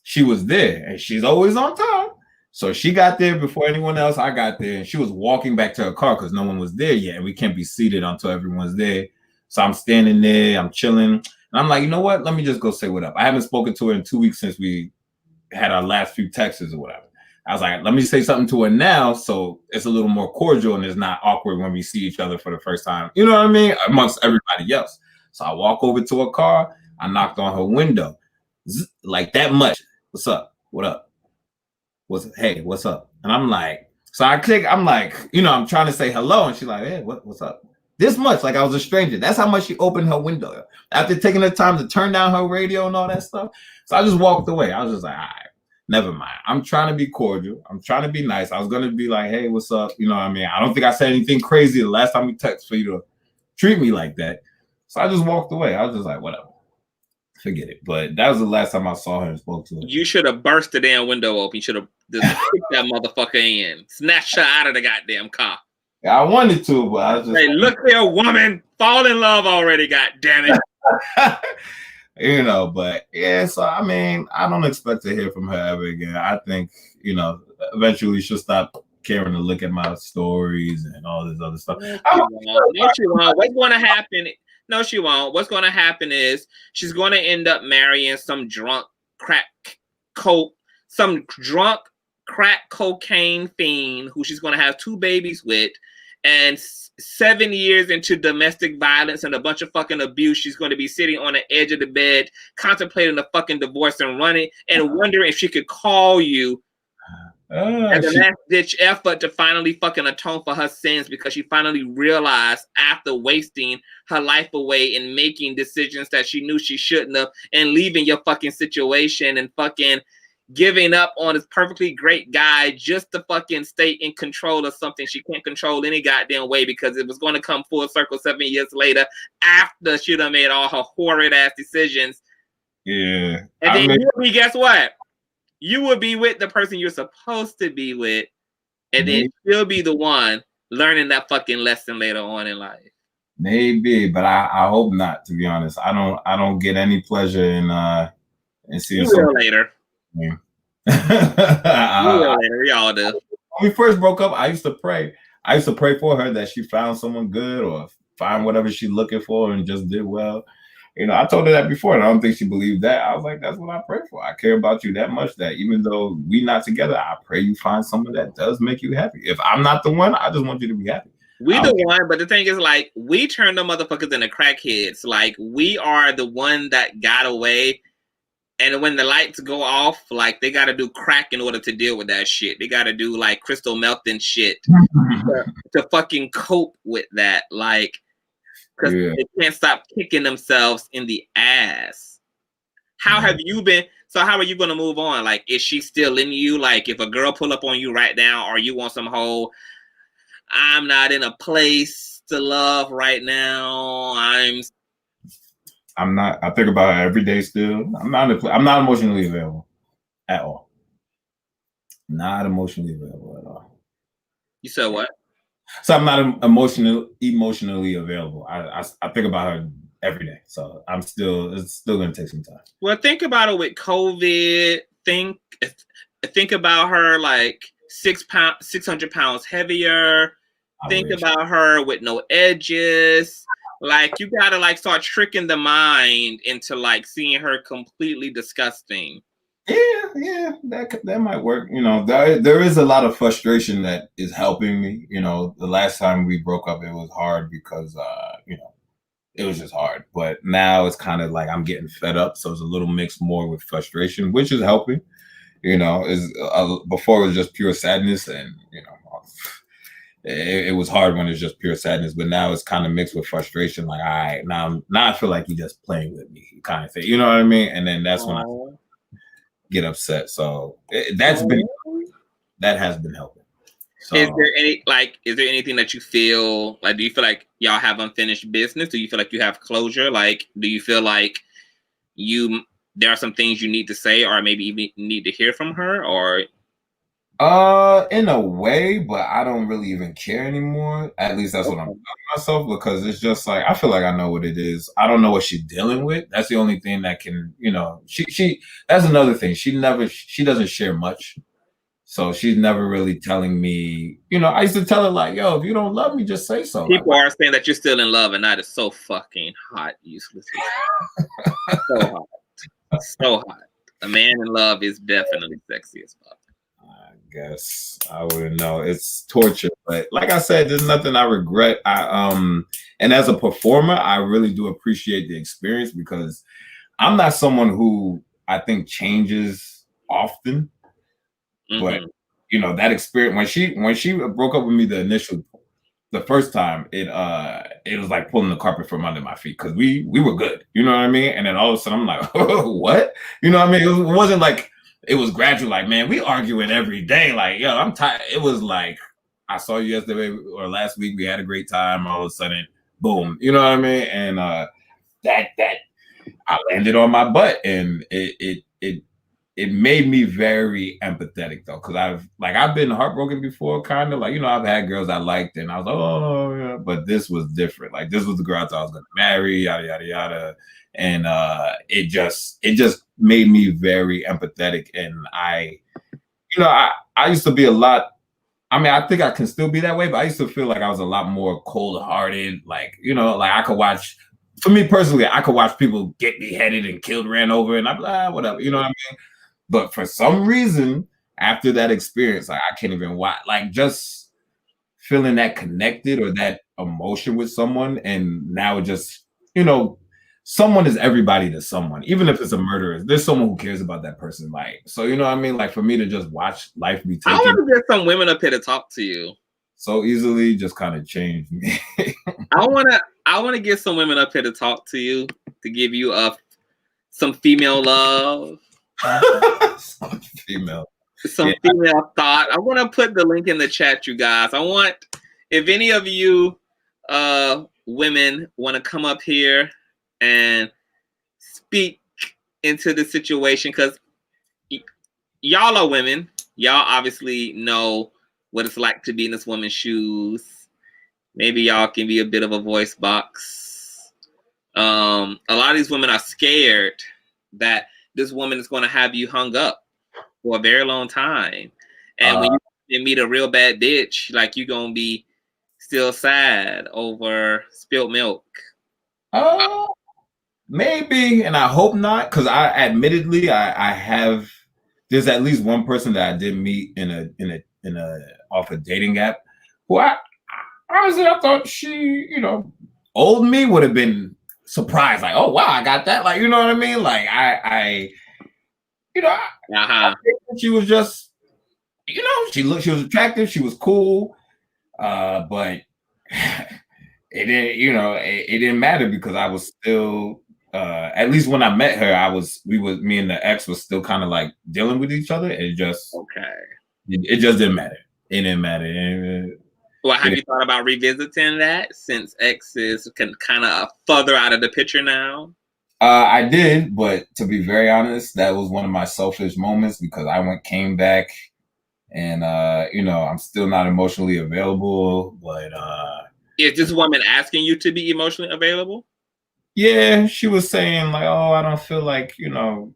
she was there, and she's always on time. So she got there before anyone else. I got there, and she was walking back to her car because no one was there yet. And we can't be seated until everyone's there. So I'm standing there, I'm chilling. And I'm like, you know what? Let me just go say what up. I haven't spoken to her in 2 weeks since we had our last few texts or whatever. I was like, let me say something to her now so it's a little more cordial and it's not awkward when we see each other for the first time. You know what I mean? Amongst everybody else. So I walk over to her car. I knocked on her window. Like that much. What's up? What up? Hey, what's up? And I'm like, so I'm like, you know, I'm trying to say hello. And she's like, hey, what's up? This much, like I was a stranger. That's how much she opened her window after taking the time to turn down her radio and all that stuff. So I just walked away. I was just like, all right, never mind. I'm trying to be cordial. I'm trying to be nice. I was going to be like, hey, what's up? You know what I mean? I don't think I said anything crazy the last time we texted for you to treat me like that. So I just walked away. I was just like, whatever. Forget it. But that was the last time I saw her and spoke to her. You should have burst the damn window open. You should have just kicked that motherfucker in. Snatched her out of the goddamn car. Yeah, I wanted to, but I was just... Hey, look here, woman. Fall in love already, goddammit. You know, but yeah, so I mean, I don't expect to hear from her ever again. I think, you know, eventually she'll stop caring to look at my stories and all this other stuff. No, she won't. What's going to happen... No, she won't. What's going to happen is she's going to end up marrying some drunk crack cocaine fiend who she's going to have 2 babies with, and 7 years into domestic violence and a bunch of fucking abuse, she's going to be sitting on the edge of the bed, contemplating a fucking divorce and running and wondering if she could call you as a last-ditch effort to finally fucking atone for her sins, because she finally realized after wasting her life away and making decisions that she knew she shouldn't have, and leaving your fucking situation and fucking giving up on this perfectly great guy just to fucking stay in control of something she can't control any goddamn way, because it was going to come full circle 7 years later after she'd have made all her horrid ass decisions. Yeah. And then you would be, guess what? You would be with the person you're supposed to be with, and then she'll be the one learning that fucking lesson later on in life. Maybe, but I hope not, to be honest. I don't get any pleasure in seeing someone later. Yeah. Later, we all do. When we first broke up, I used to pray. I used to pray for her that she found someone good or find whatever she's looking for and just did well. You know, I told her that before, and I don't think she believed that. I was like, that's what I pray for. I care about you that much that even though we're not together, I pray you find someone that does make you happy. If I'm not the one, I just want you to be happy. We the one, but the thing is, like, we turn the motherfuckers into crackheads. Like, we are the one that got away. And when the lights go off, like, they got to do crack in order to deal with that shit. They got to do, like, crystal melting shit to fucking cope with that. Like, because they can't stop kicking themselves in the ass. How have you been? So how are you going to move on? Like, is she still in you? Like, if a girl pull up on you right now, or you want some whole, I'm not in a place to love right now. I'm not. I think about it every day still. I'm not emotionally available at all. Not emotionally available at all. You said what? So I'm not emotionally available. I think about her every day. So it's still gonna take some time. Well, think about it with COVID. Think about her like 600 pounds heavier. Think about her with no edges. Like, you gotta like start tricking the mind into like seeing her completely disgusting. Yeah, that might work. You know, there is a lot of frustration that is helping me. You know, the last time we broke up, it was hard because you know, it was just hard. But now it's kind of like I'm getting fed up, so it's a little mixed more with frustration, which is helping. You know, before it was just pure sadness, and you know, it was hard when it's just pure sadness. But now it's kind of mixed with frustration. Like, all right, now I feel like you're just playing with me, kind of thing. You know what I mean? And then that's when I get upset. So that has been helping. So, is there anything that you feel like? Do you feel like y'all have unfinished business? Do you feel like you have closure? Like, do you feel like there are some things you need to say, or maybe even need to hear from her, or? In a way, but I don't really even care anymore. At least that's what I'm telling myself, because it's just like, I feel like I know what it is. I don't know what she's dealing with. That's the only thing that can, you know, that's another thing. She doesn't share much. So she's never really telling me, you know, I used to tell her like, yo, if you don't love me, just say so. People are saying that you're still in love, and that is so fucking hot, useless. So hot. So hot. A man in love is definitely sexy as fuck. I guess I wouldn't know. It's torture, but like I said, there's nothing I regret. And as a performer, I really do appreciate the experience, because I'm not someone who I think changes often. But you know, that experience, when she broke up with me the first time, it was like pulling the carpet from under my feet, because we were good, you know what I mean? And then all of a sudden I'm like, what? You know what I mean? It wasn't like it was gradual, like, man, we arguing every day, like, yo, I'm tired. It was like, I saw you yesterday or last week, we had a great time, all of a sudden, boom, you know what I mean? And that I landed on my butt, and it made me very empathetic, though, because I've been heartbroken before, kind of like, you know, I've had girls I liked, and I was like, oh yeah, but this was different. Like, this was the girl I thought I was gonna marry, yada yada yada, and it just made me very empathetic. And I used to be a lot. I mean, I think I can still be that way, but I used to feel like I was a lot more cold-hearted. Like, you know, like I could watch. For me personally, I could watch people get beheaded and killed, ran over, and I'm like, whatever, you know what I mean? But for some reason, after that experience, like, I can't even watch, like, just feeling that connected or that emotion with someone. And now it just, you know, someone is everybody to someone, even if it's a murderer. There's someone who cares about that person. Like, so, you know what I mean? Like, for me to just watch life be taken. I want to get some women up here to talk to you. So easily just kind of changed me. I want to get some women up here to talk to you, to give you some female love. Some female thought. I want to put the link in the chat, you guys. I want, if any of you women want to come up here and speak into the situation, because y'all are women. Y'all obviously know what it's like to be in this woman's shoes. Maybe y'all can be a bit of a voice box. A lot of these women are scared that this woman is going to have you hung up for a very long time. And when you meet a real bad bitch, like, you're going to be still sad over spilled milk. Maybe, and I hope not, because I have, there's at least one person that I did meet in a off a dating app who honestly, I thought she, old me would have been surprised, like, oh wow, I got that, like, you know what I mean? Like, I I think that she was just, she was attractive, she was cool, but it didn't, it didn't matter because I was still, at least when I met her, me and the ex was still kind of like dealing with each other. It just, it just didn't matter. It didn't matter. Well, have you thought about revisiting that since EXES can kind of further out of the picture now? I did, but to be very honest, that was one of my selfish moments because I came back and, I'm still not emotionally available, but, is this woman asking you to be emotionally available? Yeah, she was saying like, "Oh, I don't feel like you're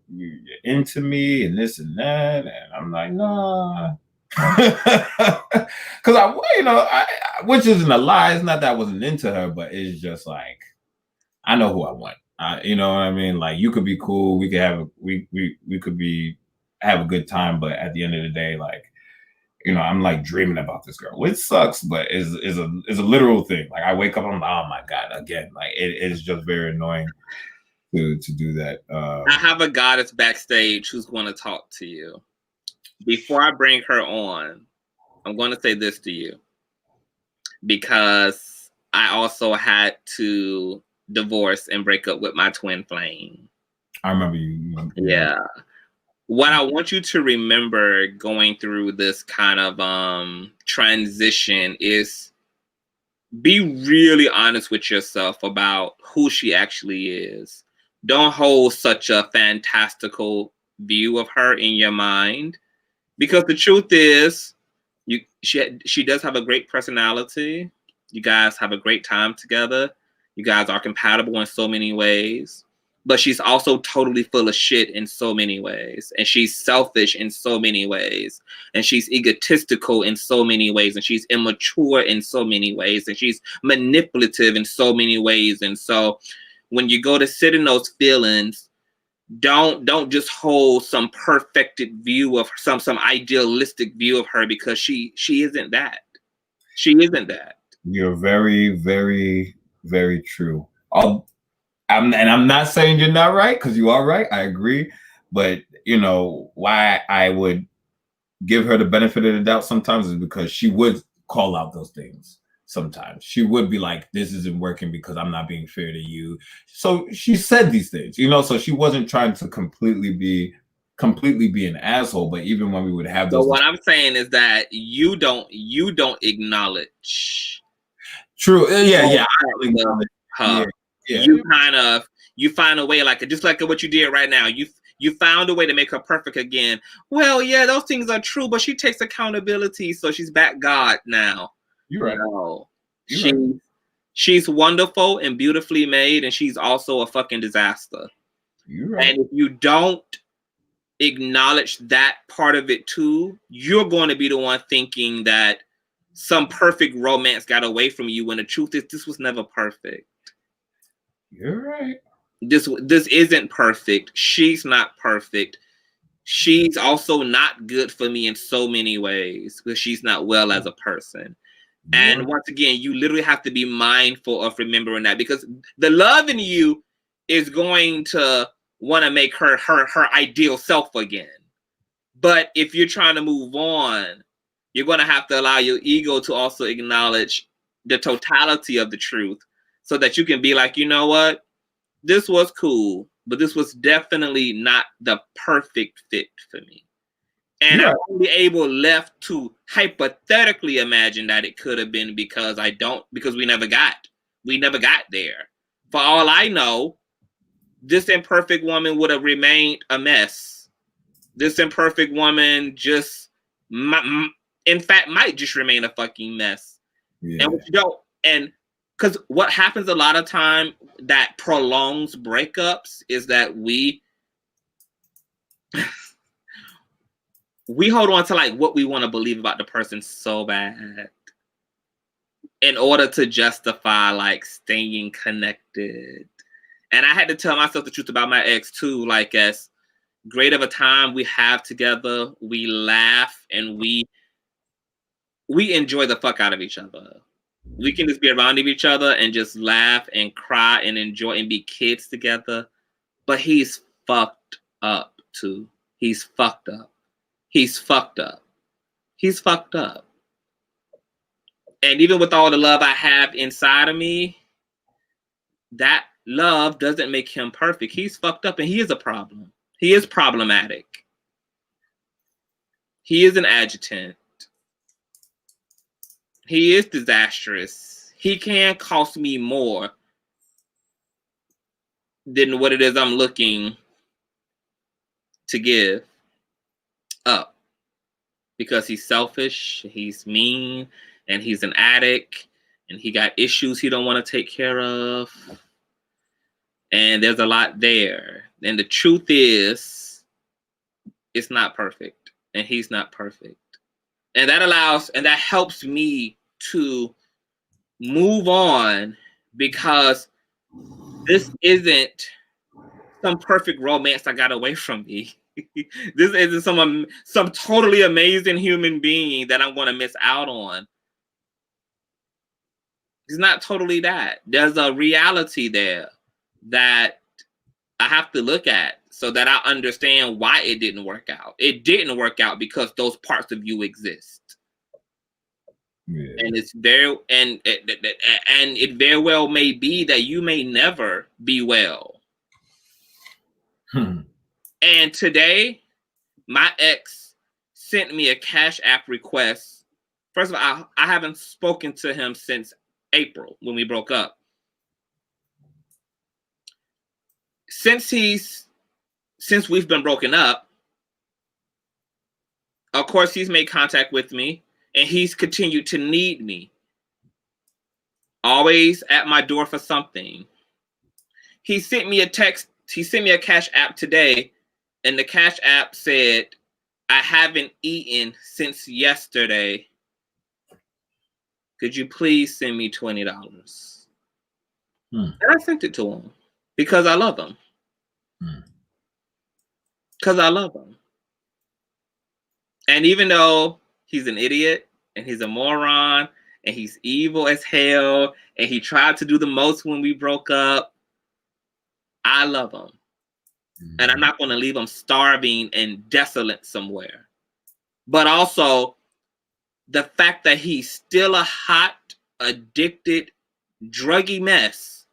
into me and this and that," and I'm like, "Nah," because which isn't a lie. It's not that I wasn't into her, but it's just like I know who I want. You know what I mean? Like you could be cool. We could have we could have a good time, but at the end of the day, like. I'm like dreaming about this girl, which sucks, but is a literal thing. Like I wake up, I'm like, oh my God, again. Like it is just very annoying to do that. I have a goddess backstage who's going to talk to you. Before I bring her on, I'm going to say this to you because I also had to divorce and break up with my twin flame. I remember you. Yeah. What I want you to remember going through this kind of transition is be really honest with yourself about who she actually is. Don't hold such a fantastical view of her in your mind, because the truth is, she does have a great personality. You guys have a great time together. You guys are compatible in so many ways. But she's also totally full of shit in so many ways. And she's selfish in so many ways. And she's egotistical in so many ways. And she's immature in so many ways. And she's manipulative in so many ways. And so when you go to sit in those feelings, don't just hold some perfected view of some idealistic view of her, because she isn't that. She isn't that. You're very, very, very true. I'm not saying you're not right, because you are right. I agree. But, why I would give her the benefit of the doubt sometimes is because she would call out those things sometimes. She would be like, this isn't working because I'm not being fair to you. So she said these things, so she wasn't trying to completely be an asshole. But even when we would have those. So what I'm saying is that you don't acknowledge. True. Yeah. I acknowledge her. Yeah. You find a way, just like what you did right now. You found a way to make her perfect again. Well, yeah, those things are true, but she takes accountability, so she's back God now. You're right. No. She's wonderful and beautifully made, and she's also a fucking disaster. You're right. And if you don't acknowledge that part of it too, you're going to be the one thinking that some perfect romance got away from you, when the truth is this was never perfect. You're right. This isn't perfect. She's not perfect. She's also not good for me in so many ways because she's not well as a person. Yeah. And once again, you literally have to be mindful of remembering that, because the love in you is going to want to make her ideal self again. But if you're trying to move on, you're going to have to allow your ego to also acknowledge the totality of the truth, so that you can be like, you know what? This was cool, but this was definitely not the perfect fit for me. And I'm only left to hypothetically imagine that it could have been, because we never got there. For all I know, this imperfect woman would have remained a mess. This imperfect woman just, in fact, might just remain a fucking mess. Yeah. And what you don't, and because what happens a lot of time that prolongs breakups is that we hold on to what we want to believe about the person so bad in order to justify staying connected. And I had to tell myself the truth about my ex too. As great of a time we have together, we laugh and we enjoy the fuck out of each other. We can just be around each other and just laugh and cry and enjoy and be kids together. But he's fucked up too. He's fucked up. He's fucked up. He's fucked up. And even with all the love I have inside of me, that love doesn't make him perfect. He's fucked up and he is a problem. He is problematic. He is an adjutant. He is disastrous. He can cost me more than what it is I'm looking to give up. Because he's selfish, he's mean, and he's an addict, and he got issues he don't want to take care of. And there's a lot there. And the truth is, it's not perfect. And he's not perfect. And that allows, and that helps me to move on, because this isn't some perfect romance I got away from me. This isn't some totally amazing human being that I'm going to miss out on. It's not totally that. There's a reality there that I have to look at so that I understand why it didn't work out. It didn't work out because those parts of you exist. Yeah. And it's very, and it very well may be that you may never be well. And today, my ex sent me a Cash App request. First of all, I haven't spoken to him since April when we broke up. Since we've been broken up, of course, he's made contact with me and he's continued to need me. Always at my door for something. He sent me a text. He sent me a Cash App today, and the Cash App said, "I haven't eaten since yesterday. Could you please send me $20? And I sent it to him because I love him. Because I love him. And even though he's an idiot and he's a moron and he's evil as hell and he tried to do the most when we broke up, I love him. And I'm not going to leave him starving and desolate somewhere. But also, the fact that he's still a hot, addicted, druggy mess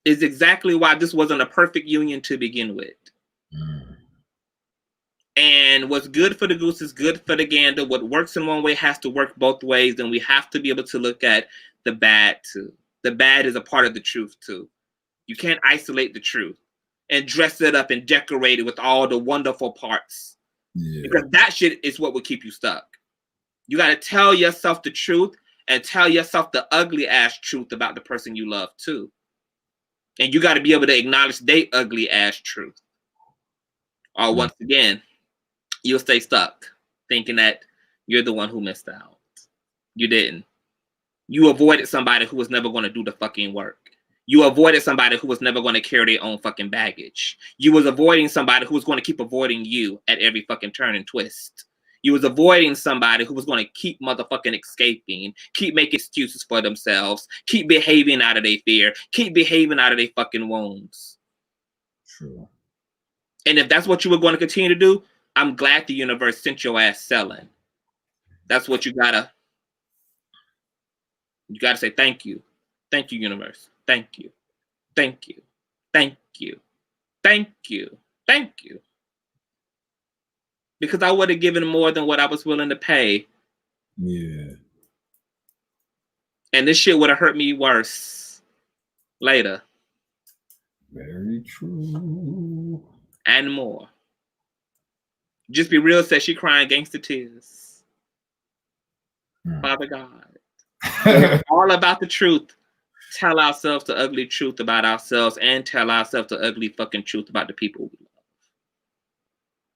is exactly why this wasn't a perfect union to begin with. And what's good for the goose is good for the gander. What works in one way has to work both ways, and we have to be able to look at the bad too. The bad is a part of the truth too. You can't isolate the truth and dress it up and decorate it with all the wonderful parts. Yeah. Because that shit is what will keep you stuck. You got to tell yourself the truth and tell yourself the ugly ass truth about the person you love too. And you got to be able to acknowledge their ugly ass truth. Or once again, you'll stay stuck thinking that you're the one who missed out. You didn't. You avoided somebody who was never going to do the fucking work. You avoided somebody who was never going to carry their own fucking baggage. You was avoiding somebody who was going to keep avoiding you at every fucking turn and twist. You was avoiding somebody who was going to keep motherfucking escaping, keep making excuses for themselves, keep behaving out of their fear, keep behaving out of their fucking wounds. True. And if that's what you were going to continue to do, I'm glad the universe sent your ass selling. That's what you gotta say thank you. Thank you, universe. Thank you. Thank you. Thank you. Thank you. Thank you. Because I would have given more than what I was willing to pay. Yeah. And this shit would have hurt me worse later. Very true. And more. Just Be Real says she crying gangster tears. Father God. It's all about the truth. Tell ourselves the ugly truth about ourselves and tell ourselves the ugly fucking truth about the people we love.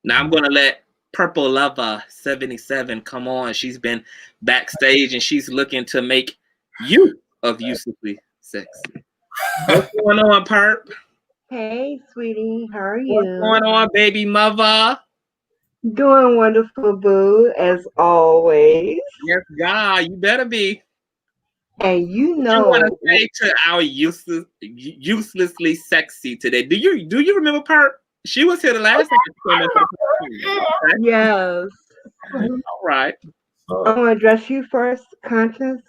Now I'm going to let Purple Lover 77 come on. She's been backstage and she's looking to make you of Usefully Sexy. What's going on, Perp? Hey, sweetie. How are you? What's going on, baby mother? Doing wonderful, boo, as always. Yes, God, you better be. And you What you want know, to say to our uselessly sexy today? Do you remember Perp? She was here the last time. She came in for the okay? yes. All right. I'm going to address you first, Conscious.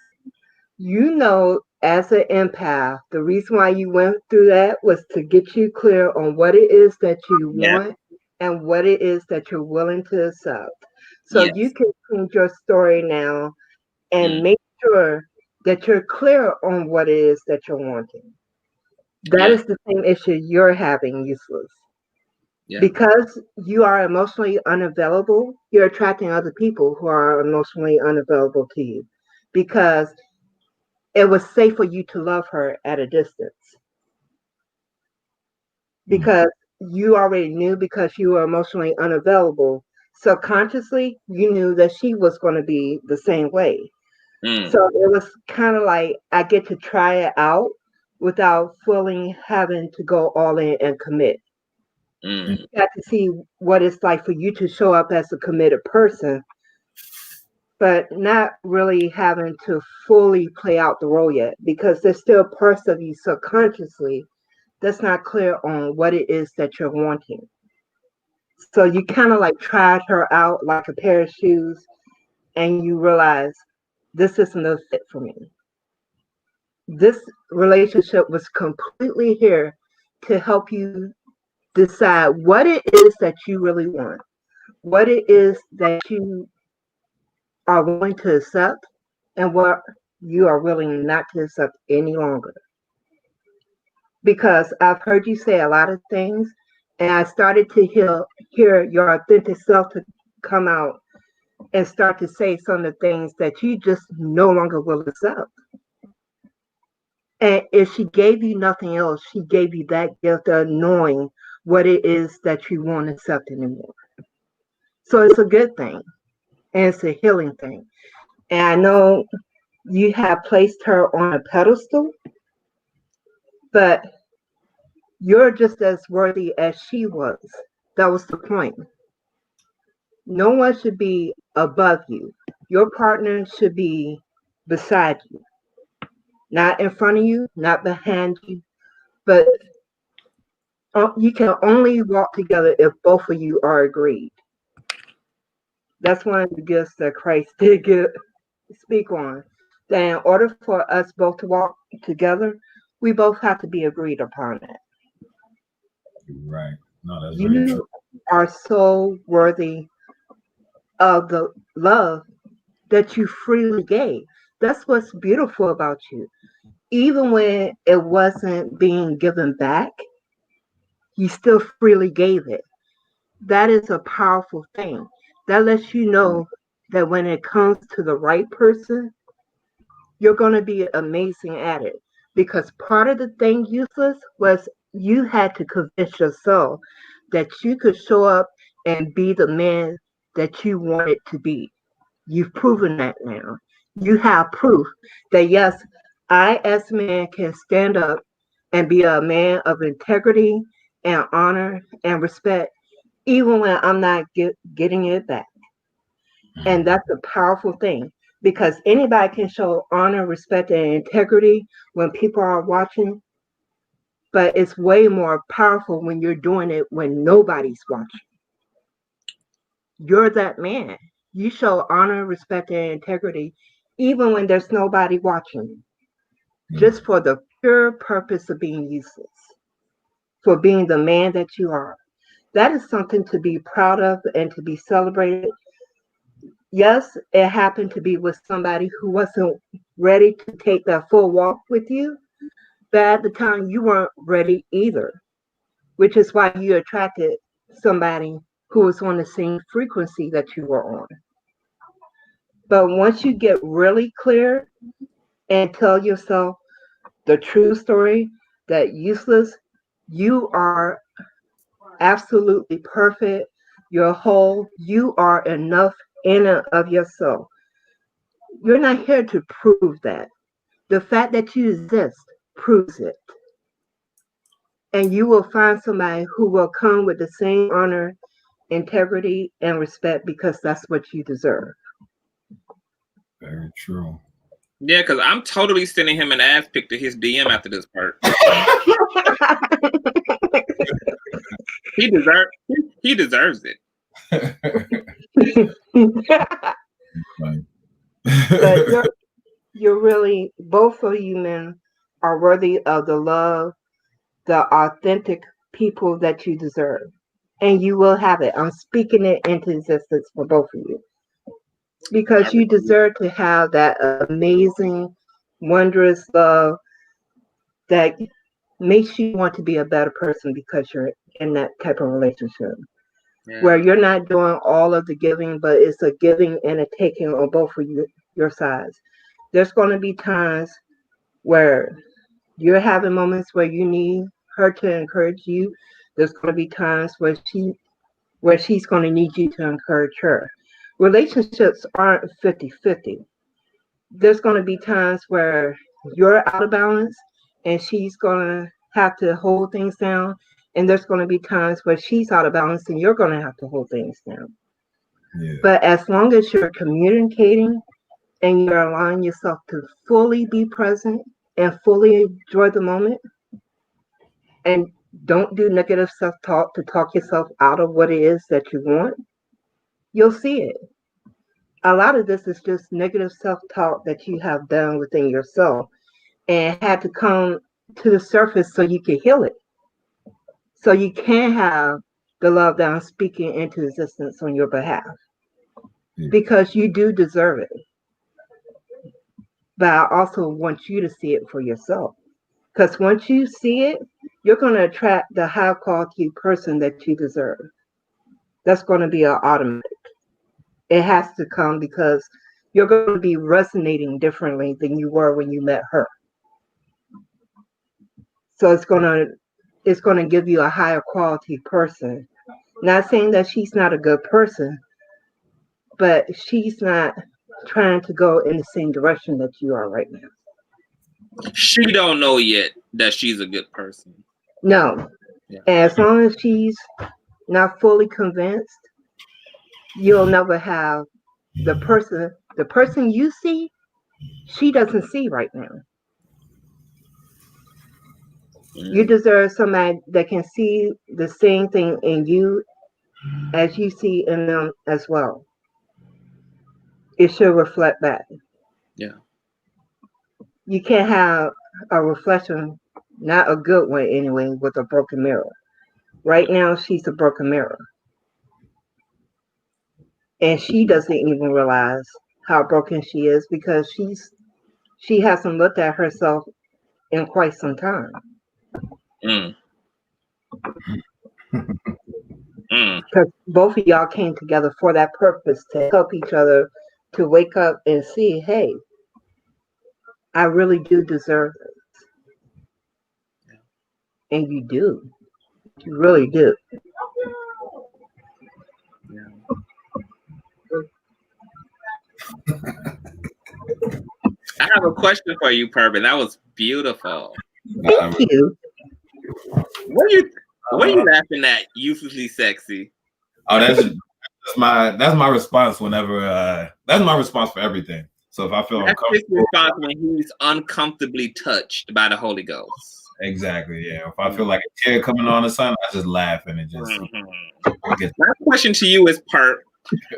You know, as an empath, the reason why you went through that was to get you clear on what it is that you Yeah. want and what it is that you're willing to accept. So Yes. you can change your story now and make sure that you're clear on what it is that you're wanting. That Yeah. is the same issue you're having, Useless. Yeah. Because you are emotionally unavailable, you're attracting other people who are emotionally unavailable to you. Because it was safe for you to love her at a distance. Because you already knew, because you were emotionally unavailable, subconsciously you knew that she was going to be the same way. So it was kind of like, I get to try it out without feeling having to go all in and commit. You got to see what it's like for you to show up as a committed person, but not really having to fully play out the role yet, because there's still parts of you subconsciously that's not clear on what it is that you're wanting. So you kind of like tried her out like a pair of shoes, and you realize this isn't a fit for me. This relationship was completely here to help you decide what it is that you really want, what it is that you are willing to accept, and what you are willing not to accept any longer. Because I've heard you say a lot of things, and I started to hear your authentic self to come out and start to say some of the things that you just no longer will accept. And if she gave you nothing else, she gave you that gift of knowing what it is that you won't accept anymore. So it's a good thing, and it's a healing thing. And I know you have placed her on a pedestal, but you're just as worthy as she was. That was the point. No one should be above you. Your partner should be beside you, not in front of you, not behind you, but you can only walk together if both of you are agreed. That's one of the gifts that Christ did speak on. That in order for us both to walk together, we both have to be agreed upon it. Right. No, that's very true. You are so worthy of the love that you freely gave. That's what's beautiful about you. Even when it wasn't being given back, you still freely gave it. That is a powerful thing. That lets you know that when it comes to the right person, you're going to be amazing at it. Because part of the thing, Useless, was you had to convince yourself that you could show up and be the man that you wanted to be. You've proven that now. You have proof that yes, I as a man can stand up and be a man of integrity and honor and respect, even when I'm not getting it back. And that's a powerful thing, because anybody can show honor, respect, and integrity when people are watching, but it's way more powerful when you're doing it when nobody's watching. You're that man. You show honor, respect, and integrity even when there's nobody watching, just for the pure purpose of being useless, for being the man that you are. That is something to be proud of and to be celebrated. Yes, it happened to be with somebody who wasn't ready to take that full walk with you, but at the time you weren't ready either, which is why you attracted somebody who was on the same frequency that you were on. But once you get really clear and tell yourself the true story, that Useless, you are absolutely perfect, you're whole, you are enough in and of yourself. You're not here to prove that. The fact that you exist proves it. And you will find somebody who will come with the same honor, integrity, and respect, because that's what you deserve. Very true. Yeah, because I'm totally sending him an ass pic to his DM after this part. He deserves it. But you're really, both of you men are worthy of the love, the authentic people that you deserve. And you will have it. I'm speaking it into existence for both of you. Because you deserve to have that amazing, wondrous love that makes you want to be a better person because you're in that type of relationship. Yeah. Where you're not doing all of the giving, but it's a giving and a taking on both of your sides. There's going to be times where you're having moments where you need her to encourage you. There's going to be times where she's going to need you to encourage her. Relationships aren't 50-50. There's going to be times where you're out of balance and she's going to have to hold things down. And there's going to be times where she's out of balance and you're going to have to hold things down. Yeah. But as long as you're communicating and you're allowing yourself to fully be present and fully enjoy the moment, and don't do negative self-talk to talk yourself out of what it is that you want, you'll see it. A lot of this is just negative self-talk that you have done within yourself and had to come to the surface so you can heal it. So you can have the love that I'm speaking into existence on your behalf. Because you do deserve it. But I also want you to see it for yourself. Because once you see it, you're going to attract the high quality person that you deserve. That's going to be an automatic. It has to come because you're going to be resonating differently than you were when you met her. So it's going to give you a higher quality person. Not saying that she's not a good person, but she's not trying to go in the same direction that you are right now. She don't know yet that she's a good person. No. Yeah. As long as she's not fully convinced, you'll never have the person you see, she doesn't see right now. You deserve somebody that can see the same thing in you as you see in them as well. It should reflect back. Yeah. You can't have a reflection, not a good one anyway, with a broken mirror. Right now, she's a broken mirror. And she doesn't even realize how broken she is because she hasn't looked at herself in quite some time. Because both of y'all came together for that purpose, to help each other, to wake up and see, hey, I really do deserve this. And you do. You really do. I have a question for you, Pervin. That was beautiful. Thank you. What are you laughing at? Uselessly sexy. Oh, that's my response whenever. That's my response for everything. So if I feel uncomfortable, his response when he's uncomfortably touched by the Holy Ghost. Exactly. Yeah. If I feel like a tear coming on the sun, I just laugh and it just. My question to you is, Perp,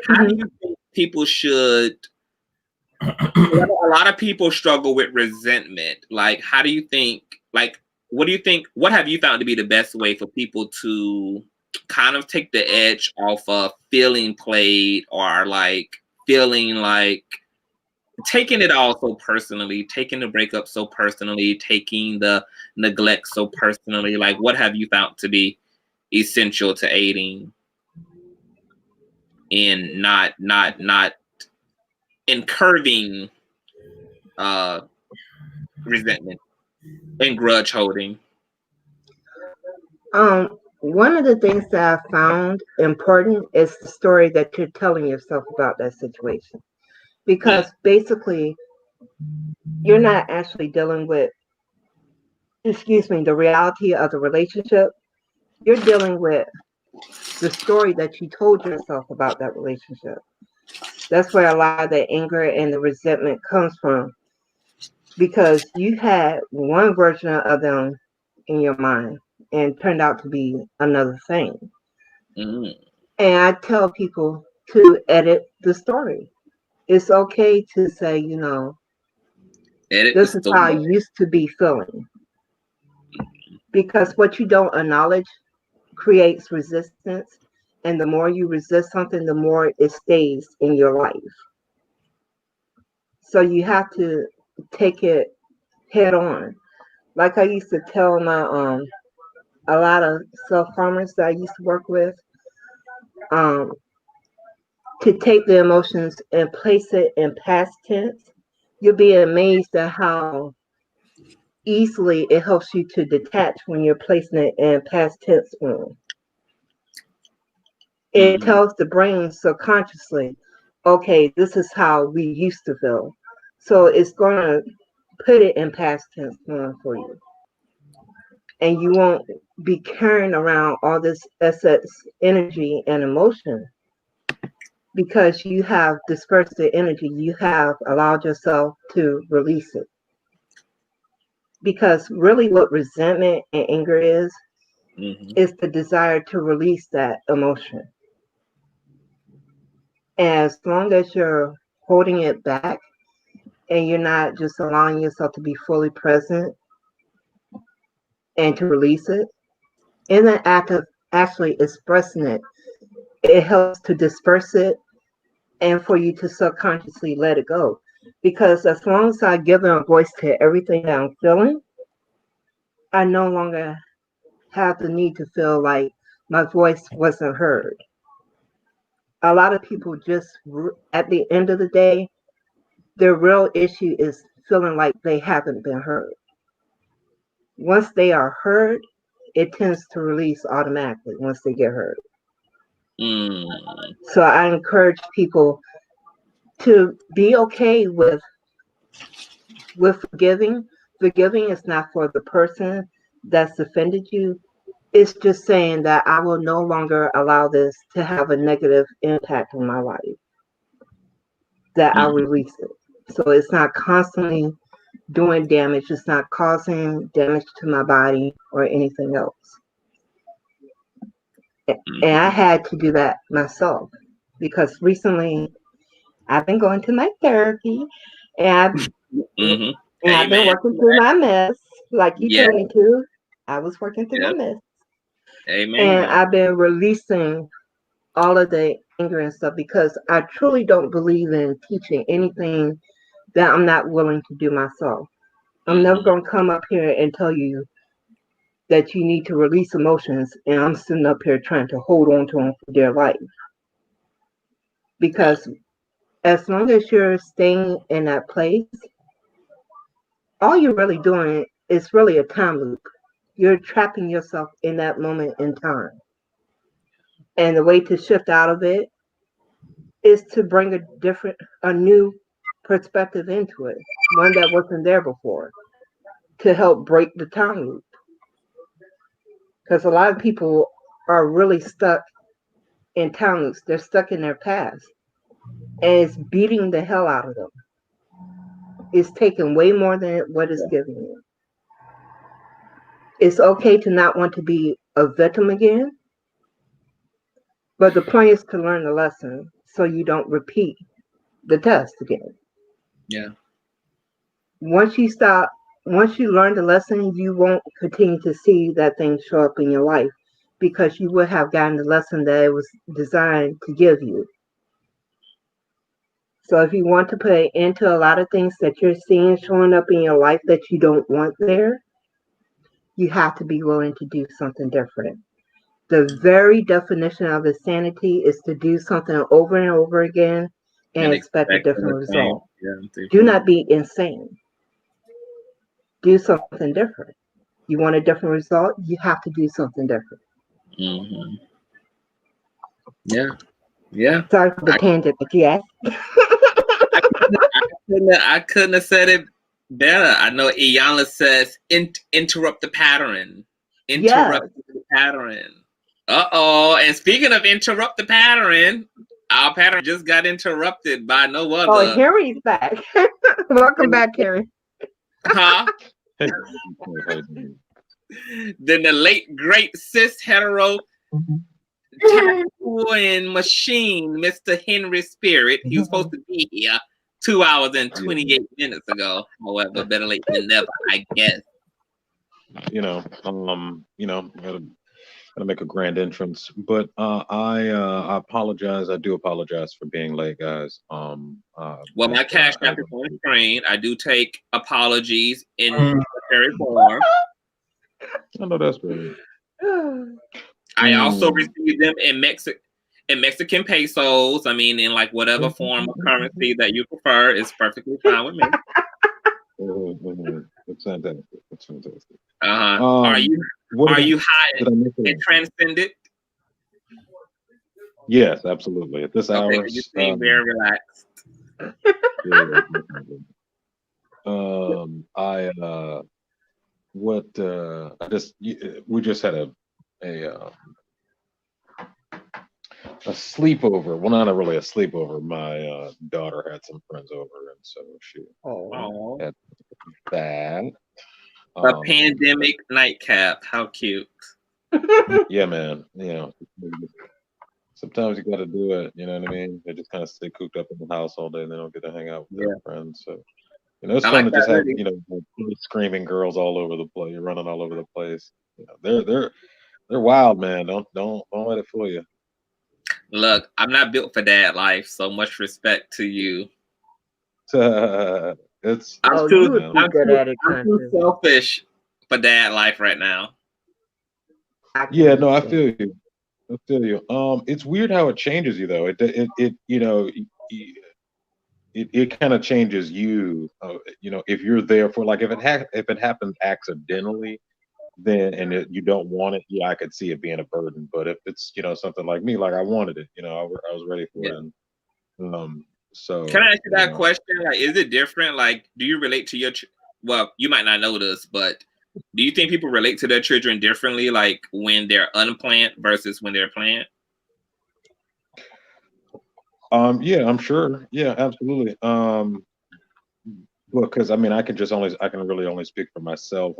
how do you think people should? A lot of people struggle with resentment. Like, how do you think? Like, what do you think? What have you found to be the best way for people to kind of take the edge off of feeling played, or like feeling like taking it all so personally, taking the breakup so personally, taking the neglect so personally? Like, what have you found to be essential to aiding in not incurring resentment and grudge holding? One of the things that I found important is the story that you're telling yourself about that situation. Because basically, you're not actually dealing with, the reality of the relationship. You're dealing with the story that you told yourself about that relationship. That's where a lot of the anger and the resentment comes from. because you had one version of them in your mind and turned out to be another thing. Mm. And I tell people to edit the story. It's okay to say, Edit the this is how I story. used to be feeling. Because what you don't acknowledge creates resistance. And the more you resist something, the more it stays in your life. So you have to take it head on. Like I used to tell my a lot of self-harmers that I used to work with, um, to take the emotions and place it in past tense. You'll be amazed at how easily it helps you to detach when you're placing it in past tense form. It tells the brain subconsciously, okay, this is how we used to feel. So it's going to put it in past tense form for you. And you won't be carrying around all this excess energy and emotion because you have dispersed the energy. You have allowed yourself to release it. Because really what resentment and anger is the desire to release that emotion. As long as you're holding it back and you're not just allowing yourself to be fully present and to release it, in the act of actually expressing it, it helps to disperse it and for you to subconsciously let it go. Because as long as I give a voice to everything that I'm feeling, I no longer have the need to feel like my voice wasn't heard. A lot of people just, at the end of the day, their real issue is feeling like they haven't been heard. Once they are heard, it tends to release automatically once they get heard. So I encourage people to be okay with forgiving. Forgiving is not for the person that's offended you. It's just saying that I will no longer allow this to have a negative impact on my life. That I'll release it. So it's not constantly doing damage. It's not causing damage to my body or anything else. And I had to do that myself because recently I've been going to my therapy and I've been working through my mess like you told me to. I was working through my mess. Amen. And I've been releasing all of the anger and stuff because I truly don't believe in teaching anything that I'm not willing to do myself. I'm never going to come up here and tell you that you need to release emotions and I'm sitting up here trying to hold on to them for dear life. Because as long as you're staying in that place, all you're really doing is really a time loop. You're trapping yourself in that moment in time. And the way to shift out of it is to bring a new perspective into it, one that wasn't there before, to help break the time loop. Because a lot of people are really stuck in time loops. They're stuck in their past. And it's beating the hell out of them. It's taking way more than what it's giving you. It's okay to not want to be a victim again. But the point is to learn the lesson so you don't repeat the test again. Yeah. Once you learn the lesson, you won't continue to see that thing show up in your life because you would have gotten the lesson that it was designed to give you. So if you want to put an end to a lot of things that you're seeing showing up in your life that you don't want there, you have to be willing to do something different. The very definition of insanity is to do something over and over again and expect a different result. Do not be insane. Do something different. You want a different result, you have to do something different. Yeah. Sorry for the tangent, but yes. I couldn't have said it better. I know Iyanla says, interrupt the pattern. Interrupt the pattern. Uh-oh. And speaking of interrupt the pattern, our pattern just got interrupted by no other. Oh, Harry's back. Welcome back, Harry. Huh? Hey. Then the late great cis hetero tattooing machine, Mr. Henry Spirit. He was supposed to be here 2 hours and 28 minutes ago. However, better late than never, I guess. Gotta make a grand entrance, but I apologize. I do apologize for being late, guys. Well, my cash app is on the screen. I do take apologies in monetary form. I know that's right. I also receive them in Mexican pesos. I mean, in like whatever form of currency that you prefer is perfectly fine with me. It's fantastic. It's fantastic. Are you high and transcendent? Yes, absolutely. At this hour, you seem very relaxed. We just had a sleepover. Well, not really a sleepover. My daughter had some friends over, and so she had that. A pandemic nightcap. How cute. Yeah, man. Sometimes you got to do it. You know what I mean? They just kind of stay cooped up in the house all day, and they don't get to hang out with their friends. So, it's fun to just have screaming girls all over the place, running all over the place. They're wild, man. Don't let it fool you. Look, I'm not built for dad life, so much respect to you. I'm too selfish for dad life right now. Yeah, no, I feel you. It's weird how it changes you though. It kind of changes you. If you're there for like if it happens accidentally, then you don't want it. Yeah, I could see it being a burden. But if it's something like me, like I wanted it, I was ready for it. And, so can I ask you that question? Like, is it different? Like, do you relate to your? Well, you might not know this, but do you think people relate to their children differently, like when they're unplanned versus when they're planned? Yeah, I'm sure. Yeah, absolutely. Because I mean, I can really only speak for myself,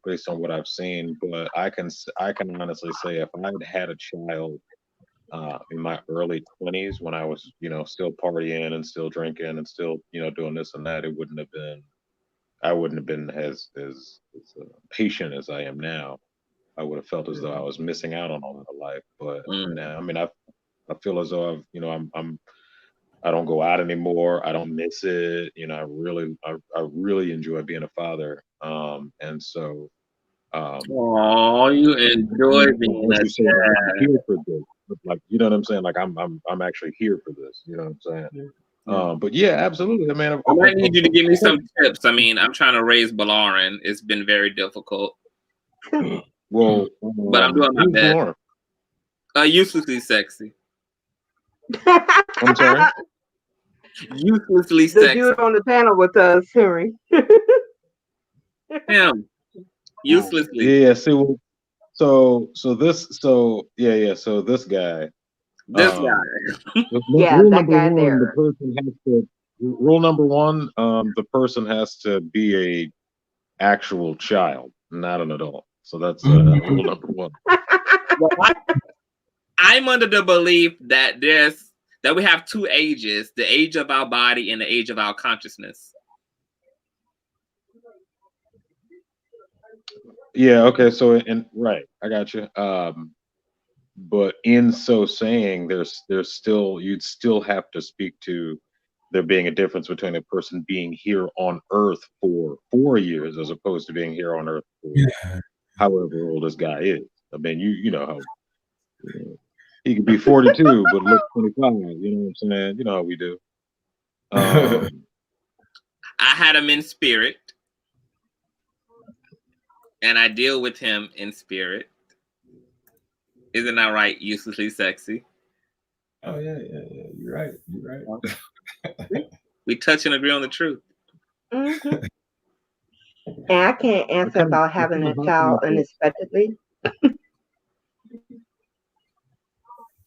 based on what I've seen. But I can honestly say, if I'd had a child in my early 20s, when I was still partying and still drinking and still doing this and that, I wouldn't have been as patient as I am now. I would have felt as though I was missing out on all of life. But now, I mean, I feel as though I don't go out anymore. I don't miss it. I really enjoy being a father. And so, you enjoy being a dad. I'm here for this. Like, you know what I'm saying? Like I'm actually here for this. You know what I'm saying? But yeah, absolutely. I mean, I might need you to give me some tips. I mean, I'm trying to raise BOLARIN. It's been very difficult. Well, but I'm doing my best. Uselessly sexy. I'm sorry. Uselessly the sexy. dude on the panel with us, Siri. Him. Uselessly. Yeah. See. So this guy. This guy. Yeah, that guy there. The person has to. Rule number one: the person has to be a actual child, not an adult. So that's rule number one. Well, I'm under the belief that we have two ages: the age of our body and the age of our consciousness. Yeah. Okay. So, right, I got you. But in so saying, you'd still have to speak to there being a difference between a person being here on Earth for 4 years as opposed to being here on Earth for however old this guy is. I mean, you know how he could be 42 but look 25. You know what I'm saying? You know how we do. I had him in spirit, and I deal with him in spirit. Isn't that right? Uselessly sexy. Oh yeah. You're right. We touch and agree on the truth. Mm-hmm. And I can't answer about having a child unexpectedly.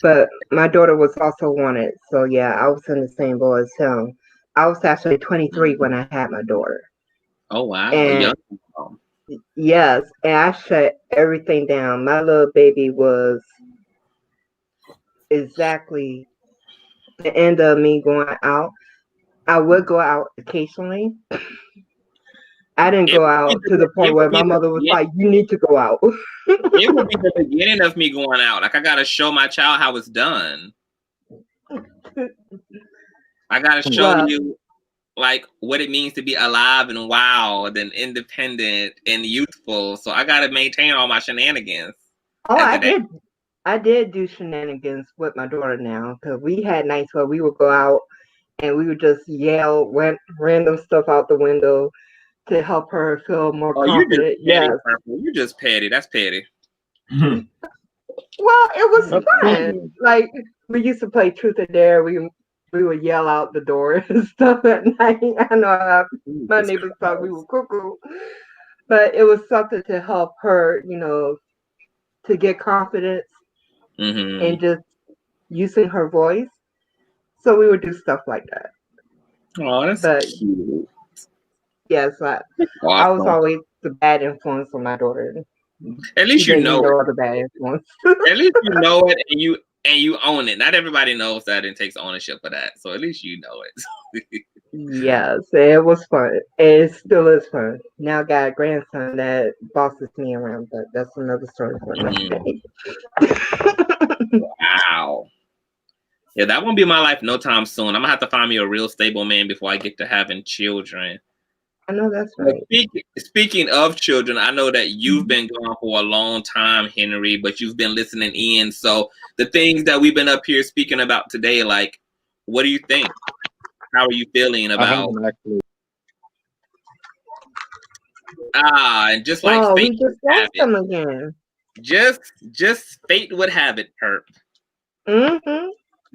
But my daughter was also wanted. So yeah, I was in the same boat as him. I was actually 23 when I had my daughter. Oh wow, a And young mom. yes, and I shut everything down. My little baby was exactly the end of me going out. I would go out occasionally. I didn't It go would be out to the point where my mother was like, "You need to go out." it would be the beginning of me going out. Like I gotta show my child how it's done. I gotta show Well, you like what it means to be alive and wild and independent and youthful. So I gotta maintain all my shenanigans oh, as a dad. I did do shenanigans with my daughter now because we had nights where we would go out and we would just yell random stuff out the window to help her feel more Oh, you just confident. petty, Yes. Purple. You just petty. That's petty. Well, it was That's fun. cool. Like we used to play truth or dare. We would yell out the door and stuff at night. I know my neighbors thought we were cuckoo, but it was something to help her, to get confidence Mm-hmm. and just using her voice. So we would do stuff like that. Oh, that's But cute. yes, I was Awesome. always the bad influence on my daughter. At She least you gave me know no it. other bad influence. At least you know it and you own it. Not everybody knows that and takes ownership of that. So at least you know it. Yes, it was fun. It still is fun. Now I got a grandson that bosses me around, but that's another story for another day. Wow. Yeah, that won't be my life no time soon. I'm gonna have to find me a real stable man before I get to having children. I know that's But right. speaking of children, I know that you've been gone for a long time, Henry, but you've been listening in. So the things that we've been up here speaking about today, like, what do you think? How are you feeling I about haven't actually. and just like Oh, we fate would just have lost it. them again. Just fate would have it, Perp. Mm-hmm.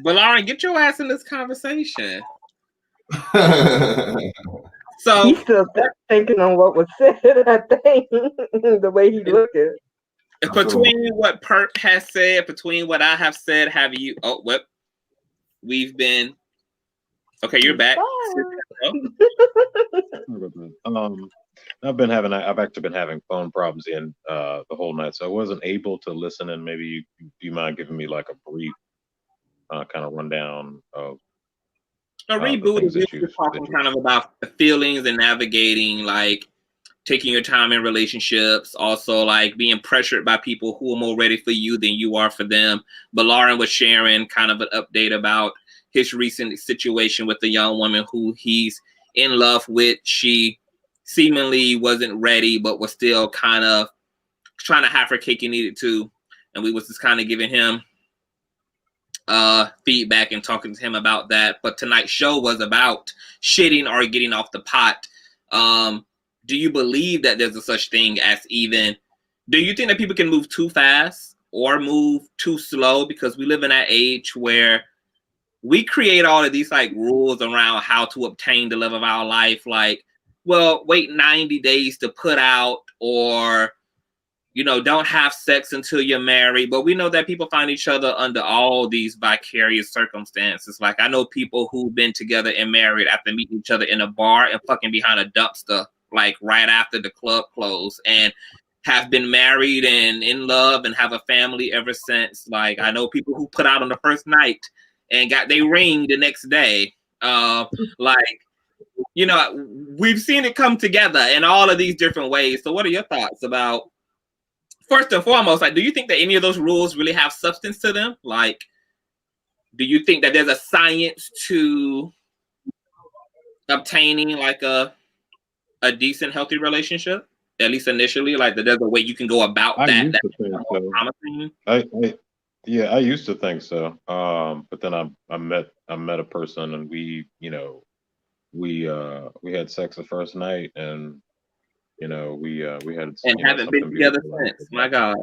BOLARIN, get your ass in this conversation. So He's still thinking on what was said, I think, the way he looked at it. between what Perp has said, between what I have said, have you what we've been okay, you're back. I've actually been having phone problems the whole night, so I wasn't able to listen. And maybe do you mind giving me like a brief kind of rundown of A the reboot things is that usually talking kind of about the feelings and navigating, like taking your time in relationships, also like being pressured by people who are more ready for you than you are for them. BOLARIN was sharing kind of an update about his recent situation with a young woman who he's in love with. She seemingly wasn't ready, but was still kind of trying to have her cake and eat it too. And we was just kind of giving him feedback and talking to him about that. But tonight's show was about shitting or getting off the pot. Do you believe that there's a such thing as even? Do you think that people can move too fast or move too slow? Because we live in that age where we create all of these like rules around how to obtain the love of our life. Like, well, wait 90 days to put out, or don't have sex until you're married. But we know that people find each other under all these vicarious circumstances. Like I know people who've been together and married after meeting each other in a bar and fucking behind a dumpster, like right after the club closed, and have been married and in love and have a family ever since. Like I know people who put out on the first night and got their ring the next day. Like, we've seen it come together in all of these different ways. So what are your thoughts about, first and foremost, like, do you think that any of those rules really have substance to them? Like, do you think that there's a science to obtaining like a decent, healthy relationship? At least initially, like that there's a way you can go about I that. used to think so. I used to think so. But then I met a person, and we had sex the first night, and we had And haven't been something together beautiful since. My God.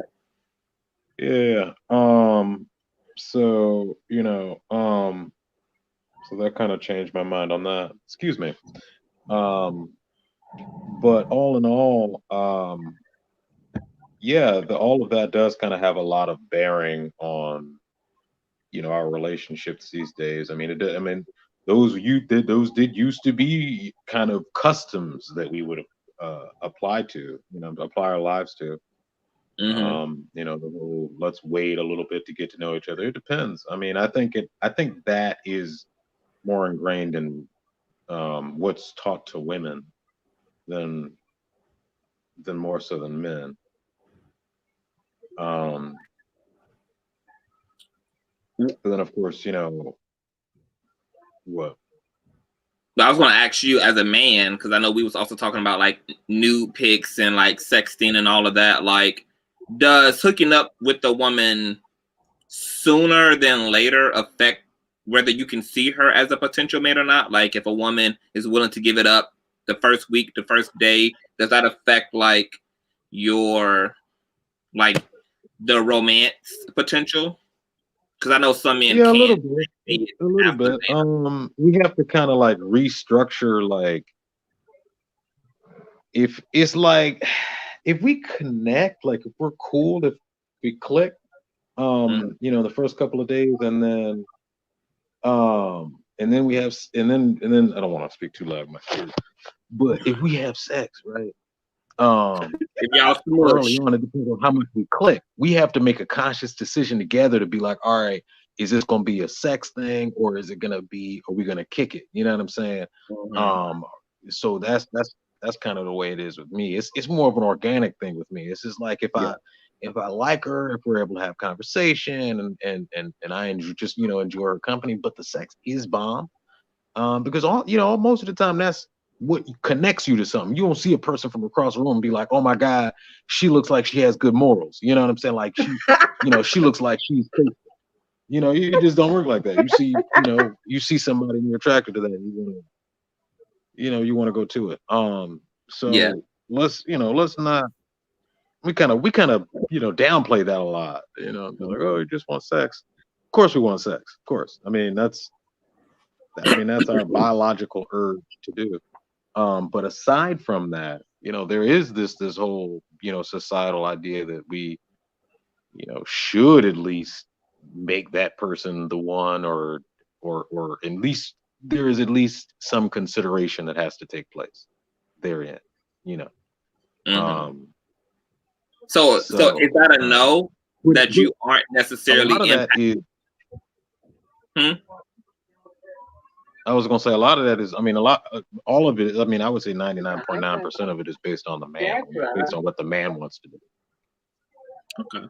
Yeah. So so that kind of changed my mind on that. Excuse me. But all in all, yeah, all of that does kind of have a lot of bearing on our relationships these days. I mean, those did used to be kind of customs that we would have apply to, apply our lives to. Mm-hmm. The whole let's wait a little bit to get to know each other. It depends. I mean, I think that is more ingrained in what's taught to women than more so than men. But then of course, what? I was going to ask you as a man, because I know we was also talking about like nude pics and like sexting and all of that. Like, does hooking up with the woman sooner than later affect whether you can see her as a potential mate or not? Like, if a woman is willing to give it up the first week, the first day, does that affect like your like the romance potential? Because I know some men Yeah, a can't. little bit. We have to kind of like restructure, like if it's like if we connect, like if we're cool, if we click, the first couple of days, and then we have, and then I don't want to speak too loud, my kids, but if we have sex, right? If y'all early on, it depends on how much we click. We have to make a conscious decision together to be like, all right, is this gonna be a sex thing, or is it gonna be, are we gonna kick it? You know what I'm saying? Mm-hmm. So that's kind of the way it is with me. It's more of an organic thing with me. It's just like if I like her, if we're able to have conversation and I enjoy her company, but the sex is bomb. Because most of the time that's what connects you to something. You don't see a person from across the room and be like, oh my God, she looks like she has good morals. You know what I'm saying? Like she, she looks like she's faithful. It just don't work like that. You see somebody and you're attracted to that. You want to go to it. So let's not. We kind of downplay that a lot. Be like, oh, you just want sex. Of course we want sex. Of course. I mean that's our biological urge to do. But aside from that, there is this whole societal idea that we should at least make that person the one, or at least there is at least some consideration that has to take place therein. Mm-hmm. So is that a no that you aren't necessarily impacted? I was gonna say a lot of that is, all of it. I would say 99.9% of it is based on the man, based on what the man wants to do. Okay.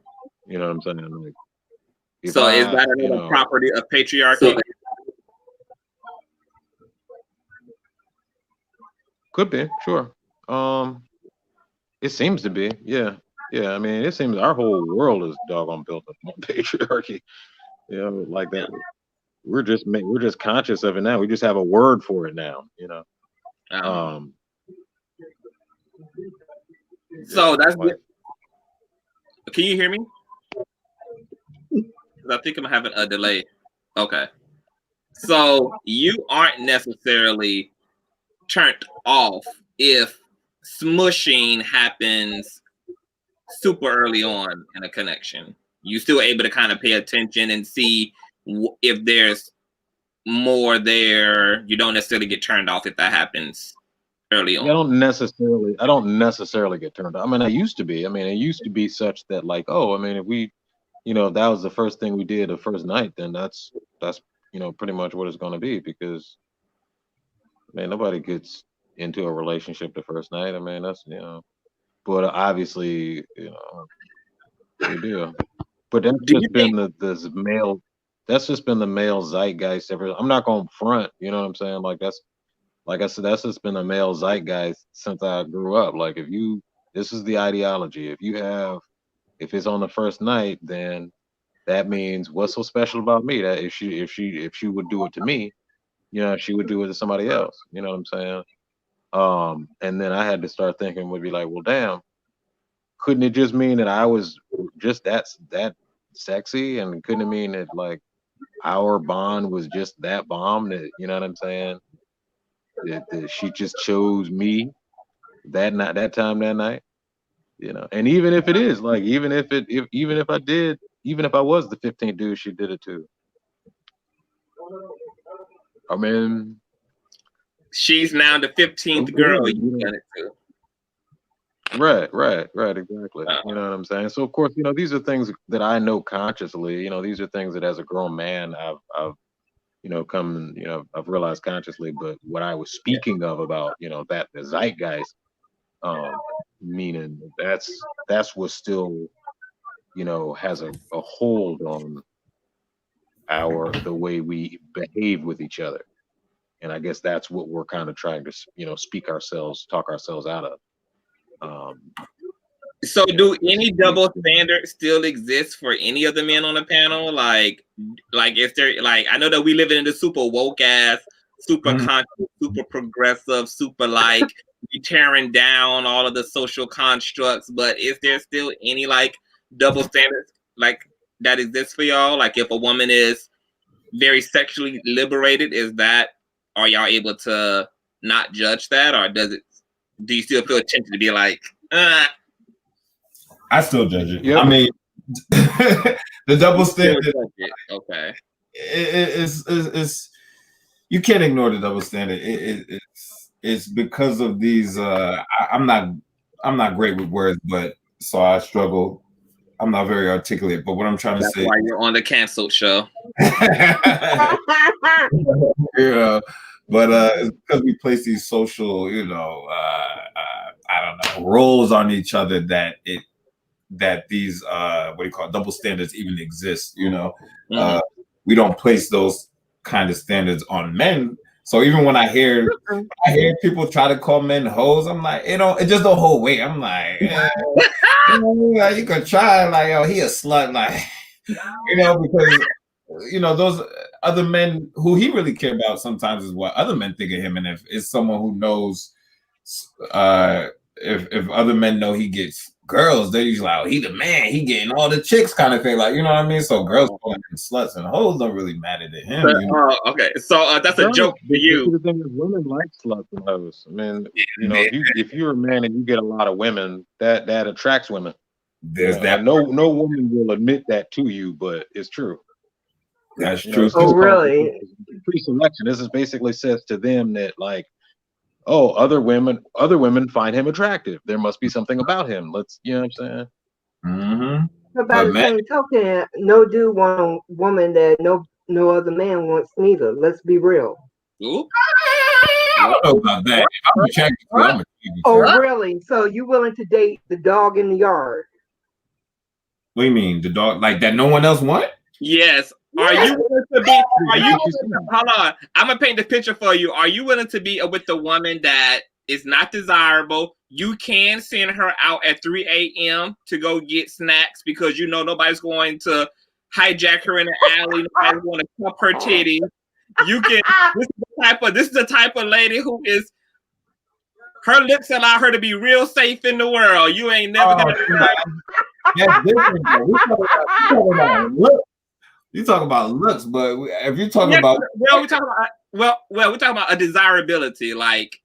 You know what I'm saying? Like, is that another property of patriarchy? Could be, sure. It seems to be, yeah. It seems our whole world is doggone built on patriarchy. Like that. We're just conscious of it now. We just have a word for it now. So that's good. Can you hear me? I think I'm having a delay. Okay. So you aren't necessarily turned off if smushing happens super early on in a connection. You still able to kind of pay attention and see if there's more there. You don't necessarily get turned off if that happens early on. I don't necessarily get turned off. I used to be. It used to be such that like, if we, if that was the first thing we did the first night, then that's pretty much what it's going to be, because nobody gets into a relationship the first night. That's but obviously we do. But that's just been the male. That's just been the male zeitgeist ever. I'm not going to front. You know what I'm saying? Like that's, like I said, that's just been the male zeitgeist since I grew up. Like this is the ideology. If it's on the first night, then that means what's so special about me that if she would do it to me, she would do it to somebody else. You know what I'm saying? And then I had to start thinking, would be like, well, damn, couldn't it just mean that I was just that sexy, and couldn't it mean that like our bond was just that bomb, that you know what I'm saying? That she just chose me that night, And even if it is like, even if I was the 15th dude, she did it too. She's now the 15th girl you done it to. Right, exactly. You know what I'm saying? So of course, these are things that I know consciously. These are things that as a grown man I've I've realized consciously. But what I was speaking of about, that the zeitgeist, meaning that's what still, has a hold on the way we behave with each other. And I guess that's what we're kind of trying to, talk ourselves out of. So do any double standards still exist for any of the men on the panel? Like if they're like, I know that we live in the super woke ass, super conscious, super progressive, super like we tearing down all of the social constructs, but is there still any like double standards like that exists for y'all? Like if a woman is very sexually liberated, are y'all able to not judge that, or do you still feel tempted to be like, I still judge it. Yep. I mean, the double standard. Okay. It's you can't ignore the double standard. It's because of these. I'm not great with words, but so I struggle. I'm not very articulate, but what I'm trying to say. That's why you're on the canceled show. But it's because we place these social, I don't know, roles on each other that these double standards even exist. We don't place those kind of standards on men. So even when I hear people try to call men hoes, I'm like, it just don't hold weight. I'm like, you could try, like, yo, he a slut, like, because those other men who he really care about sometimes is what other men think of him, and if it's someone who knows, if other men know he gets girls, they're usually like, oh, he the man, he getting all the chicks, kind of thing, like, you know what I mean? So girls calling him sluts and hoes don't really matter to him. Okay, so that's a joke for you. The thing is, women like sluts and hoes. I mean, if you're a man and you get a lot of women, that attracts women. There's that. No woman will admit that to you, but it's true. That's true. Oh, really? Pre-selection. This is basically says to them that, like, oh, other women find him attractive. There must be something about him. You know what I'm saying? Mm-hmm. By the same token, no dude want a woman that no other man wants neither. Let's be real. Ooh. I don't know about that. If I'm attracted to you, I'm attracted to you. Oh, really? So you willing to date the dog in the yard? What do you mean, the dog like that? No one else want? Yes. Are you willing to be? Hold on. I'm gonna paint the picture for you. Are you willing to be with the woman that is not desirable? You can send her out at 3 a.m. to go get snacks because nobody's going to hijack her in the alley. Nobody's going to cup her titty. You can. This is the type of lady who is. Her lips allow her to be real safe in the world. You ain't never gonna. That's different. You talk about looks, but if you talk about we're talking about a desirability, like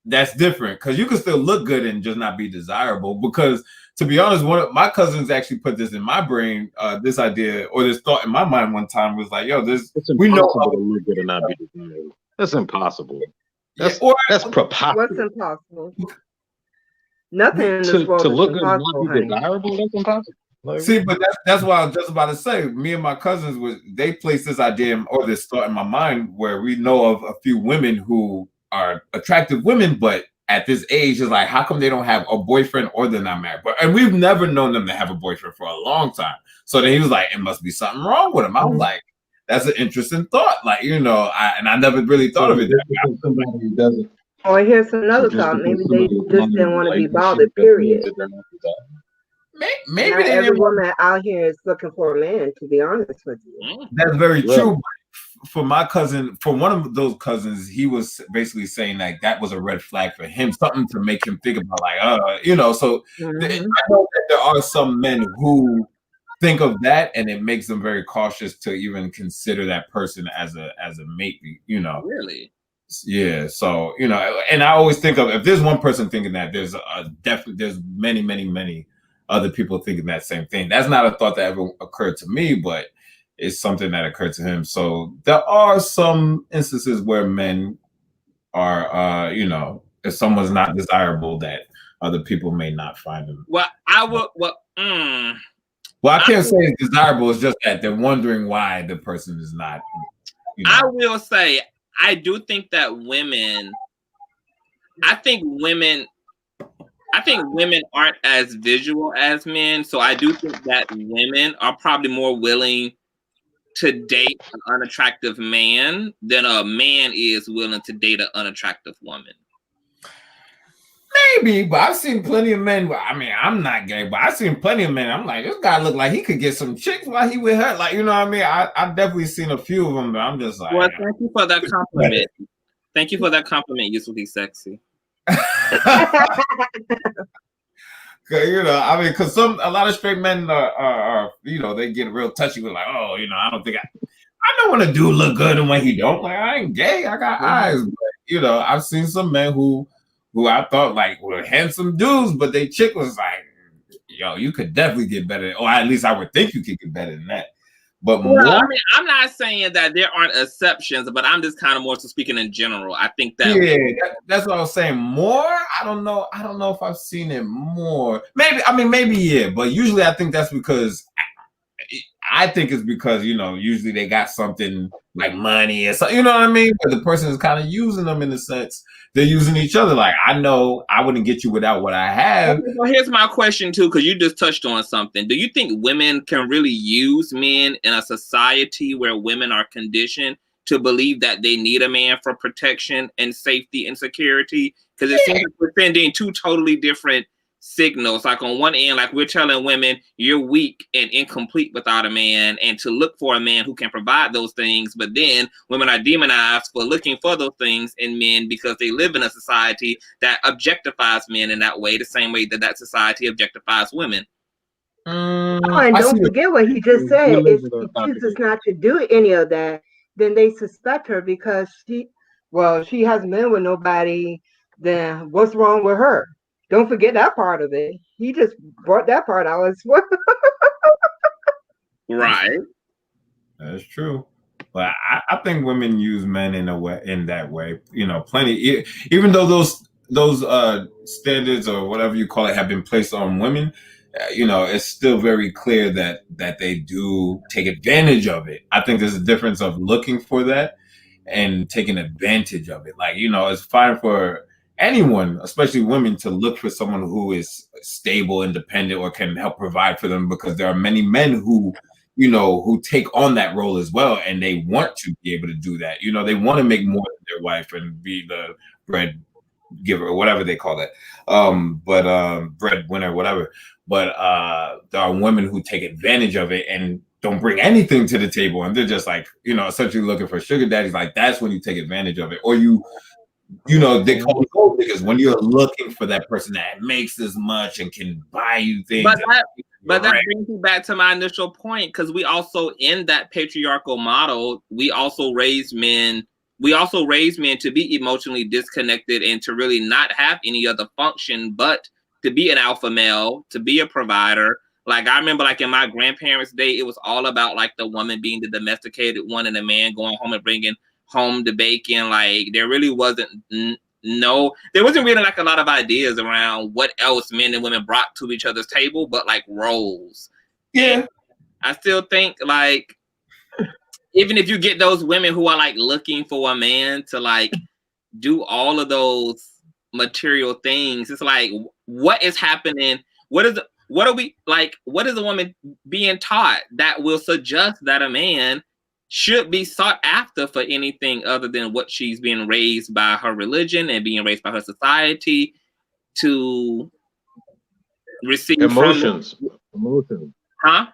that's different because you can still look good and just not be desirable. Because to be honest, one of my cousins actually put this in my brain, this idea or this thought in my mind one time was like, yo, we know to look good and not be desirable. That's impossible. That's preposterous. What's impossible? Nothing in this world to is look good and impossible, not be desirable. That's impossible. See, but that's what I was just about to say. Me and my cousins they placed this idea or this thought in my mind where we know of a few women who are attractive women, but at this age is like, how come they don't have a boyfriend or they're not married? And we've never known them to have a boyfriend for a long time. So then he was like, it must be something wrong with him. I was like, that's an interesting thought. Like, I never really thought of it. Somebody who doesn't. Or here's another thought. Maybe they just didn't want to be bothered, period. Maybe not every woman out here is looking for a man, to be honest with you. That's very true. For my cousin, for one of those cousins, he was basically saying like that was a red flag for him, something to make him think about like, so I know that there are some men who think of that and it makes them very cautious to even consider that person as a mate, Really? Yeah. So, and I always think of, if there's one person thinking that, there's many, many, many other people thinking that same thing. That's not a thought that ever occurred to me, but it's something that occurred to him. So there are some instances where men are, if someone's not desirable, that other people may not find them. Well, I will. Well, I can't say it's desirable. It's just that they're wondering why the person is not. You know. I will say, I do think that women. I think women aren't as visual as men, so I do think that women are probably more willing to date an unattractive man than a man is willing to date an unattractive woman. Maybe, but I've seen plenty of men. I mean, I'm not gay, but I've seen plenty of men. I'm like, this guy look like he could get some chicks while he with her. Like, you know what I mean? I've definitely seen a few of them, but I'm just like, well, thank you for that compliment. Thank you for that compliment. Usually sexy. You know, I mean, because a lot of straight men are, you know, they get real touchy with like, oh, you know, I don't think I know when a dude look good and when he don't. Like, I ain't gay. I got eyes. But, you know, I've seen some men who I thought like were handsome dudes, but they chick was like, yo, you could definitely get better. Or at least I would think you could get better than that. But well, I mean, I'm not saying that there aren't exceptions, but I'm just kind of more so speaking in general. I think that that's what I was saying. More, I don't know if I've seen it more. Maybe yeah, but usually I think that's because I think it's because, you know, usually they got something like money or something, you know what I mean? But the person is kind of using them in the sense they're using each other. Like, I know I wouldn't get you without what I have. Well, here's my question too, because you just touched on something. Do you think women can really use men in a society where women are conditioned to believe that they need a man for protection and safety and security? Because it seems like we're sending two totally different signals. Like on one end, like we're telling women you're weak and incomplete without a man, and to look for a man who can provide those things. But then women are demonized for looking for those things in men because they live in a society that objectifies men in that way, the same way that society objectifies women. And don't forget what he just said. If she chooses not to do any of that, then they suspect her because she hasn't been with nobody. Then what's wrong with her? Don't forget that part of it. He just brought that part out as well. Right. That's true. But I think women use men in that way. You know, plenty. Even though those standards or whatever you call it have been placed on women, you know, it's still very clear that they do take advantage of it. I think there's a difference of looking for that and taking advantage of it. Like, you know, it's fine for anyone, especially women, to look for someone who is stable, independent, or can help provide for them, because there are many men who, you know, who take on that role as well, and they want to be able to do that. You know, they want to make more than their wife and be the bread giver or whatever they call it, breadwinner, whatever. But there are women who take advantage of it and don't bring anything to the table, and they're just like, you know, essentially looking for sugar daddies. Like, that's when you take advantage of it. Or you know, they call it gold, because when you're looking for that person that makes as much and can buy you things. But that brings me back to my initial point, because we also, in that patriarchal model, we also raise men to be emotionally disconnected and to really not have any other function but to be an alpha male, to be a provider. Like, I remember, like, in my grandparents' day, it was all about, like, the woman being the domesticated one and the man going home and bringing home the bacon. Like, there really wasn't there wasn't really like a lot of ideas around what else men and women brought to each other's table, but like roles. Yeah. And I still think, like, even if you get those women who are like looking for a man to like do all of those material things, it's like, what is happening? What is a woman being taught that will suggest that a man should be sought after for anything other than what she's being raised by her religion and being raised by her society to receive emotions? Huh?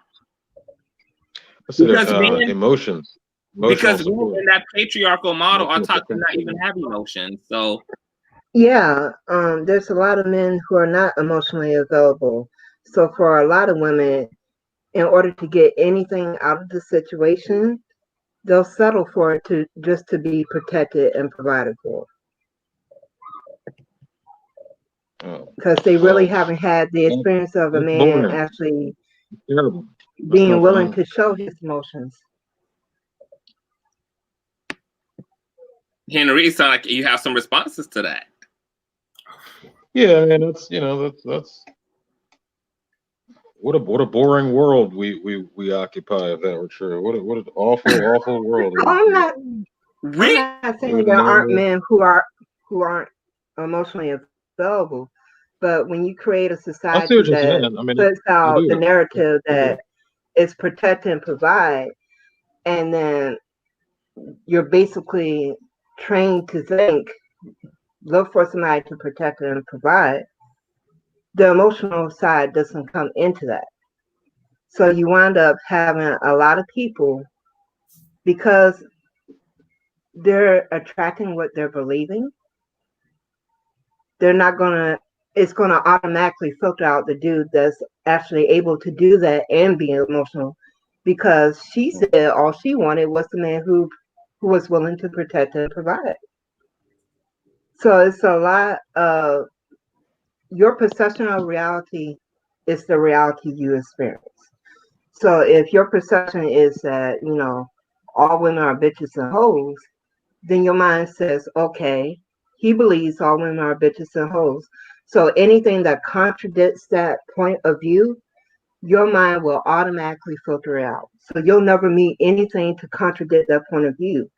I said Because emotions. Because women in that patriarchal model are taught to not even have emotions. So yeah, there's a lot of men who are not emotionally available. So for a lot of women, in order to get anything out of the situation, they'll settle for it just to be protected and provided for. Because they really haven't had the experience of a man actually being willing to show his emotions. Henry, it sounds like you have some responses to that. Yeah, I mean that's what a boring world we occupy if that were true. What an awful world. I'm not. I'm Really? not It saying would there aren't never. men who aren't emotionally available, but when you create a I see society what you're that saying. I mean, puts I out the do. narrative I do. that is protect and provide, and then you're basically trained to think, look for somebody to protect and provide, the emotional side doesn't come into that. So you wind up having a lot of people because they're attracting what they're believing. They're not gonna. It's gonna automatically filter out the dude that's actually able to do that and be emotional, because she said all she wanted was the man who was willing to protect and provide. So it's a lot of your perception of reality is the reality you experience. So if your perception is that, all women are bitches and hoes, then your mind says, okay, he believes all women are bitches and hoes. So anything that contradicts that point of view, your mind will automatically filter it out. So you'll never meet anything to contradict that point of view.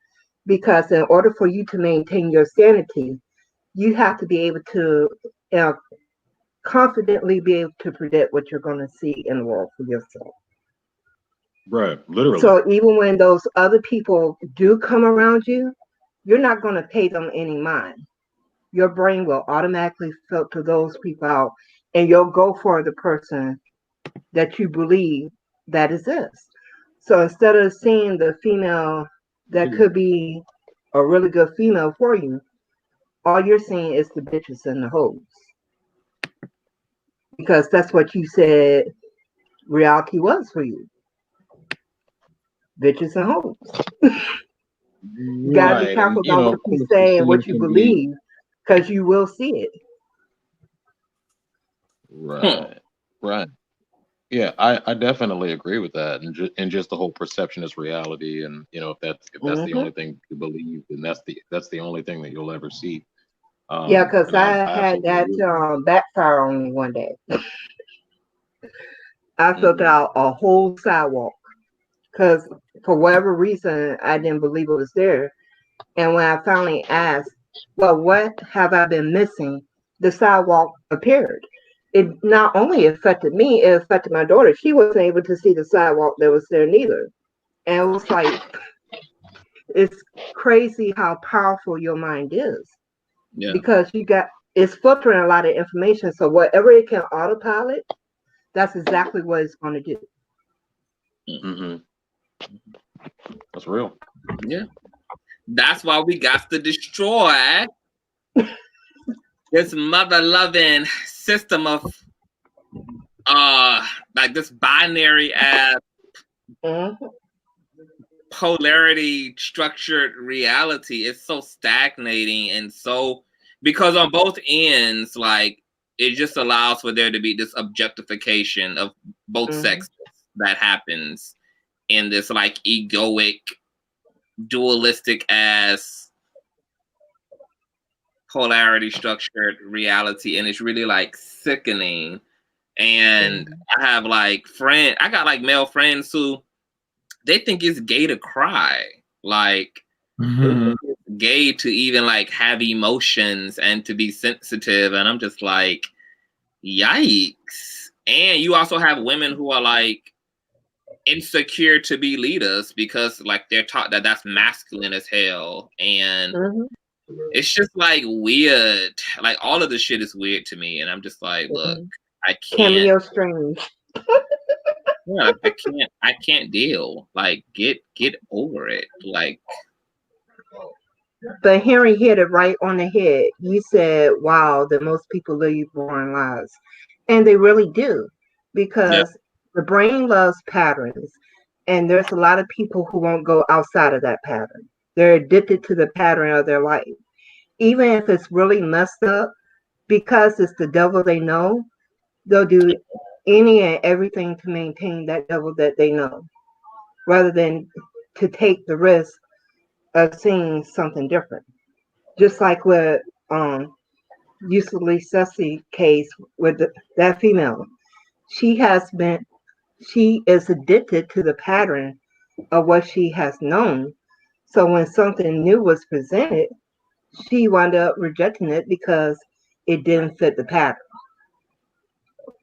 Because in order for you to maintain your sanity, you have to be able to confidently be able to predict what you're going to see in the world for yourself. Right, literally. So even when those other people do come around you, you're not going to pay them any mind. Your brain will automatically filter those people out, and you'll go for the person that you believe that exists. So instead of seeing the female that could be a really good female for you, all you're seeing is the bitches and the hoes. Because that's what you said reality was for you. Bitches and hoes. You gotta be Right, and careful about of what you course the say and scene what you can be believe, because you will see it. right, right. Yeah, I definitely agree with that, and just the whole perception is reality, and if that's the Hmm. only thing you believe, then that's the only thing that you'll ever see. Yeah, because And I I had absolutely that agree with that. backfire on me one day. I filled Hmm. out a whole sidewalk because for whatever reason I didn't believe it was there. And when I finally asked, well, what have I been missing? The sidewalk appeared. It not only affected me, it affected my daughter. She wasn't able to see the sidewalk that was there neither. And it was like, it's crazy how powerful your mind is, Yeah. because it's filtering a lot of information. So whatever it can autopilot, that's exactly what it's going to do. Hmm. That's real. Yeah. That's why we got to destroy this mother loving system of like this binary ass Mm-hmm. polarity structured reality. Is so stagnating, and so because on both ends, like it just allows for there to be this objectification of both Mm-hmm. sexes that happens in this like egoic, dualistic ass polarity structured reality, and it's really like sickening. And I have like I got like male friends who they think it's gay to cry. Like they think it's gay to even like have emotions and to be sensitive. And I'm just like, yikes. And you also have women who are like insecure to be leaders because like they're taught that that's masculine as hell. And Mm-hmm. it's just like weird. Like all of the shit is weird to me. And I'm just like, look, Mm-hmm. I can't. Cameo strange. Yeah, I can't deal. Like get over it. Like But Henry hit it right on the head. You said, wow, that most people live boring lives. And they really do, yeah. because the brain loves patterns. And there's a lot of people who won't go outside of that pattern. They're addicted to the pattern of their life. Even if it's really messed up, because it's the devil they know, they'll do any and everything to maintain that devil that they know, rather than to take the risk of seeing something different. Just like with usually Ceci case with that female. She is addicted to the pattern of what she has known. So when something new was presented, she wound up rejecting it because it didn't fit the pattern.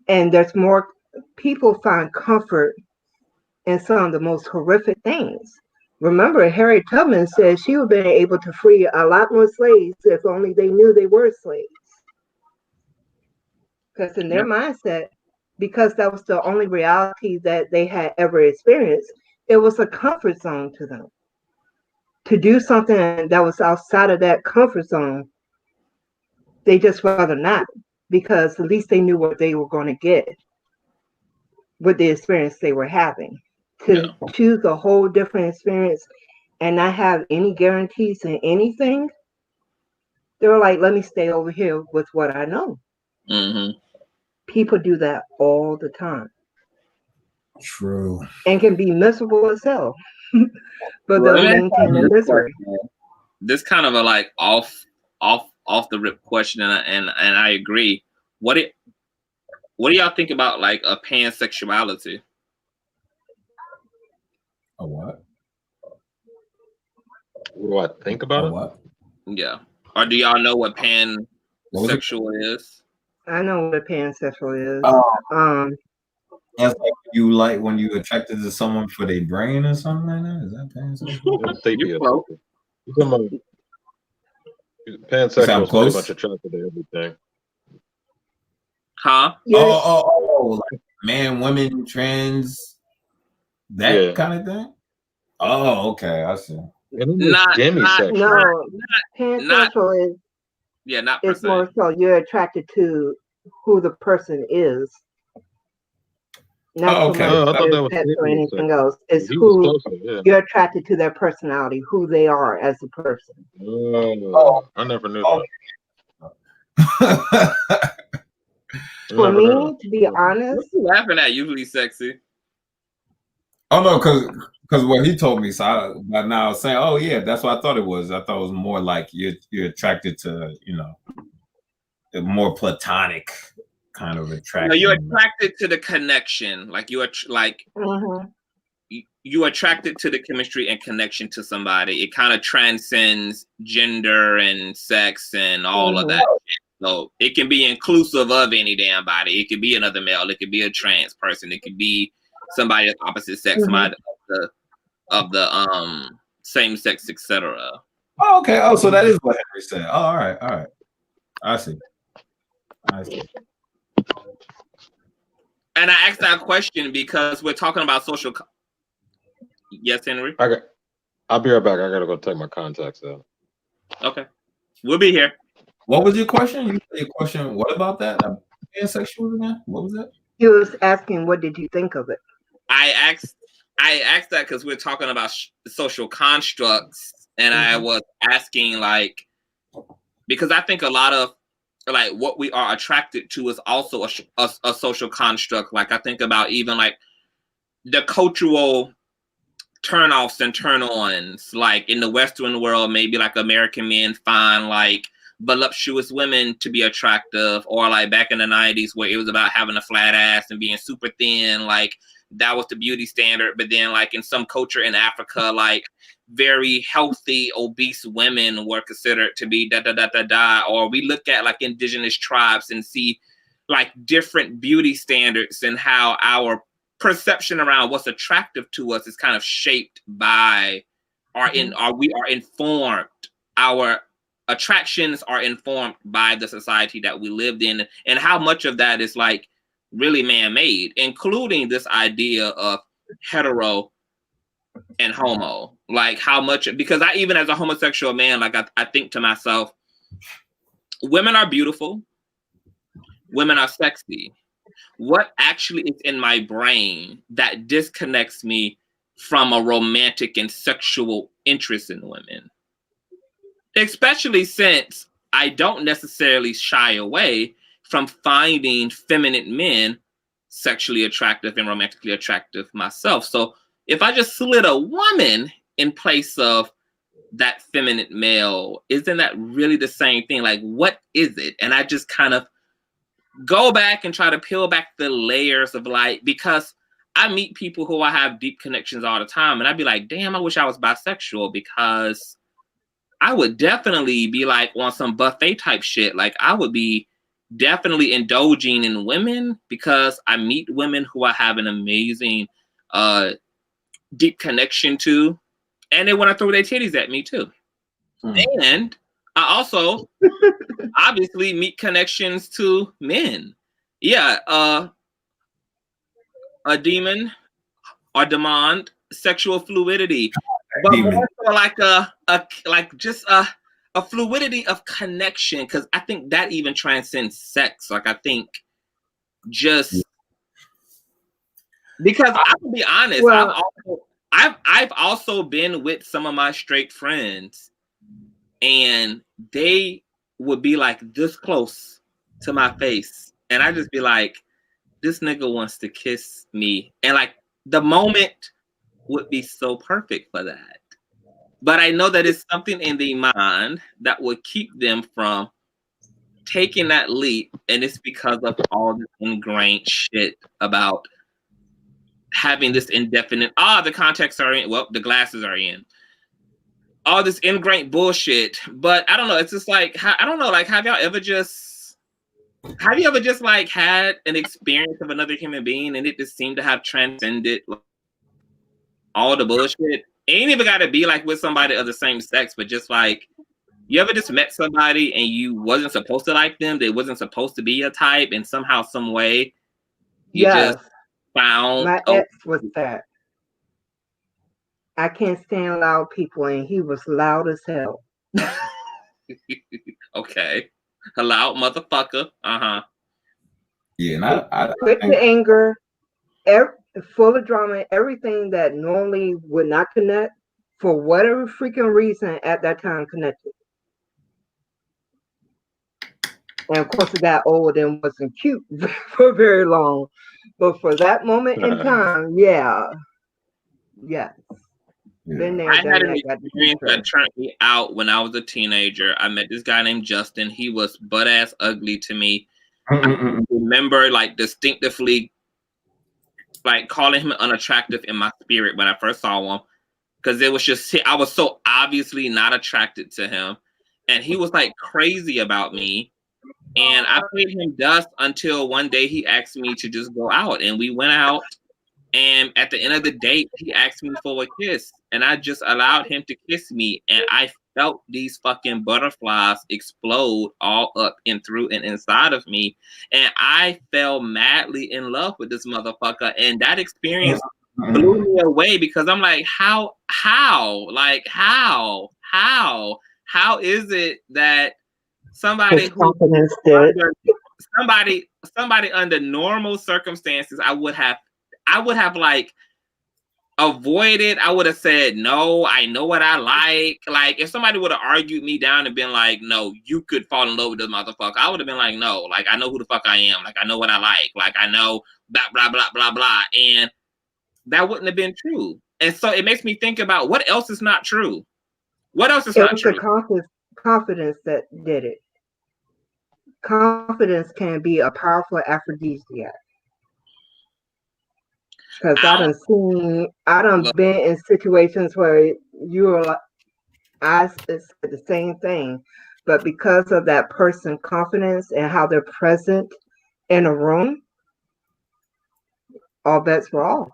And there's more people find comfort in some of the most horrific things. Remember, Harriet Tubman said she would have been able to free a lot more slaves if only they knew they were slaves. Because in their mindset, because that was the only reality that they had ever experienced, it was a comfort zone to them. To do something that was outside of that comfort zone, they just rather not, because at least they knew what they were going to get with the experience they were having. To choose a whole different experience and not have any guarantees in anything, they were like, let me stay over here with what I know. Mm-hmm. People do that all the time. True. And can be miserable as hell. But they'll maintain their misery. This kind of a like off the rip question, and I agree. What do y'all think about like a pansexuality? A what? What do I think about it? What? Yeah. Or do y'all know what pansexual is? I know what a pansexual is. That's like you like when you attracted to someone for their brain or something like that? Is that pansexual? Pansexual is pretty much attracted to everything. Huh? Oh, like man, women, trans, that kind of thing? Oh, okay, I see. Not pansexual is not it's more so you're attracted to who the person is. Not so much their sex or anything else. It's who you're attracted to, their personality, who they are as a person. Oh, I never knew that. For me, to be honest, what you laughing at? Usually sexy. Oh no, because what he told me, so but now I was saying, oh yeah, that's what I thought it was. I thought it was more like you're attracted to, you know, a more platonic kind of attraction. No, you're attracted to the connection. Like you are you attracted to the chemistry and connection to somebody. It kind of transcends gender and sex and all of that. So it can be inclusive of any damn body. It could be another male. It could be a trans person. It could be somebody of opposite sex, somebody of the same sex, etc. Oh, okay. Oh, so that is what Henry said. Oh, all right. I see. And I asked that question because we're talking about social. Yes, Henry. Okay, I'll be right back. I gotta go take my contacts out. Okay, we'll be here. What was your question? Your question. What about that? Pansexual again? What was that? He was asking, what did you think of it? I asked that because we're talking about social constructs, and I was asking like, because I think a lot of like what we are attracted to is also a social construct. Like I think about even like the cultural turn-offs and turn-ons. Like in the Western world, maybe like American men find like voluptuous women to be attractive, or like back in the 90s where it was about having a flat ass and being super thin, like that was the beauty standard. But then like in some culture in Africa, like very healthy obese women were considered to be or we look at like indigenous tribes and see like different beauty standards and how our perception around what's attractive to us is kind of shaped by we are informed, our attractions are informed by the society that we lived in, and how much of that is like really man-made, including this idea of hetero and homo. Like how much, because I, even as a homosexual man, like I think to myself, women are beautiful, women are sexy. What actually is in my brain that disconnects me from a romantic and sexual interest in women? Especially since I don't necessarily shy away from finding feminine men sexually attractive and romantically attractive myself. So if I just slid a woman in place of that feminine male, isn't that really the same thing? Like, what is it? And I just kind of go back and try to peel back the layers of like, because I meet people who I have deep connections all the time, and I'd be like, damn, I wish I was bisexual, because I would definitely be like on some buffet type shit. Like, I would be definitely indulging in women because I meet women who I have an amazing deep connection to, and they want to throw their titties at me too. And I also obviously meet connections to men. Yeah, a demon or demand sexual fluidity, but more so like a fluidity of connection, because I think that even transcends sex. Like, I think just because I will be honest, Well, I've also been with some of my straight friends, and they would be like this close to my face, and I just be like, this nigga wants to kiss me, and like the moment would be so perfect for that. But I know that it's something in the mind that would keep them from taking that leap, and it's because of all this ingrained shit about having this indefinite, the contexts are in, well, the glasses are in. All this ingrained bullshit. But I don't know, it's just like, I don't know, like, have you ever just like had an experience of another human being and it just seemed to have transcended like, all the bullshit? It ain't even gotta be like with somebody of the same sex, but just like, you ever just met somebody and you wasn't supposed to like them, they wasn't supposed to be your type, and somehow, some way, you yes, just found my ex was that. I can't stand loud people, and he was loud as hell. Okay, a loud motherfucker. Yeah, and I Quick to anger, full of drama, everything that normally would not connect, for whatever freaking reason at that time connected. And of course, it got old and wasn't cute for very long. But for that moment in time, yeah. Been there, I had done an that, got the experience picture. that turned me out when I was a teenager. I met this guy named Justin. He was butt ass ugly to me. I remember like distinctively like calling him unattractive in my spirit when I first saw him, because it was just, I was so obviously not attracted to him, and he was like crazy about me, and I paid him dust until one day he asked me to just go out, and we went out, and at the end of the date he asked me for a kiss, and I just allowed him to kiss me, and I felt these fucking butterflies explode all up and through and inside of me, and I fell madly in love with this motherfucker, and that experience blew me away, because I'm like, how is it that somebody under normal circumstances I would have like avoided. I would have said no, I know what I like if somebody would have argued me down and been like, no, you could fall in love with this motherfucker, I would have been like, no, like, I know who the fuck I am, like, I know what I like I know blah blah blah blah blah, and that wouldn't have been true. And so it makes me think about what else is not true. What else is not true? It was the confidence that did it. Confidence can be a powerful aphrodisiac. Because I done been in situations where you were like, I said the same thing, but because of that person's confidence and how they're present in a room, all bets were off.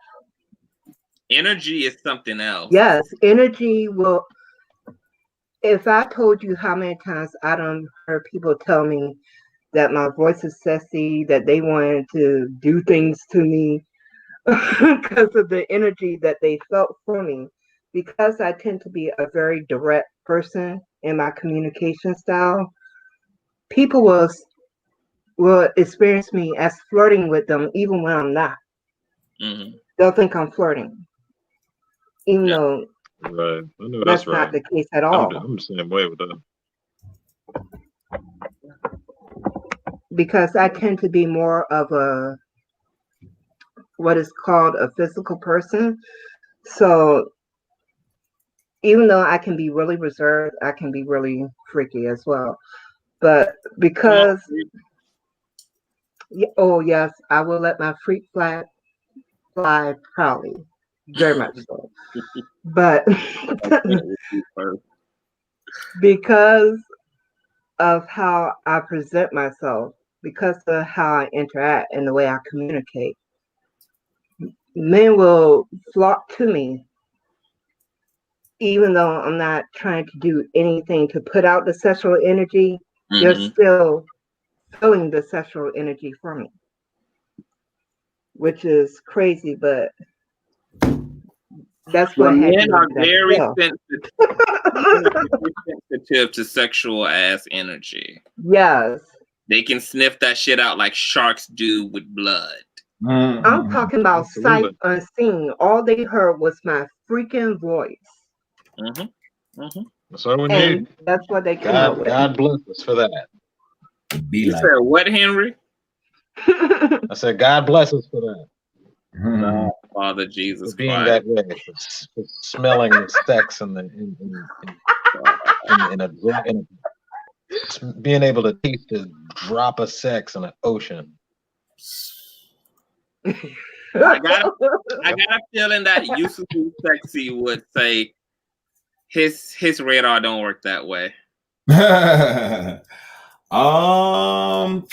Energy is something else. Yes, energy will. If I told you how many times I done heard people tell me that my voice is sexy, that they wanted to do things to me because of the energy that they felt for me, because I tend to be a very direct person in my communication style, people will experience me as flirting with them even when I'm not. Mm-hmm. They'll think I'm flirting, even though right. I know that's right. not the case at all. I'm the same way with that. Because I tend to be more of a what is called a physical person. So even though I can be really reserved, I can be really freaky as well. But because, oh yes, I will let my freak flag fly proudly, very much so. But because of how I present myself, because of how I interact and the way I communicate, men will flock to me, even though I'm not trying to do anything to put out the sexual energy. They're still feeling the sexual energy from me, which is crazy, but that's what men are happened. very sensitive to sexual ass energy. Yes. They can sniff that shit out like sharks do with blood. I'm talking about sight unseen. All they heard was my freaking voice. That's what we need. That's what they came up with. God bless us for that. You said what, Henry? I said God bless us for that. No, Father Jesus for being Christ. that way, for smelling the sex and being able to taste a drop of sex in an ocean. I got a feeling that Yusuf Sexy would say his radar don't work that way. For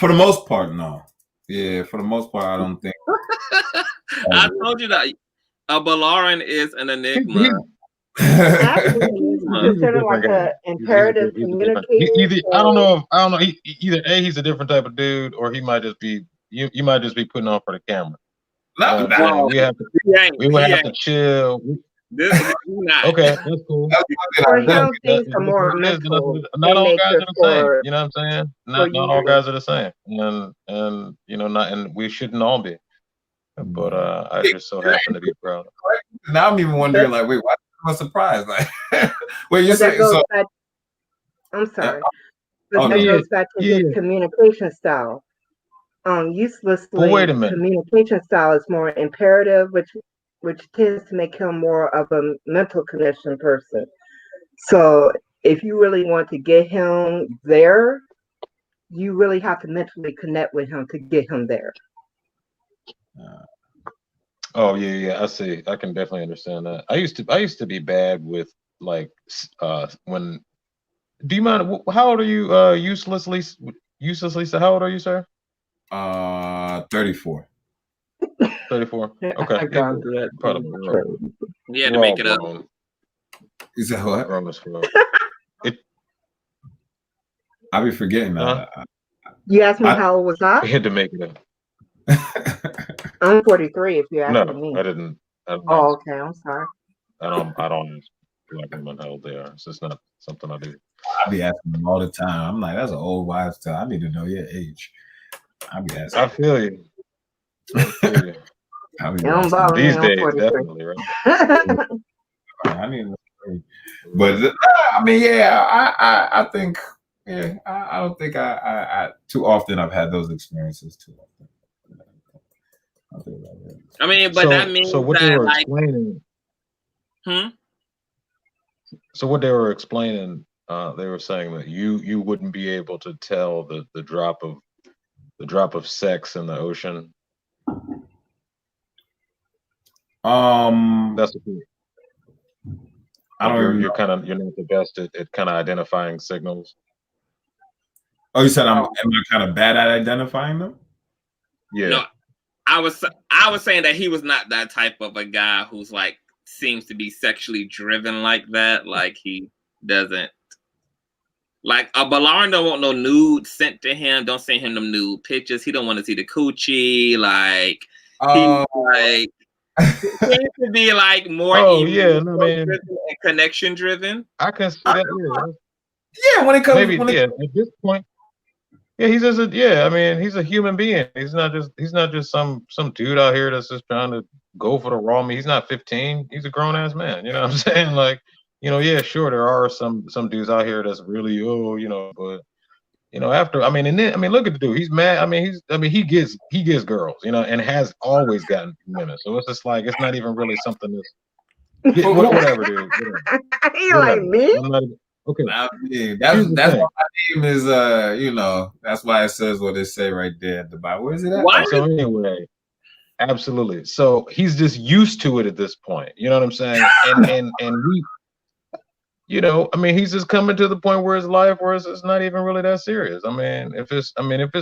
the most part, no. Yeah, for the most part, I don't think. I told you that a BOLARIN is an enigma. Actually, he's considered like an imperative communicator. I don't know. Either A, he's a different type of dude, or he might just be. You might just be putting on for the camera. We have to chill. Okay, that's cool. For him, things are more mental. Not all guys are the same. You know what I'm saying? Not all guys are the same, and you know, and we shouldn't all be. But I just so happen to be proud. Now I'm even wondering, like, wait, why am I surprised? Like, wait, you're saying so? I'm sorry, but that goes back to his communication style. Uselessly, wait a minute. Communication style is more imperative, which tends to make him more of a mental connection person. So if you really want to get him there, you really have to mentally connect with him to get him there. Oh yeah, I see. I can definitely understand that. I used to be bad with like when. Do you mind? How old are you? Uselessly. So how old are you, sir? 34. 34. Okay. I can't do that. You had to make it up. Is that what? I'll be forgetting that. You asked me how old was I? You had to make it up. I'm 43. If you're asking me. I didn't. Oh, okay. I'm sorry. I don't ask black women how old they are. It's just not something I do. I be asking them all the time. I'm like, that's an old wives' tale. I need to know your age. I be asking. I feel you. These days, definitely, right? I need to know. But I mean, yeah, I think, yeah, I don't think I too often I've had those experiences too often. I mean, but that means so what that, they were like, explaining. So what they were explaining, they were saying that you wouldn't be able to tell the drop of sex in the ocean. That's the thing. I don't. You're not the best at kind of identifying signals. Oh, you said am I kind of bad at identifying them? Yeah. No, I was saying that he was not that type of a guy who's like seems to be sexually driven like that. Like he doesn't. Like a BOLARIN don't want no nude sent to him. Don't send him them nude pictures. He don't want to see the coochie. Like he's like. Seems to be like more and connection driven. I can see that. Yeah, when it comes at this point. Yeah, he's just I mean, he's a human being. He's not just some dude out here that's just trying to go for the raw meat. He's not 15. He's a grown ass man. You know what I'm saying? Like, you know, yeah, sure, there are some dudes out here that's really you know, but you know, after look at the dude. He's mad. He gets girls, you know, and has always gotten women. So it's just like it's not even really something Yeah, whatever, dude. Whatever. You like me? Okay. I mean, that's why my name is that's why it says what it say right there at the bottom. Where is it at? Why? So anyway, absolutely. So he's just used to it at this point. You know what I'm saying? And we, you know, I mean, he's just coming to the point where his life, where it's not even really that serious. I mean, if it's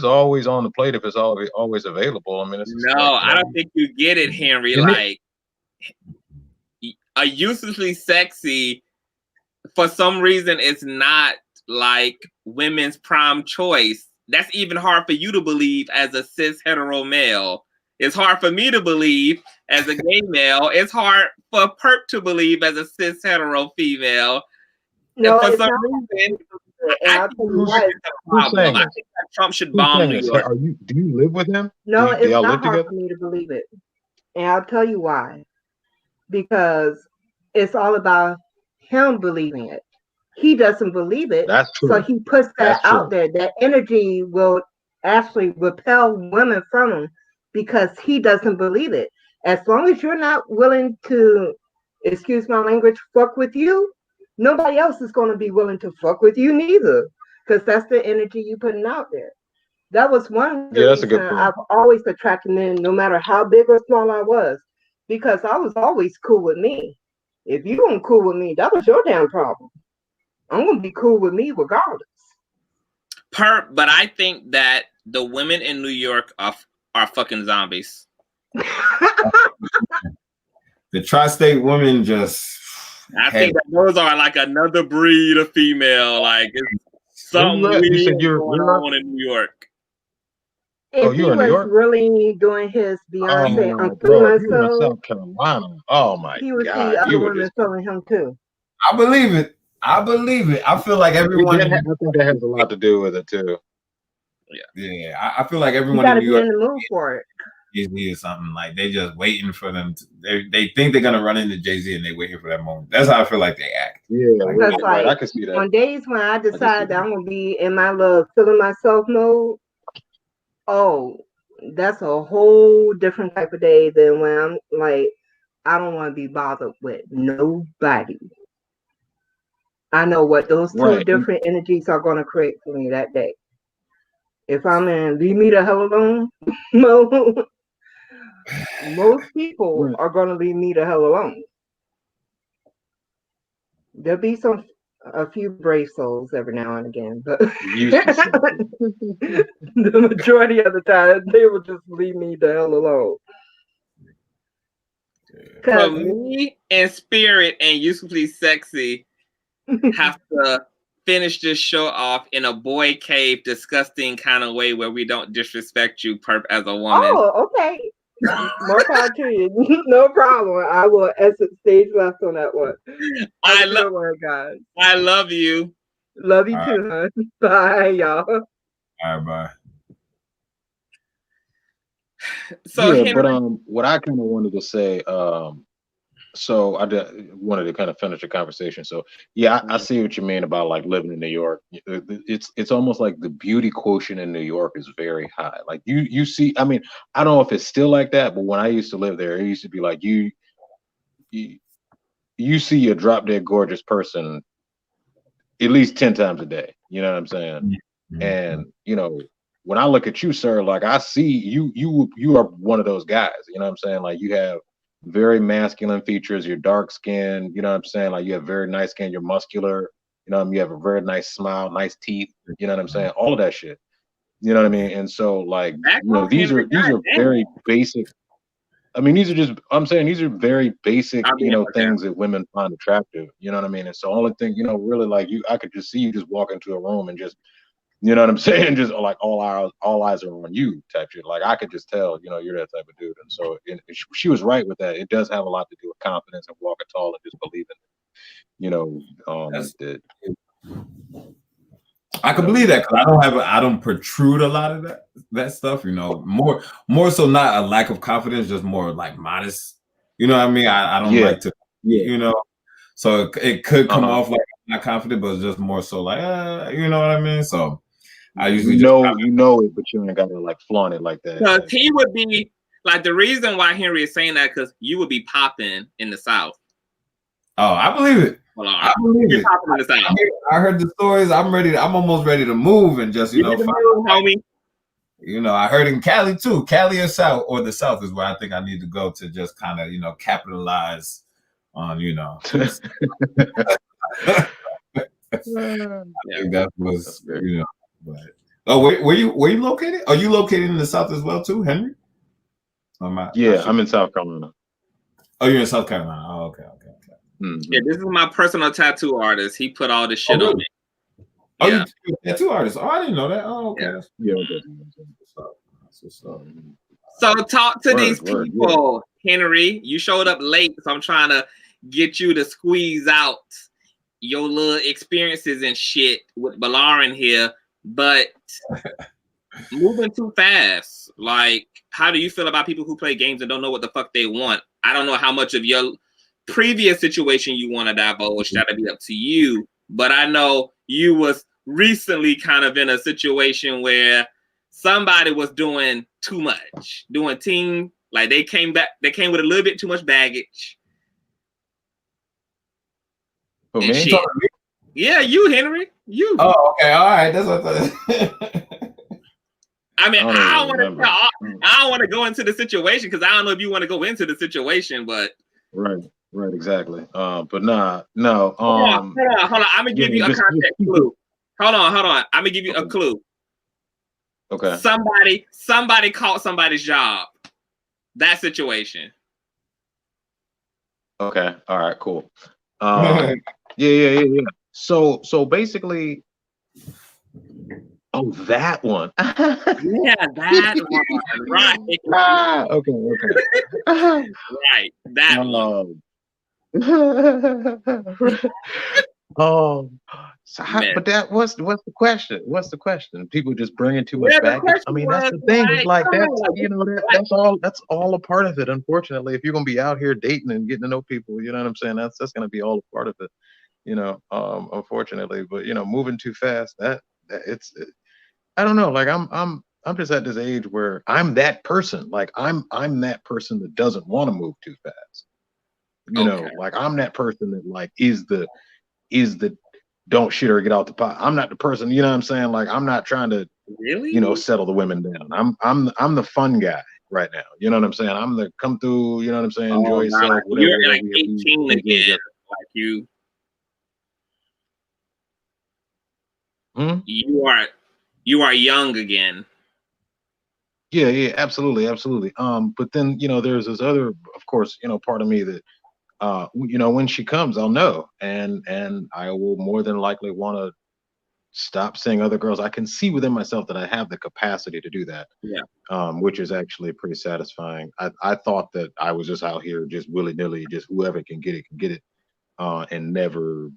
always on the plate, if it's always available, I mean, it's just No, like, I don't think you get it, Henry. Like, a uselessly sexy, for some reason, it's not like women's prime choice. That's even hard for you to believe as a cis hetero male. It's hard for me to believe as a gay male. It's hard for Perp to believe as a cis hetero female. No, and for it's some not. reason, And I I'll think tell you who's why. it's a problem. I this? think that Trump should Who's bomb saying New this? York. Do you live with him? No, do it's y'all not live hard together? for me to believe it. And I'll tell you why. Because it's all about him believing it. He doesn't believe it. That's true. So he puts that That's out true. there. That energy will actually repel women from him because he doesn't believe it. As long as you're not willing to, excuse my language, fuck with you, nobody else is going to be willing to fuck with you neither. Because that's the energy you're putting out there. That was one of the Yeah, that's a good reasons point. I've always attracted men, no matter how big or small I was, because I was always cool with me. If you weren't cool with me, that was your damn problem. I'm gonna be cool with me regardless. But I think that the women in New York are fucking zombies. The tri-state women just. I think that those are like another breed of female. Like it's something Where you at? You said weird going on in New York. If he you're in New was York? really doing his Beyonce, I'm bro, feeling you in myself, South Carolina. Oh my he would see God, other you would women just. feeling him too. I believe it. I believe it. I feel like everyone. I think that has a lot to do with it too. Yeah, I feel like You everyone got in to New be York in the mood for it. Jay-Z or something. Like they just waiting for them. They think they're gonna run into Jay-Z and they waiting for that moment. That's how I feel like they act. Yeah, Because right. I like can see that. on days when I see decide that that. I'm gonna be in my little feeling myself mode, oh, that's a whole different type of day than when I'm like, I don't want to be bothered with nobody. I know what those two Right. different energies are going to create for me that day. If I'm in leave me the hell alone mode, most people Right. are going to leave me the hell alone. There'll be a few brave souls every now and again, but the majority of the time they will just leave me the hell alone. So me and Spirit and Usefully Sexy have to finish this show off in a boy cave, disgusting kind of way where we don't disrespect you, Perp, as a woman. Oh, okay. More power to you. No problem. I will exit stage left on that one. I love you. Love you too, hon. Bye, y'all. All right, bye. So yeah, Henry, but what I kind of wanted to say, so I wanted to kind of finish the conversation. So yeah, I see what you mean about like living in New York. It's almost like the beauty quotient in New York is very high. Like you see, I mean, I don't know if it's still like that, but when I used to live there, it used to be like you see a drop dead gorgeous person at least 10 times a day. You know what I'm saying? Mm-hmm. And you know, when I look at you, sir, like I see you are one of those guys. You know what I'm saying? Like you have very masculine features, you're dark skinned, you know what I'm saying? Like you have very nice skin, you're muscular, you know, you have a very nice smile, nice teeth, you know what I'm saying? All of that shit. You know what I mean? And so like, you know, these are very basic. I mean, these are very basic, you know, things that women find attractive, you know what I mean? And so only thing, you know, really like I could just see you just walk into a room and just, you know what I'm saying? Just like all eyes are on you type shit. Like I could just tell, you know, you're that type of dude. And so she was right with that. It does have a lot to do with confidence and walking tall and just believing, you know, that. I can believe that because I don't protrude a lot of that stuff, you know, more so not a lack of confidence, just more like modest, you know what I mean? I don't like to, you know, so it could come off like I'm not confident, but it's just more so like, you know what I mean? So I usually you know it, but you ain't gotta like flaunt it like that. Because he would be like the reason why Henry is saying that because you would be popping in the South. Oh, I believe it. Well, I believe you're it. talking to the South. I heard the stories. I'm almost ready to move and just, You need to move, homie. You know, I heard in Cali too. Cali or South or the South is where I think I need to go to just kind of, you know, capitalize on, you know. Just, I think that was, you know. But oh, were you located? Are you located in the South as well too, Henry? Yeah, I'm in South Carolina. Oh, you're in South Carolina. Oh, okay. Yeah, this is my personal tattoo artist. He put all this shit on me. Oh, yeah. You tattoo artist. Oh, I didn't know that. Oh, okay. Yeah. So talk to these people, Henry. You showed up late, so I'm trying to get you to squeeze out your little experiences and shit with BOLARIN here, but moving too fast. Like, how do you feel about people who play games and don't know what the fuck they want? I don't know how much of your previous situation you want to divulge. That'll be up to you. But I know you was recently kind of in a situation where somebody was doing too much, doing team, like they came with a little bit too much baggage. Oh, man, shit. Yeah, you, Henry. You. Oh, okay. All right. That's what I thought. I mean, I don't want to go into the situation because I don't know if you want to go into the situation, but right, exactly. But no. Hold on. I'm gonna give you a context clue. Hold on. I'm gonna give you a clue. Okay. Somebody caught somebody's job. That situation. Okay. All right. Cool. Yeah. So basically, that one. Yeah, that one. Right. Okay. Right. That one. But what's the question? What's the question? People just bringing too much baggage. I mean, that's the thing. It's like that's all a part of it. Unfortunately, if you're gonna be out here dating and getting to know people, you know what I'm saying? That's gonna be all a part of it. You know, unfortunately, but you know, moving too fast. I don't know. Like I'm just at this age where I'm that person. Like I'm that person that doesn't want to move too fast. You know, like I'm that person that like is the don't shit or get out the pot. I'm not the person, you know what I'm saying? Like I'm not trying to you know, settle the women down. I'm the fun guy right now. You know what I'm saying? I'm the come through, you know what I'm saying, enjoy yourself, whatever. You're like 18 again. Like you. You are young again. Yeah, absolutely. But then, you know, there's this other, of course, you know, part of me that you know, when she comes, I'll know, and I will more than likely want to stop seeing other girls. I can see within myself that I have the capacity to do that. Yeah. Which is actually pretty satisfying. I thought that I was just out here just willy-nilly, just whoever can get it, and never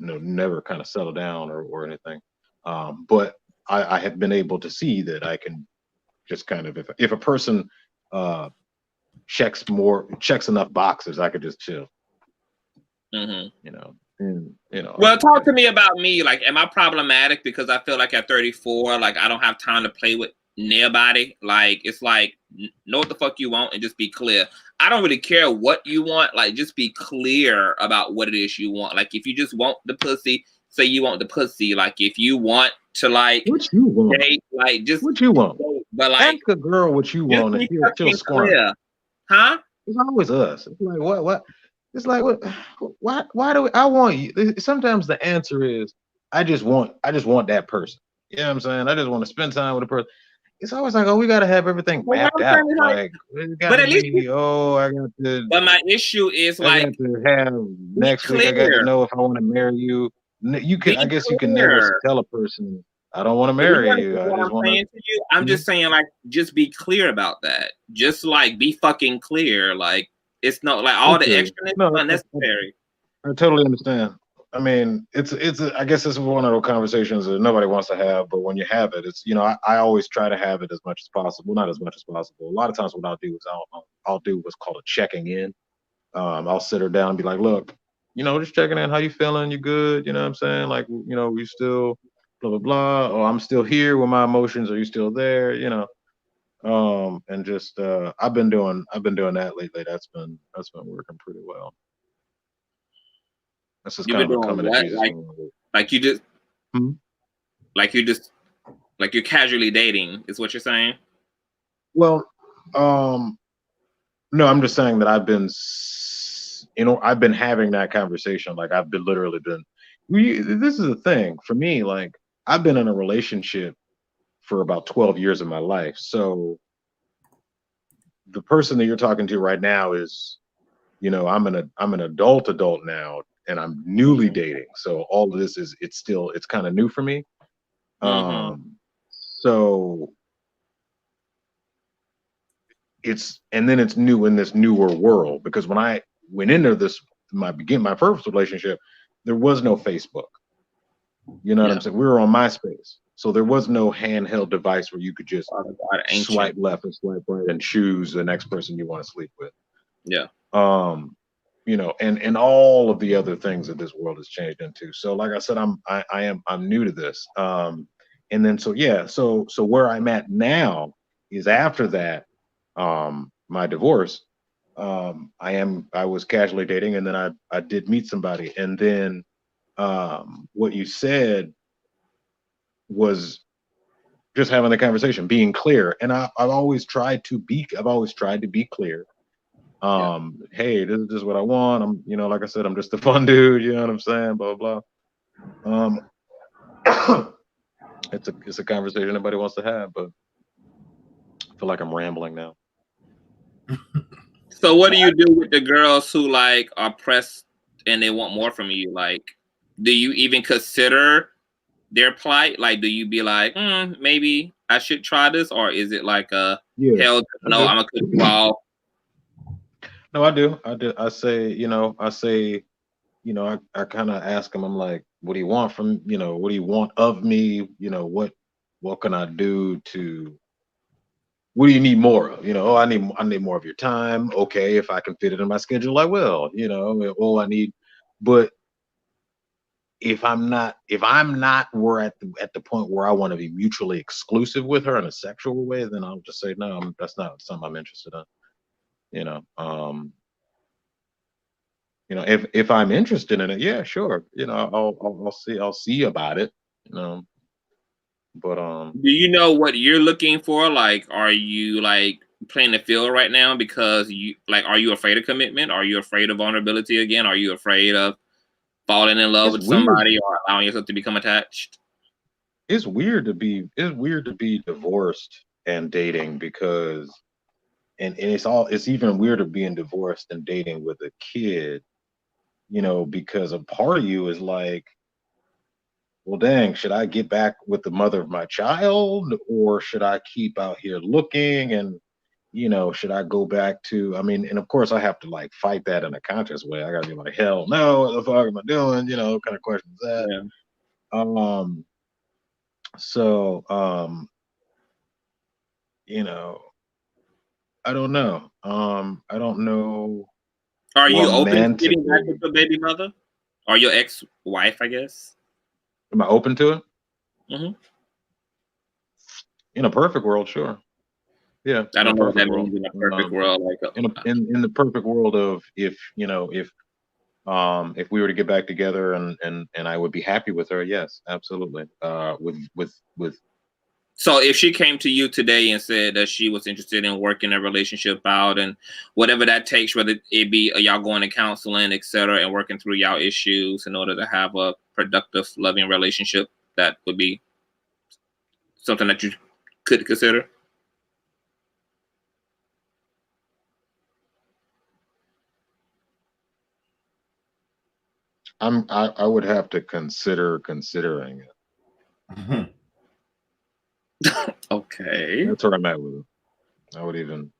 kind of settle down or anything. But I have been able to see that I can just kind of, if a person checks enough boxes, I could just chill. Mm-hmm. You know. Well, talk to me about me. Like, am I problematic because I feel like at 34, like I don't have time to play with nobody? Like, it's like, know what the fuck you want and just be clear. I don't really care what you want. Like, just be clear about what it is you want. Like, if you just want the pussy, say you want the pussy. Like, if you want to, like, what you want, date, like, just what you want. But like, ask a girl what you want and she'll squirm. Huh? It's always us. It's like what? It's like what? Why do I want you? Sometimes the answer is I just want that person. You know what I'm saying? I just want to spend time with a person. It's always like, oh, we gotta have everything mapped out. Like, but at least I got to. But my issue is like, I got to have next week. I got to know if I want to marry you. You can. I guess you can never tell a person I don't want to marry you. I just want to. I'm just saying, like, just be clear about that. Just like be fucking clear. Like, it's not like all the extraness is unnecessary. I totally understand. I mean, it's I guess it's one of those conversations that nobody wants to have, but when you have it, it's, you know, I always try to have it as much as possible, not as much as possible. A lot of times what I'll do is I'll do what's called a checking in. I'll sit her down and be like, look, you know, just checking in. How you feeling? You good? You know what I'm saying? Like, you know, we still blah, blah, blah. Or I'm still here with my emotions. Are you still there? You know? And just, I've been doing that lately. That's been working pretty well. That's just You've kind been of a doing coming to what? Jesus moment. Like you just, Hmm? like you just, like you're casually dating is what you're saying? Well, no, I'm just saying that I've been, I've been having that conversation. Like I've been literally been. This is the thing for me. Like I've been in a relationship for about 12 years of my life. So the person that you're talking to right now is, I'm an adult now, and I'm newly dating. So all of this it's kind of new for me. So it's new in this newer world, because when I went into my first relationship, there was no Facebook. You know what I'm saying? We were on MySpace. So there was no handheld device where you could just swipe left and swipe right and choose the next person you want to sleep with. Yeah. And all of the other things that this world has changed into. So like I said, I'm new to this. And then so where I'm at now is after that, my divorce. I was casually dating, and then I did meet somebody, and then what you said was just having the conversation, being clear. And I've always tried to be clear. Hey, this is what I want. I'm, like I said, I'm just a fun dude, you know what I'm saying? Blah blah. It's a conversation nobody wants to have, but I feel like I'm rambling now. So what do you do with the girls who like are pressed and they want more from you? Like, do you even consider their plight? Like, do you be like, maybe I should try this, or is it like a hell no, I'm gonna cut you off? No, I do. I say, I kind of ask him. I'm like, what do you want from, what do you want of me? What can I do to? What do you need more of? I need more of your time. Okay, if I can fit it in my schedule, I will. But if I'm not we're at the point where I want to be mutually exclusive with her in a sexual way, then I'll just say no. That's not something I'm interested in. If I'm interested in it, yeah, sure. I'll see about it. But do you know what you're looking for? Like, are you like playing the field right now because you like, are you afraid of commitment? Are you afraid of vulnerability again? Are you afraid of falling in love with somebody or allowing yourself to become attached? It's weird to be divorced and dating, because and it's even weirder being divorced and dating with a kid, because a part of you is like, well, dang, should I get back with the mother of my child, or should I keep out here looking? And, should I go back to, and of course I have to like fight that in a conscious way. I gotta be like, hell no, what the fuck am I doing? What kind of question is that? Yeah. So, I don't know. I don't know. Are you open to getting back with your baby mother or your ex-wife, I guess? Am I open to it? Mm-hmm. In a perfect world, sure. Yeah. I don't know what that means in a perfect world. Like in the perfect world of if we were to get back together and I would be happy with her, yes, absolutely. With So if she came to you today and said that she was interested in working a relationship out and whatever that takes, whether it be y'all going to counseling, etc., and working through y'all issues in order to have a productive, loving relationship, that would be something that you could consider? I would have to consider considering it. Okay. That's where I'm at with it. I would even.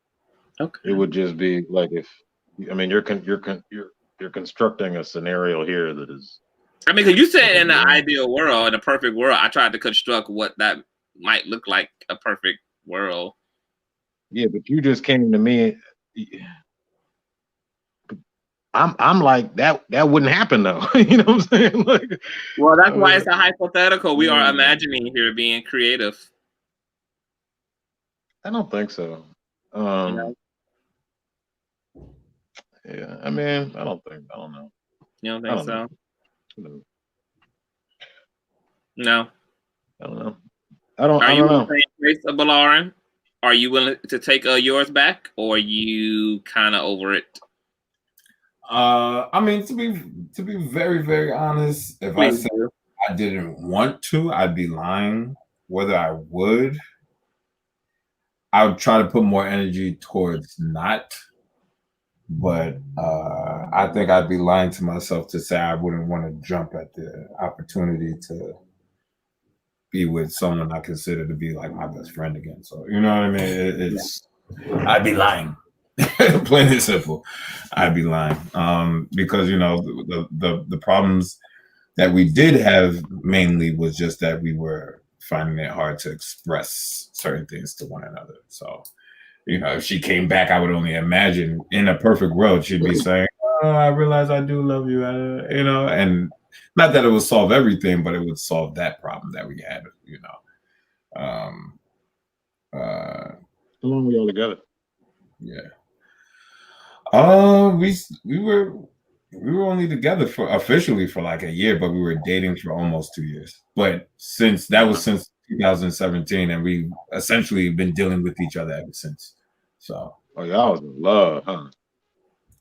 Okay. It would just be like if, you're constructing a scenario here that is. Because you said in the ideal world, in a perfect world, I tried to construct what that might look like, a perfect world. Yeah, but you just came to me. I'm like that wouldn't happen though. You know what I'm saying? Like, well, that's why it's a hypothetical. We are imagining here, being creative. I don't think so. Yeah, I don't know. You don't think so? No. I don't know. I don't Are you in know. the same place of BOLARIN? Are you willing to take yours back, or are you kind of over it? I mean, to be very, very honest, if I said I didn't want to, I'd be lying. Whether I would try to put more energy towards not. But I think I'd be lying to myself to say I wouldn't want to jump at the opportunity to be with someone I consider to be like my best friend again. So you know what I mean? I'd be lying. Plain and simple. I'd be lying. Because you know the problems that we did have mainly was just that we were finding it hard to express certain things to one another. So, you know, if she came back, I would only imagine in a perfect world, she'd be saying, "Oh, I realize I do love you," you know, and not that it would solve everything, but it would solve that problem that we had, you know. How long were y'all together? Yeah. We were only together for officially for like a year, but we were dating for almost 2 years. But since 2017, and we essentially been dealing with each other ever since. So, oh, y'all was in love, huh?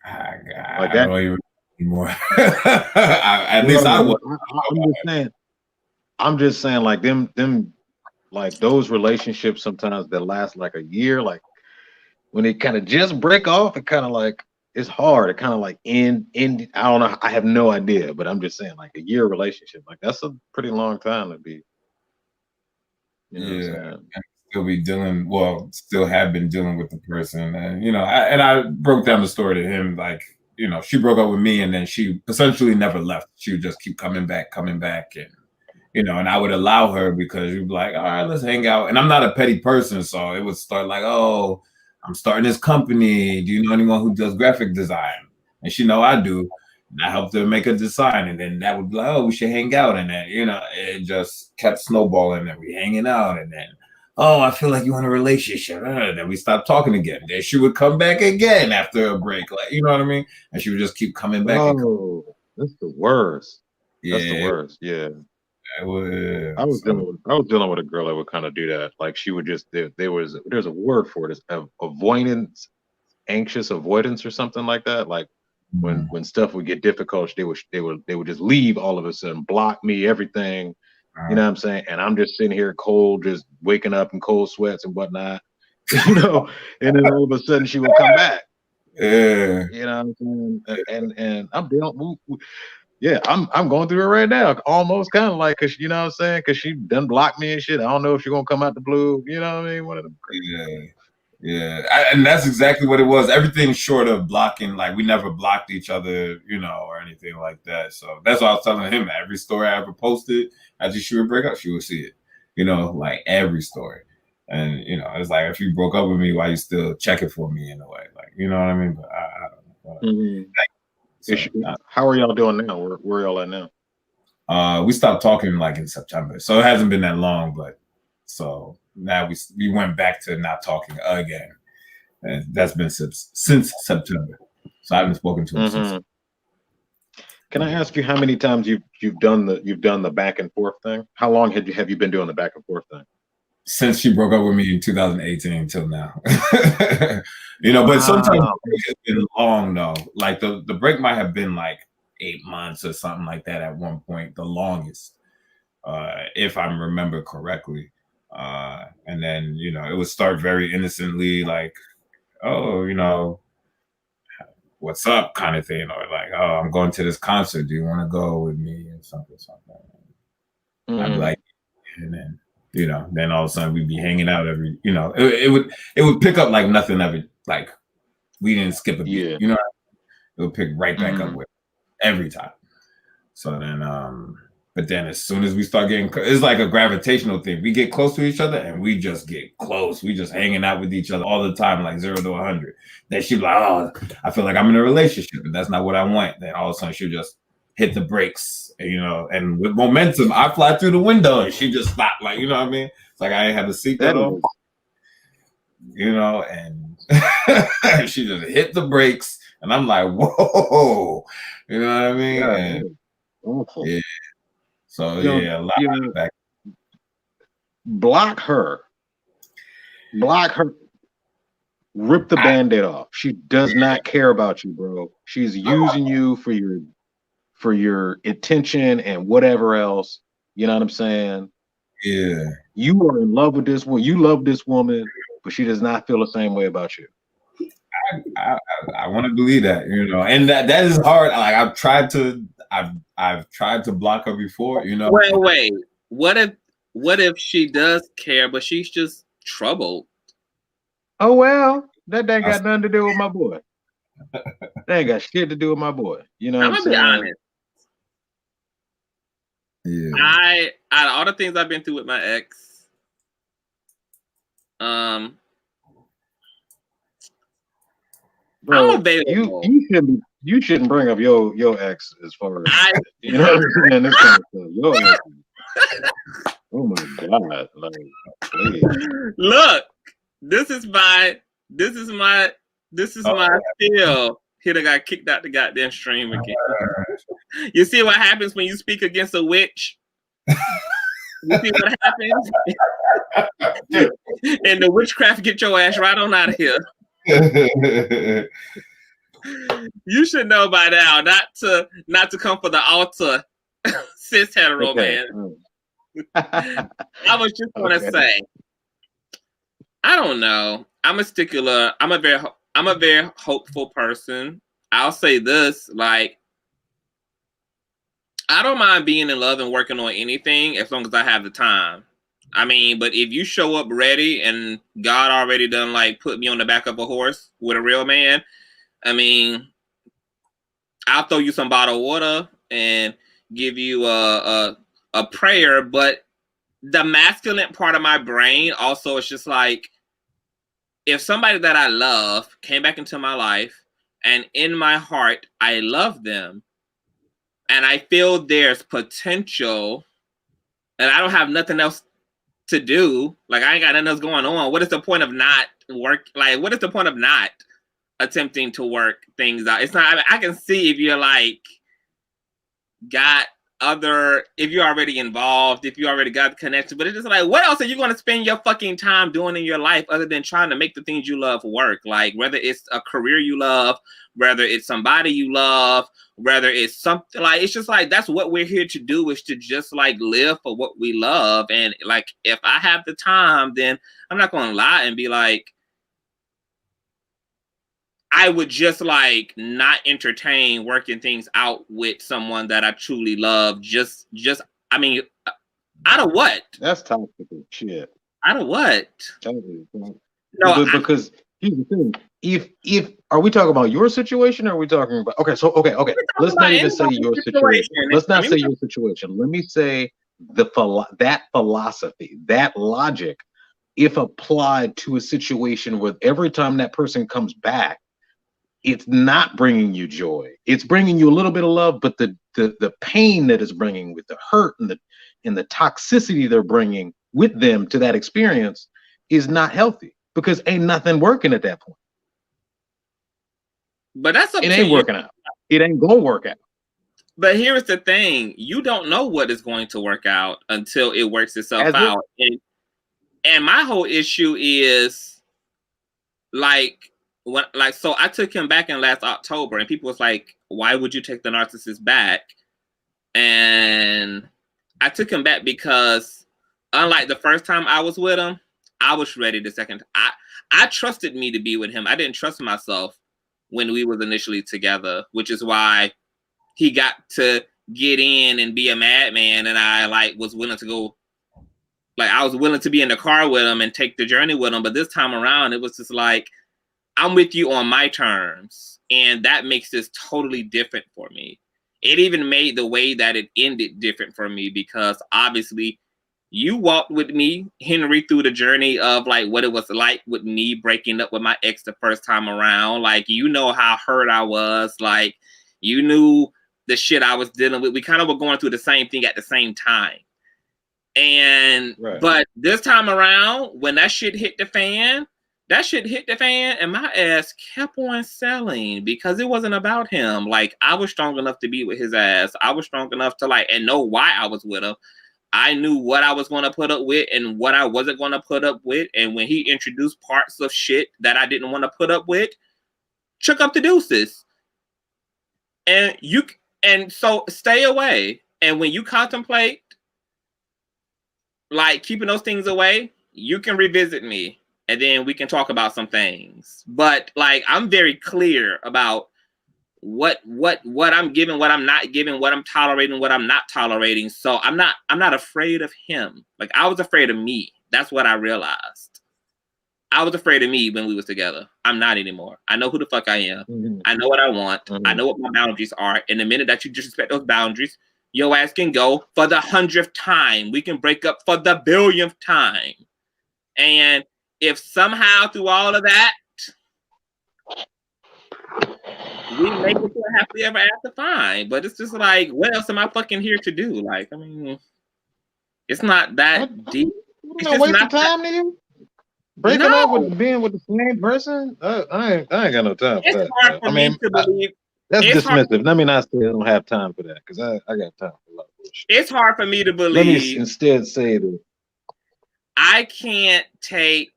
I don't even anymore. At least I was. I'm just saying, like them, like those relationships sometimes that last like a year, like when it kind of just break off, it kind of like it's hard. It kind of like end. I don't know. I have no idea, but I'm just saying, like a year relationship, like that's a pretty long time to be. You know what I'm saying? Still have been dealing with the person, and you know, I broke down the story to him, like, you know, she broke up with me, and then she essentially never left. She would just keep coming back, and you know, and I would allow her because you'd be like, all right, let's hang out. And I'm not a petty person, so it would start like, oh, I'm starting this company. Do you know anyone who does graphic design? And she know I do. And I helped her make a design, and then that would be like, oh, we should hang out. And then, you know, it just kept snowballing, and we hanging out, and then, oh, I feel like you in a relationship. Then we stopped talking again. Then she would come back again after a break, like, you know what I mean? And she would just keep coming back. That's the worst. Yeah, that's the worst. Yeah. I was dealing with a girl that would kind of do that. Like she would just there's a word for it. It's avoidance, anxious avoidance, or something like that. Like when stuff would get difficult, they would just leave all of a sudden, block me, everything. You know what I'm saying? And I'm just sitting here cold, just waking up in cold sweats and whatnot. You know, and then all of a sudden she would come back. Yeah. You know what I'm saying? And I'm dealing. Yeah, I'm going through it right now. Almost kind of like, cause you know what I'm saying? Cause she done blocked me and shit. I don't know if she's gonna come out the blue. You know what I mean? One of them crazy. Yeah. And that's exactly what it was. Everything short of blocking, like we never blocked each other, you know, or anything like that. So that's what I was telling him. Every story I ever posted, after she would break up, she would see it. You know, like every story. And you know, it's like if you broke up with me, why you still checking for me in a way? Like, you know what I mean? But I don't know. So, how are y'all doing now? Where y'all at now? We stopped talking like in September, so it hasn't been that long. But so now we went back to not talking again, and that's been since September. So I haven't spoken to him since. Can I ask you how many times you've done the back and forth thing? How long have you been doing the back and forth thing? Since she broke up with me in 2018 until now. You know, but sometimes it's been long though. Like the break might have been like 8 months or something like that at one point, the longest, if I remember correctly. And then, you know, it would start very innocently, like, oh, you know, what's up kind of thing, or like, oh, I'm going to this concert. Do you want to go with me or something? I'd be like, and then, you know, then all of a sudden we'd be hanging out every, you know, it would pick up like nothing ever, like we didn't skip a beat, you know, it would pick right back up with every time. So then, but then as soon as we start getting, it's like a gravitational thing. We get close to each other and we just get close. We just hanging out with each other all the time, like 0 to 100. Then she'd be like, oh, I feel like I'm in a relationship, but that's not what I want. Then all of a sudden she'll just hit the brakes, you know, and with momentum, I fly through the window and she just stopped, like, you know what I mean? It's like I ain't have the seatbelt on, you know, and she just hit the brakes, and I'm like, whoa, you know what I mean? Awful. Yeah. So You know, yeah, a lot you know, of back. block her. Block her. Rip the Band-Aid off. She does not care about you, bro. She's using you for your attention and whatever else. You know what I'm saying? Yeah. You are in love with this woman. You love this woman, but she does not feel the same way about you. I want to believe that, you know, and that is hard. Like I've tried to block her before, you know. Wait. What if she does care, but she's just troubled? Oh well, that ain't got nothing to do with my boy. That ain't got shit to do with my boy. You know what I'm I'm gonna saying? be honest. Yeah. Out of all the things I've been through with my ex, Bro, I'm available. you shouldn't bring up your ex as far as you know what I'm saying, this kind of stuff. Your ex. Oh my God. Like, please. Look, this is my skill. He done got kicked out the goddamn stream again. You see what happens when you speak against a witch? You see what happens? And the witchcraft get your ass right on out of here. You should know by now not to come for the altar, cis hetero man. I was just gonna say, I don't know. I'm a stickler. I'm a very hopeful person. I'll say this, like, I don't mind being in love and working on anything as long as I have the time. I mean, but if you show up ready and God already done like put me on the back of a horse with a real man, I mean, I'll throw you some bottled water and give you a prayer. But the masculine part of my brain also is just like, if somebody that I love came back into my life and in my heart I love them and I feel there's potential and I don't have nothing else to do, like I ain't got nothing else going on, what is the point of not what is the point of not attempting to work things out? It's not, I mean, I can see if you're like if you're already involved, if you already got the connection, but it's just like, what else are you going to spend your fucking time doing in your life other than trying to make the things you love work? Like, whether it's a career you love, whether it's somebody you love, whether it's something like, it's just like, that's what we're here to do, is to just like live for what we love. And like, if I have the time, then I'm not going to lie and be like, I would just like not entertain working things out with someone that I truly love. Just, I mean, out of what? That's toxic shit. Out of what? No, because here's the thing. If are we talking about your situation, or are we talking about okay? Let's not even say your situation. Let's not say your situation. Let me say that philosophy, that logic, if applied to a situation where every time that person comes back, it's not bringing you joy. It's bringing you a little bit of love, but the pain that is bringing, with the hurt and the toxicity they're bringing with them to that experience, is not healthy, because ain't nothing working at that point. But that's up it to ain't you. Working out. It ain't gonna work out. But here's the thing: you don't know what is going to work out until it works itself out. And my whole issue is so I took him back in last October, and people was like, why would you take the narcissist back? And I took him back because, unlike the first time I was with him, I was ready the second. I trusted me to be with him. I didn't trust myself when we was initially together, which is why he got to get in and be a madman, and I was willing to go. I was willing to be in the car with him and take the journey with him. But this time around, it was just like, I'm with you on my terms. And that makes this totally different for me. It even made the way that it ended different for me, because obviously you walked with me, Henry, through the journey of what it was like with me breaking up with my ex the first time around. You know how hurt I was. You knew the shit I was dealing with. We kind of were going through the same thing at the same time. And, but this time around, when that shit hit the fan, that shit hit the fan and my ass kept on selling because it wasn't about him. Like, I was strong enough to be with his ass. I was strong enough to like, and know why I was with him. I knew what I was going to put up with and what I wasn't going to put up with. And when he introduced parts of shit that I didn't want to put up with, chuck up the deuces. And so stay away. And when you contemplate like keeping those things away, you can revisit me and then we can talk about some things. But like, I'm very clear about what I'm giving, what I'm not giving, what I'm tolerating, what I'm not tolerating. So I'm not afraid of him. Like, I was afraid of me. That's what I realized. I was afraid of me when we was together. I'm not anymore. I know who the fuck I am. Mm-hmm. I know what I want. Mm-hmm. I know what my boundaries are. And the minute that you disrespect those boundaries, your ass can go for the 100th time. We can break up for the 1,000,000th time. And if somehow through all of that, we make it to a happily ever after, fine. But it's just like, what else am I fucking here to do? Like, I mean, it's not that deep. It's no waste of time to you. Breaking up with being with the same person, I ain't got no time for that. Hard for me to believe. That's dismissive. Let me not say I don't have time for that, because I got time for a lot of bullshit. It's hard for me to believe. Let me instead say that I can't take.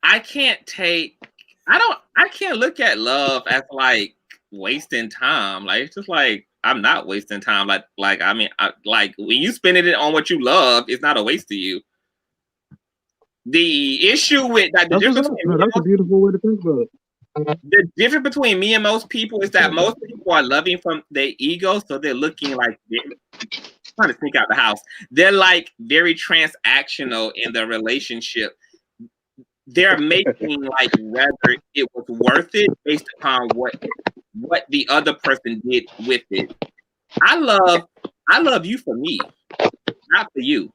I can't look at love as like wasting time. Like, it's just like, I'm not wasting time. Like I mean, like when you spend it on what you love, it's not a waste to you. The issue with like, that's a beautiful way to think about it. The difference between me and most people is that most people are loving from their ego, so they're looking like they're trying to sneak out the house. They're like very transactional in their relationship. They're making like whether it was worth it based upon what the other person did with it. I love you for me, not for you.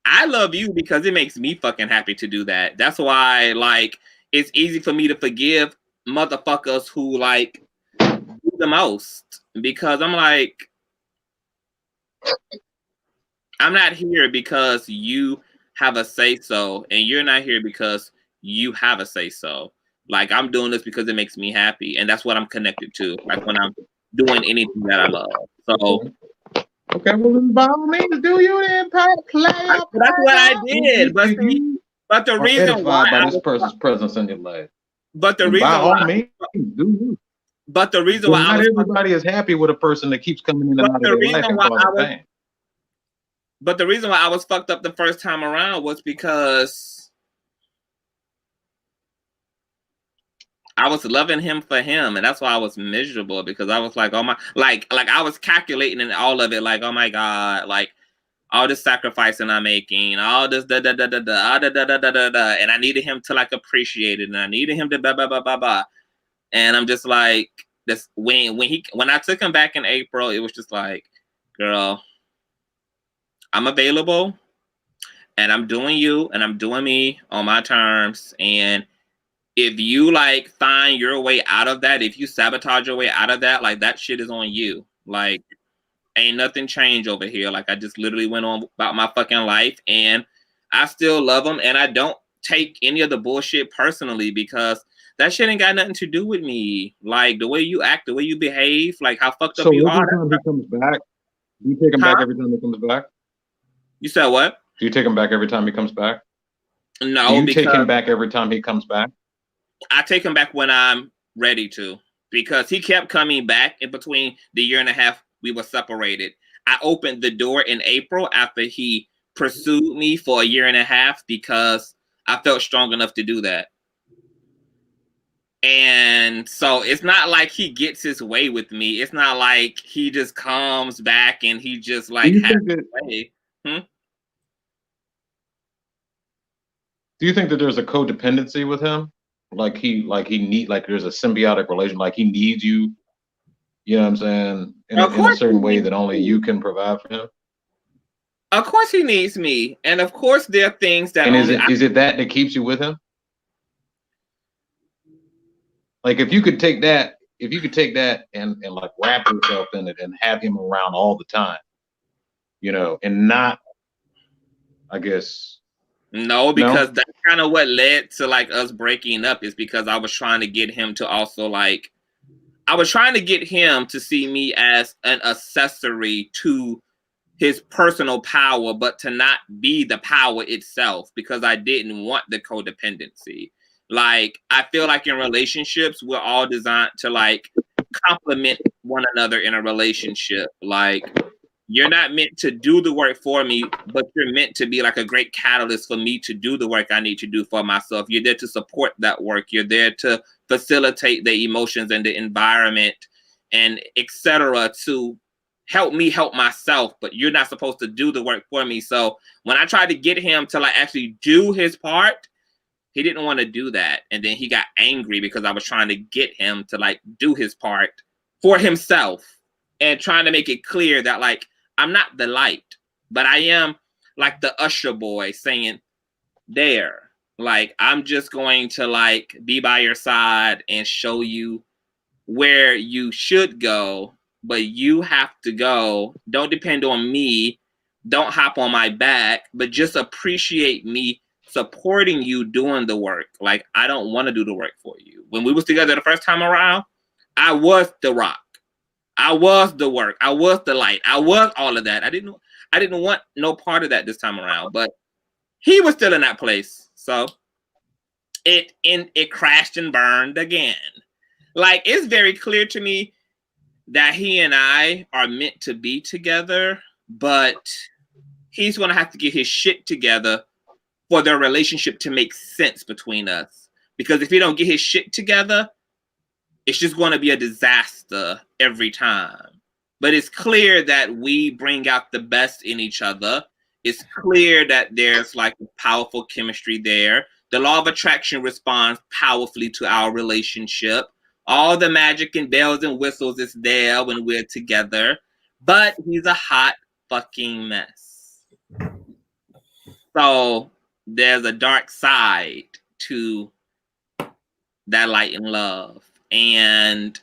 I love you because it makes me fucking happy to do that. That's why like it's easy for me to forgive motherfuckers who like do the most, because I'm like, I'm not here because you have a say so, and you're not here because you have a say so. Like, I'm doing this because it makes me happy, and that's what I'm connected to. Like when I'm doing anything that I love. So okay, well then by all means, do you then play up? That's what I did. But the reason why by this person's presence in your life. But the reason why But the reason why not everybody is happy with a person that keeps coming in and out of their life and causing pain. But the reason why I was fucked up the first time around was because I was loving him for him, and that's why I was miserable, because I was like, oh my, like I was calculating in all of it, like, oh my God, like all this sacrificing I'm making, all this and I needed him to like appreciate it, and I needed him to blah blah blah blah blah, and I'm just like, this when I took him back in April, it was just like, girl, I'm available, and I'm doing you, and I'm doing me on my terms, and if you like find your way out of that, if you sabotage your way out of that, like that shit is on you. Like, ain't nothing changed over here. Like, I just literally went on about my fucking life, and I still love him, and I don't take any of the bullshit personally, because that shit ain't got nothing to do with me. Like, the way you act, the way you behave, like how fucked up you are. So every time he comes back, do you take him back every time he comes back? You said what? Do you take him back every time he comes back? No. Do you take him back every time he comes back? I take him back when I'm ready to, because he kept coming back in between the year and a half we were separated. I opened the door in April after he pursued me for a year and a half, because I felt strong enough to do that. And so it's not like he gets his way with me. It's not like he just comes back and he just like has his way. Do you think that there's a codependency with him? Like there's a symbiotic relation, like he needs you, you know what I'm saying, in a certain way that only you can provide for him? Of course he needs me. And of course there are things that... And is it that keeps you with him? Like, if you could take that and like wrap yourself in it and have him around all the time, you know, and not I guess. No, because that's kind of what led to like us breaking up, is because I was trying to get him to also like, I was trying to get him to see me as an accessory to his personal power, but to not be the power itself, because I didn't want the codependency. Like, I feel like in relationships, we're all designed to like complement one another in a relationship. Like, you're not meant to do the work for me, but you're meant to be like a great catalyst for me to do the work I need to do for myself. You're there to support that work. You're there to facilitate the emotions and the environment and etc. to help me help myself, but you're not supposed to do the work for me. So when I tried to get him to like actually do his part, he didn't want to do that. And then he got angry because I was trying to get him to like do his part for himself and trying to make it clear that like, I'm not the light, but I am like the usher boy saying, there, like, I'm just going to like be by your side and show you where you should go, but you have to go. Don't depend on me. Don't hop on my back, but just appreciate me supporting you doing the work. Like, I don't want to do the work for you. When we was together the first time around, I was the rock. I was the work. I was the light. I was all of that. I didn't want no part of that this time around, but he was still in that place. So it crashed and burned again. Like, it's very clear to me that he and I are meant to be together, but he's going to have to get his shit together for their relationship to make sense between us. Because if he don't get his shit together, it's just going to be a disaster every time. But it's clear that we bring out the best in each other. It's clear that there's like a powerful chemistry there. The law of attraction responds powerfully to our relationship. All the magic and bells and whistles is there when we're together. But he's a hot fucking mess. So there's a dark side to that light and love. And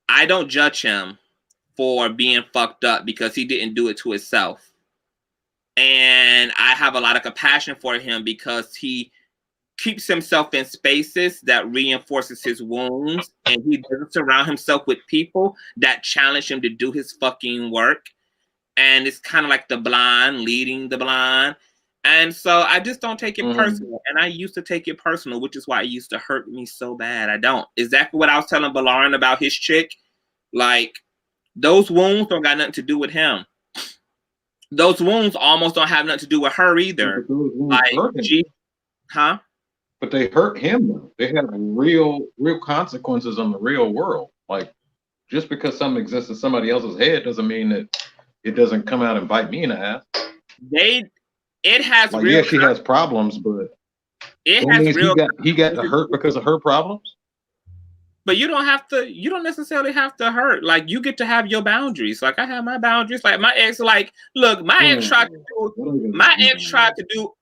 I don't judge him for being fucked up because he didn't do it to himself. And I have a lot of compassion for him because he keeps himself in spaces that reinforces his wounds, and he doesn't surround himself with people that challenge him to do his fucking work. And it's kind of like the blind leading the blind. And so I just don't take it personal. And I used to take it personal, which is why it used to hurt me so bad. I don't. Exactly what I was telling BOLARIN about his chick. Like, those wounds don't got nothing to do with him. Those wounds almost don't have nothing to do with her either. Like, But they hurt him though. They have real consequences on the real world. Like, just because something exists in somebody else's head doesn't mean that it doesn't come out and bite me in the ass. It has like, real. Yeah, she has problems, but it has real. He got to hurt because of her problems. But you don't necessarily have to hurt. Like, you get to have your boundaries. Like, I have my boundaries. Like, my ex, like, look, my ex tried to do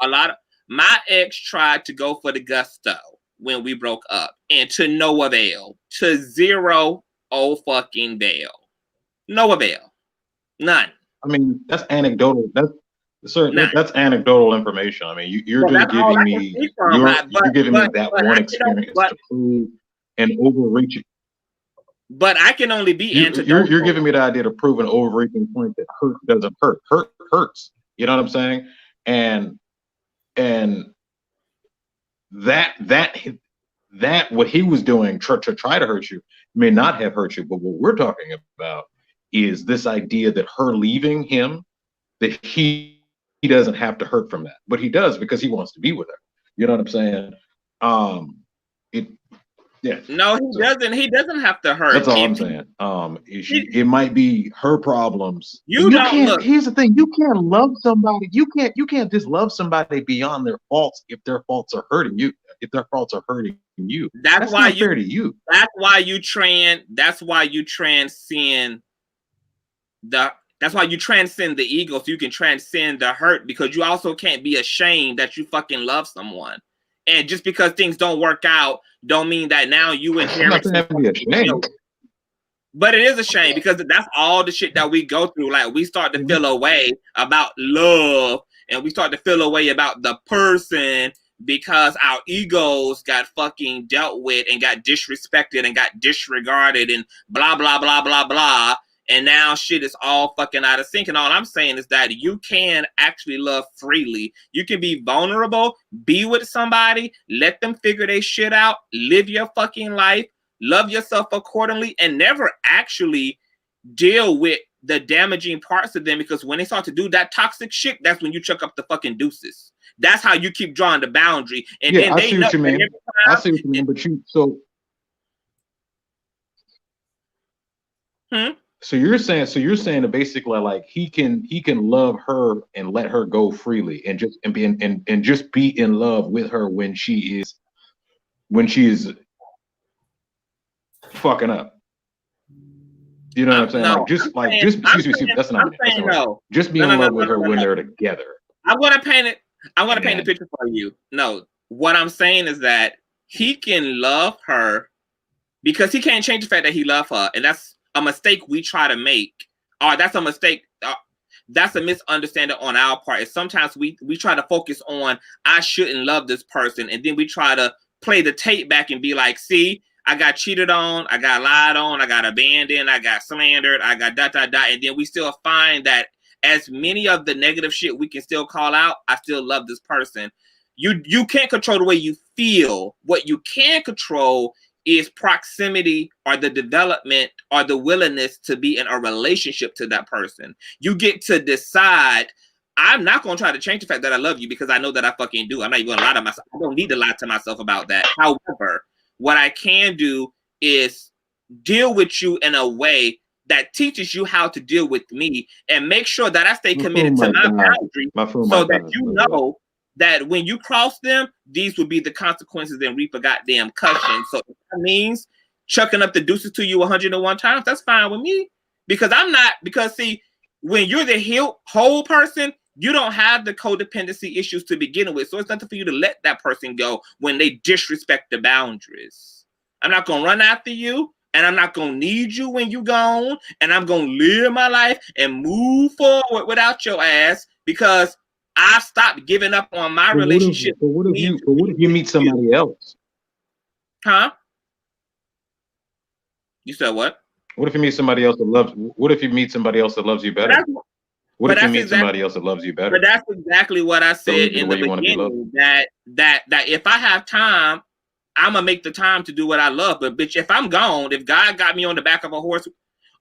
a lot of, my ex tried to go for the gusto when we broke up, and to no avail, to zero fucking avail. No avail. None. I mean, that's anecdotal. That's anecdotal information. I mean, you're just giving me that one experience to prove an overreaching. But I can only be anecdotal. You're giving me the idea to prove an overreaching point that hurt doesn't hurt. Hurt hurts. You know what I'm saying? And that what he was doing to try to hurt you may not have hurt you, but what we're talking about is this idea that her leaving him, that he doesn't have to hurt from that, but he does because he wants to be with her. You know what I'm saying? No, he doesn't. He doesn't have to hurt. That's all I'm saying. It might be her problems. You don't look. Here's the thing: you can't love somebody. You can't just love somebody beyond their faults if their faults are hurting you. If their faults are hurting you, that's why not fair to you. That's why you transcend That's why you transcend the ego, so you can transcend the hurt, because you also can't be ashamed that you fucking love someone. And just because things don't work out, don't mean that now you inherit. But it is a shame because that's all the shit that we go through. Like we start to feel a way about love, and we start to feel a way about the person because our egos got fucking dealt with and got disrespected and got disregarded and blah blah blah blah blah. And now shit is all fucking out of sync. And all I'm saying is that you can actually love freely. You can be vulnerable, be with somebody, let them figure their shit out, live your fucking life, love yourself accordingly, and never actually deal with the damaging parts of them, because when they start to do that toxic shit, that's when you chuck up the fucking deuces. That's how you keep drawing the boundary. And then I they see know what you mean. I see what you mean, but So you're saying that basically like he can love her and let her go freely and just be in love with her when she is fucking up. You know what I'm saying? No, that's not no. Just be in love with her when they're together. I'm gonna paint the picture for you. No, what I'm saying is that he can love her because he can't change the fact that he loves her, and that's a mistake we try to make. Or that's a mistake. That's a misunderstanding on our part. Is sometimes we try to focus on I shouldn't love this person, and then we try to play the tape back and be like, see, I got cheated on, I got lied on, I got abandoned, I got slandered, I got ... and then we still find that as many of the negative shit we can still call out, I still love this person. You can't control the way you feel. What you can control is proximity or the development or the willingness to be in a relationship to that person. You get to decide, I'm not going to try to change the fact that I love you because I know that I fucking do. I'm not even going to lie to myself. I don't need to lie to myself about that. However, what I can do is deal with you in a way that teaches you how to deal with me and make sure that I stay committed to my boundaries so that you know that when you cross them, these will be the consequences and reap a goddamn cushion. So if that means chucking up the deuces to you 101 times, that's fine with me. Because see, when you're the whole person, you don't have the codependency issues to begin with. So it's nothing for you to let that person go when they disrespect the boundaries. I'm not going to run after you, and I'm not going to need you when you're gone, and I'm going to live my life and move forward without your ass because I stopped giving up on my relationship. But what if you meet somebody else? Huh? You said what? What if you meet somebody else that loves? What if you meet somebody else that loves you better? What if you meet somebody else that loves you better? But that's exactly what I said in the beginning. That if I have time, I'm gonna make the time to do what I love. But bitch, if I'm gone, if God got me on the back of a horse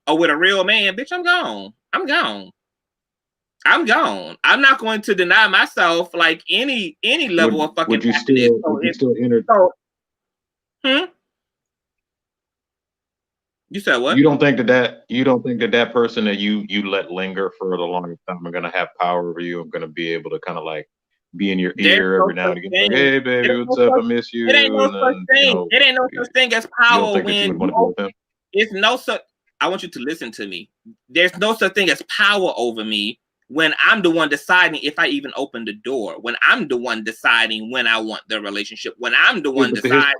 or with a real man, bitch, I'm gone. I'm gone. I'm gone. I'm not going to deny myself like any level of fucking happiness. You said what? You don't think that person that you let linger for the longest time are gonna have power over you and gonna be able to kind of like be in your ear every now and again, like, hey baby, what's up? I miss you. It ain't no such thing. It ain't no such thing as power when it's no such. I want you to listen to me. There's no such thing as power over me when I'm the one deciding if I even open the door, when I'm the one deciding when I want the relationship, when I'm the one deciding.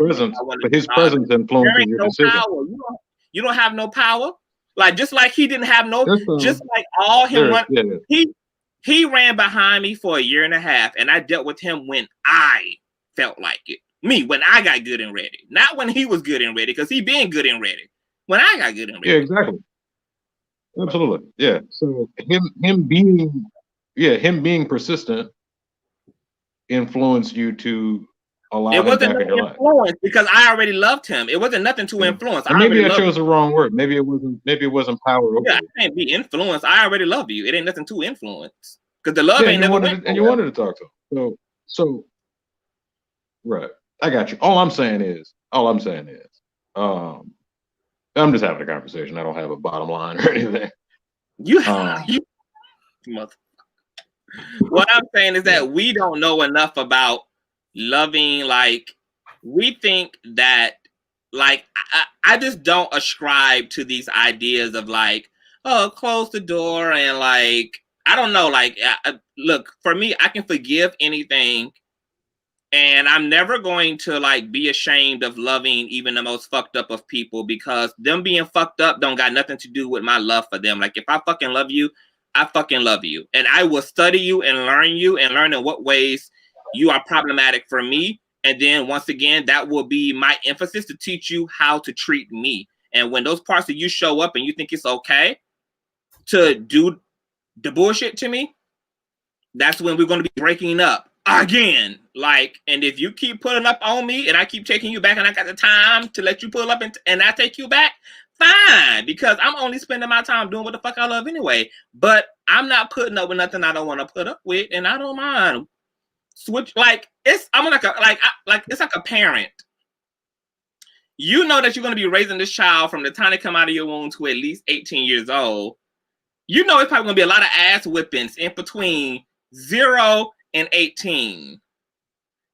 His presence influences your decision. Power. You don't have no power. Like just like he didn't have no, just like all him run. Yeah. He ran behind me for 1.5 years, and I dealt with him when I felt like it. Me, when I got good and ready, not when he was good and ready, because he been good and ready. When I got good and ready. Yeah, exactly. Absolutely. Yeah. So him being persistent influenced you to allow him back in your life. Because I already loved him. It wasn't nothing to influence. Maybe I chose the wrong word. Maybe it wasn't power. Yeah, I can't be influenced. I already love you. It ain't nothing to influence. Because the love ain't never went. And you wanted to talk to him. So right. I got you. All I'm saying is, I'm just having a conversation. I don't have a bottom line or anything. What I'm saying is that we don't know enough about loving. Like, we think that, like, I just don't ascribe to these ideas of like, oh, close the door and like, I don't know. Like, look, for me, I can forgive anything And I'm never going to like be ashamed of loving even the most fucked up of people, because them being fucked up don't got nothing to do with my love for them. Like if I fucking love you, I fucking love you. And I will study you and learn in what ways you are problematic for me. And then once again, that will be my emphasis to teach you how to treat me. And when those parts of you show up and you think it's okay to do the bullshit to me, that's when we're going to be breaking up again. Like, and if you keep pulling up on me and I keep taking you back and I got the time to let you pull up and I take you back, fine, because I'm only spending my time doing what the fuck I love anyway. But I'm not putting up with nothing I don't want to put up with, and I don't mind. Switch, like it's it's like a parent. You know that you're going to be raising this child from the time they come out of your womb to at least 18 years old. You know it's probably going to be a lot of ass whippings in between 0 and 18,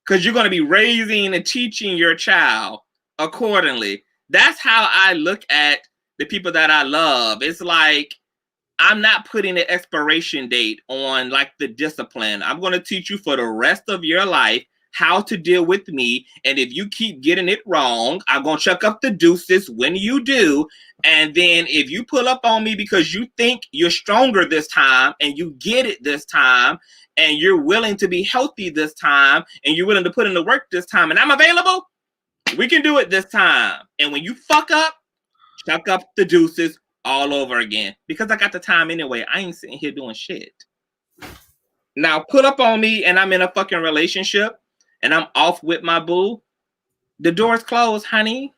because you're going to be raising and teaching your child accordingly. That's how I look at the people that I love. It's like, I'm not putting an expiration date on like the discipline. I'm going to teach you for the rest of your life how to deal with me. And if you keep getting it wrong, I'm going to chuck up the deuces when you do. And then if you pull up on me because you think you're stronger this time and you get it this time and you're willing to be healthy this time and you're willing to put in the work this time and I'm available, we can do it this time. And when you fuck up, chuck up the deuces all over again, because I got the time anyway. I ain't sitting here doing shit. Now pull up on me and I'm in a fucking relationship and I'm off with my boo. The door's closed, honey.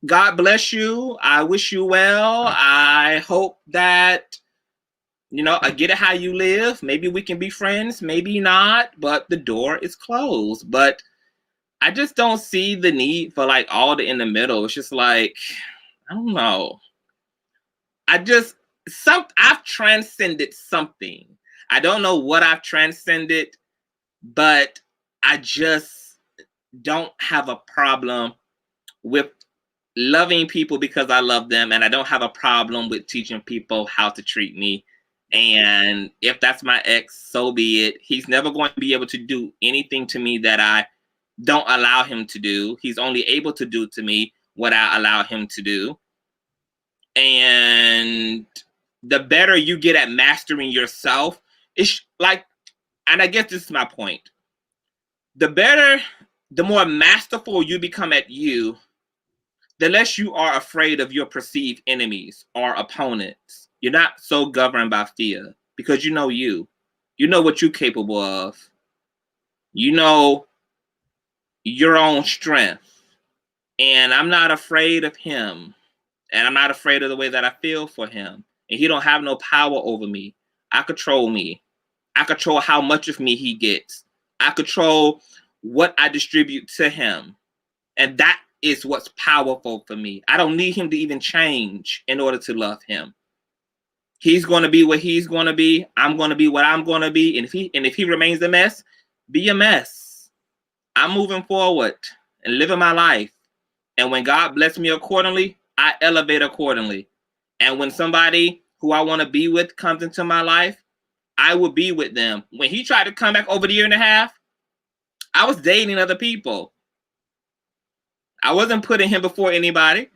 God bless you. I wish you well. I hope that, you know, I get it how you live. Maybe we can be friends, maybe not, but the door is closed. But I just don't see the need for like all the in the middle. It's just like, I don't know. I've transcended something. I don't know what I've transcended, but I just don't have a problem with loving people because I love them, and I don't have a problem with teaching people how to treat me. And if that's my ex, so be it. He's never going to be able to do anything to me that I don't allow him to do. He's only able to do to me what I allow him to do. And the better you get at mastering yourself, it's like, and I guess this is my point. The more masterful you become at you, the less you are afraid of your perceived enemies or opponents. You're not so governed by fear because you know you. You know what you're capable of. You know your own strength. And I'm not afraid of him. And I'm not afraid of the way that I feel for him. And he don't have no power over me. I control me. I control how much of me he gets. I control what I distribute to him. And that is what's powerful for me. I don't need him to even change in order to love him. He's going to be what he's going to be. I'm going to be what I'm going to be. And if he remains a mess, be a mess. I'm moving forward and living my life. And when God bless me accordingly, I elevate accordingly. And when somebody who I want to be with comes into my life, I will be with them. When he tried to come back over the year and a half, I was dating other people. I wasn't putting him before anybody.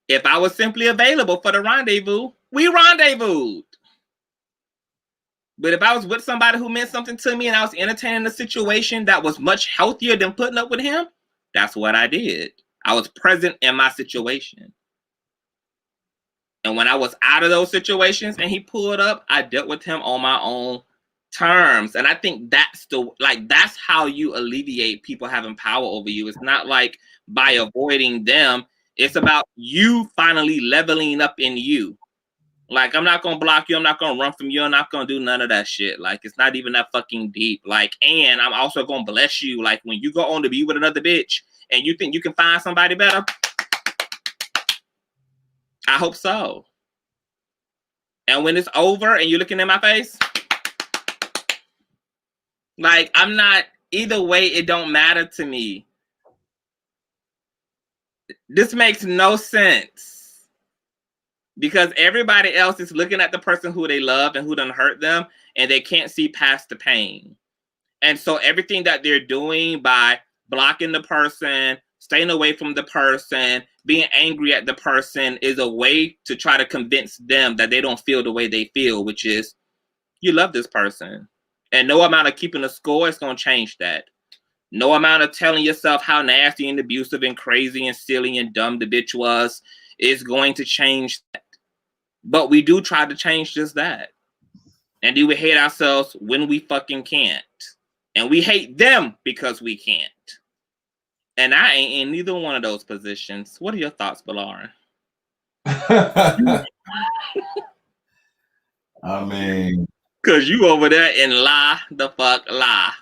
If I was simply available for the rendezvous, we rendezvoused. But if I was with somebody who meant something to me and I was entertaining a situation that was much healthier than putting up with him, that's what I did. I was present in my situation. And when I was out of those situations and he pulled up, I dealt with him on my own terms. And I think that's how you alleviate people having power over you. It's not like by avoiding them. It's about you finally leveling up in you. Like, I'm not going to block you. I'm not going to run from you. I'm not going to do none of that shit. Like, it's not even that fucking deep. Like, and I'm also going to bless you. Like, when you go on to be with another bitch and you think you can find somebody better, I hope so. And when it's over and you're looking in my face, like, I'm not, either way, it don't matter to me. This makes no sense. Because everybody else is looking at the person who they love and who done hurt them, and they can't see past the pain. And so everything that they're doing by blocking the person, staying away from the person, being angry at the person is a way to try to convince them that they don't feel the way they feel, which is you love this person. And no amount of keeping a score is going to change that. No amount of telling yourself how nasty and abusive and crazy and silly and dumb the bitch was is going to change that. But we do try to change just that. And do we hate ourselves when we fucking can't. And we hate them because we can't. And I ain't in neither one of those positions. What are your thoughts, BOLARIN? I mean, because you over there and lie the fuck lie.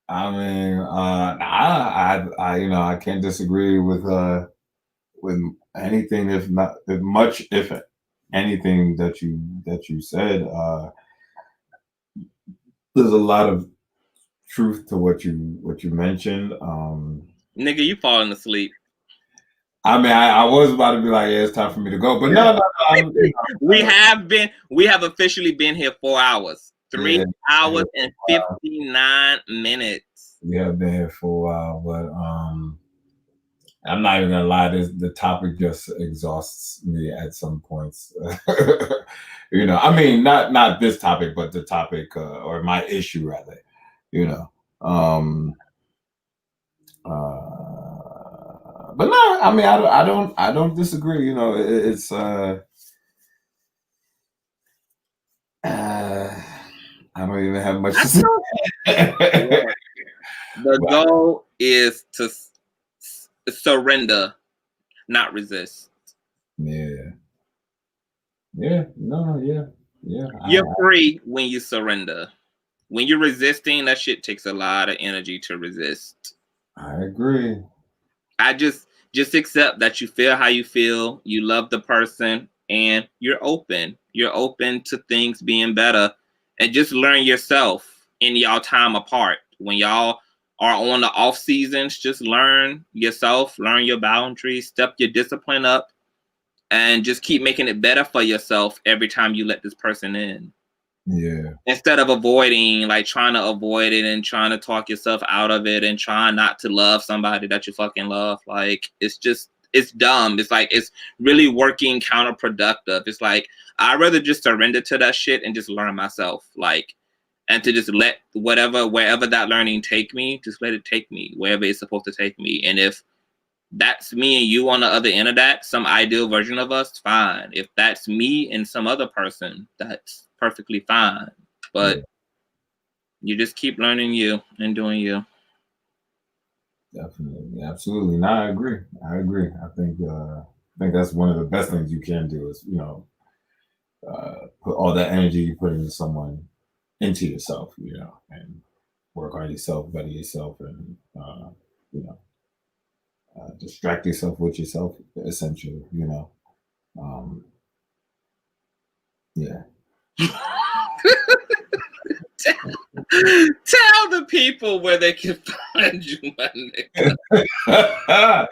I mean, I you know, I can't disagree with anything, if anything that you said. There's a lot of truth to what you mentioned. Nigga, you falling asleep. I mean, I was about to be like, yeah, it's time for me to go, but no, we have officially been here 4 hours, 3 hours and 59 minutes. We have been here for a while, but I'm not even gonna lie, the topic just exhausts me at some points. You know, I mean, not this topic, but the topic or my issue rather. You know, but no, I mean, I don't disagree. You know, it's I don't even have much to say. The goal is to surrender, not resist. Yeah. You're free when you surrender. When you're resisting, that shit takes a lot of energy to resist. I agree. I just accept that you feel how you feel, you love the person, and you're open. You're open to things being better, and just learn yourself in y'all time apart. When y'all are on the off seasons, just learn yourself, learn your boundaries, step your discipline up, and just keep making it better for yourself every time you let this person in. Yeah. Instead of avoiding, like trying to avoid it and trying to talk yourself out of it and trying not to love somebody that you fucking love. Like, it's dumb. It's like, it's really working counterproductive. It's like, I'd rather just surrender to that shit and just learn myself. Like, and to just let wherever that learning take me, just let it take me wherever it's supposed to take me. And if that's me and you on the other end of that, some ideal version of us, fine. If that's me and some other person, that's perfectly fine. But you just keep learning you and doing you. Definitely, absolutely. No, I agree. I think that's one of the best things you can do is, you know, put all that energy you put into someone into yourself, you know, and work on yourself, better yourself, and you know, distract yourself with yourself, essentially, you know. Yeah. Tell the people where they can find you, my nigga.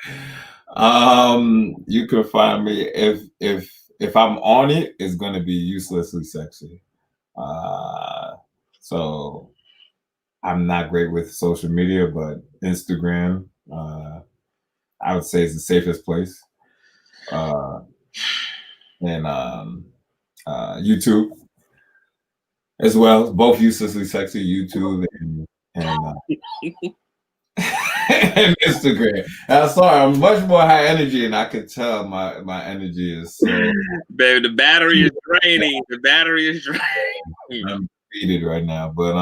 You can find me if I'm on it, it's gonna be uselessly sexy. So I'm not great with social media, but Instagram, I would say is the safest place. And YouTube as well, both uselessly sexy, YouTube and and Instagram. I'm sorry, I'm much more high energy, and I could tell my energy is so. Baby, the battery is draining. The battery is draining. I'm defeated right now, but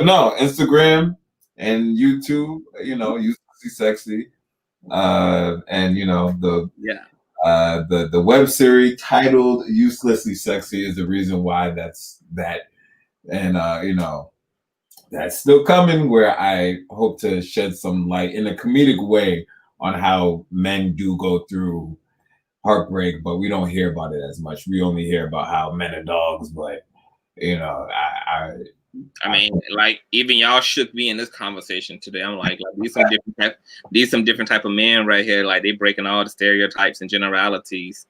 no, Instagram and YouTube, you know, uselessly sexy, and you know the web series titled "Uselessly Sexy" is the reason why that's that, and you know. That's still coming, where I hope to shed some light in a comedic way on how men do go through heartbreak, but we don't hear about it as much. We only hear about how men are dogs, but you know, I mean, like, even y'all shook me in this conversation today. I'm like these some different type of men right here. Like, they breaking all the stereotypes and generalities.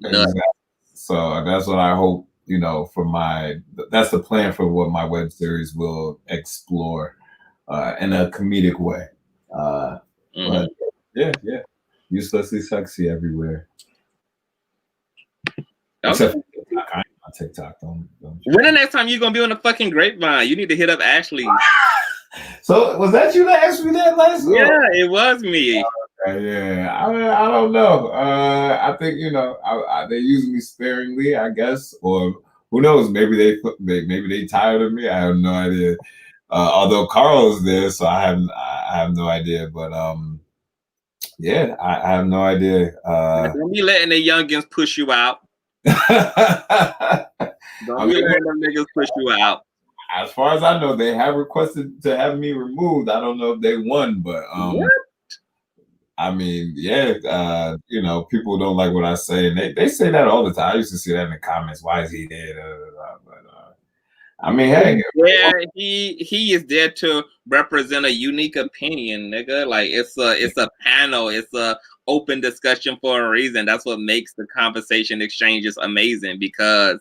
Exactly. So that's what I hope. You know, that's the plan for what my web series will explore in a comedic way. But yeah, uselessly sexy everywhere. Except for TikTok. I ain't on TikTok. Don't when the next time you gonna be on the fucking Grapevine? You need to hit up Ashley. So was that you that asked me that last week? Yeah, it was me. Yeah, I don't know. I think they use me sparingly, I guess, or who knows? Maybe they tired of me. I have no idea. Although Carl's there, so I have no idea. But yeah, I have no idea. Don't be letting the youngins push you out. Don't be letting them niggas push you out. As far as I know, they have requested to have me removed. I don't know if they won, but what? I mean, yeah, people don't like what I say, and they say that all the time. I used to see that in the comments. Why is he there? But I mean, hey, yeah, he is there to represent a unique opinion, nigga. Like it's a panel, it's a open discussion for a reason. That's what makes the conversation exchanges amazing, because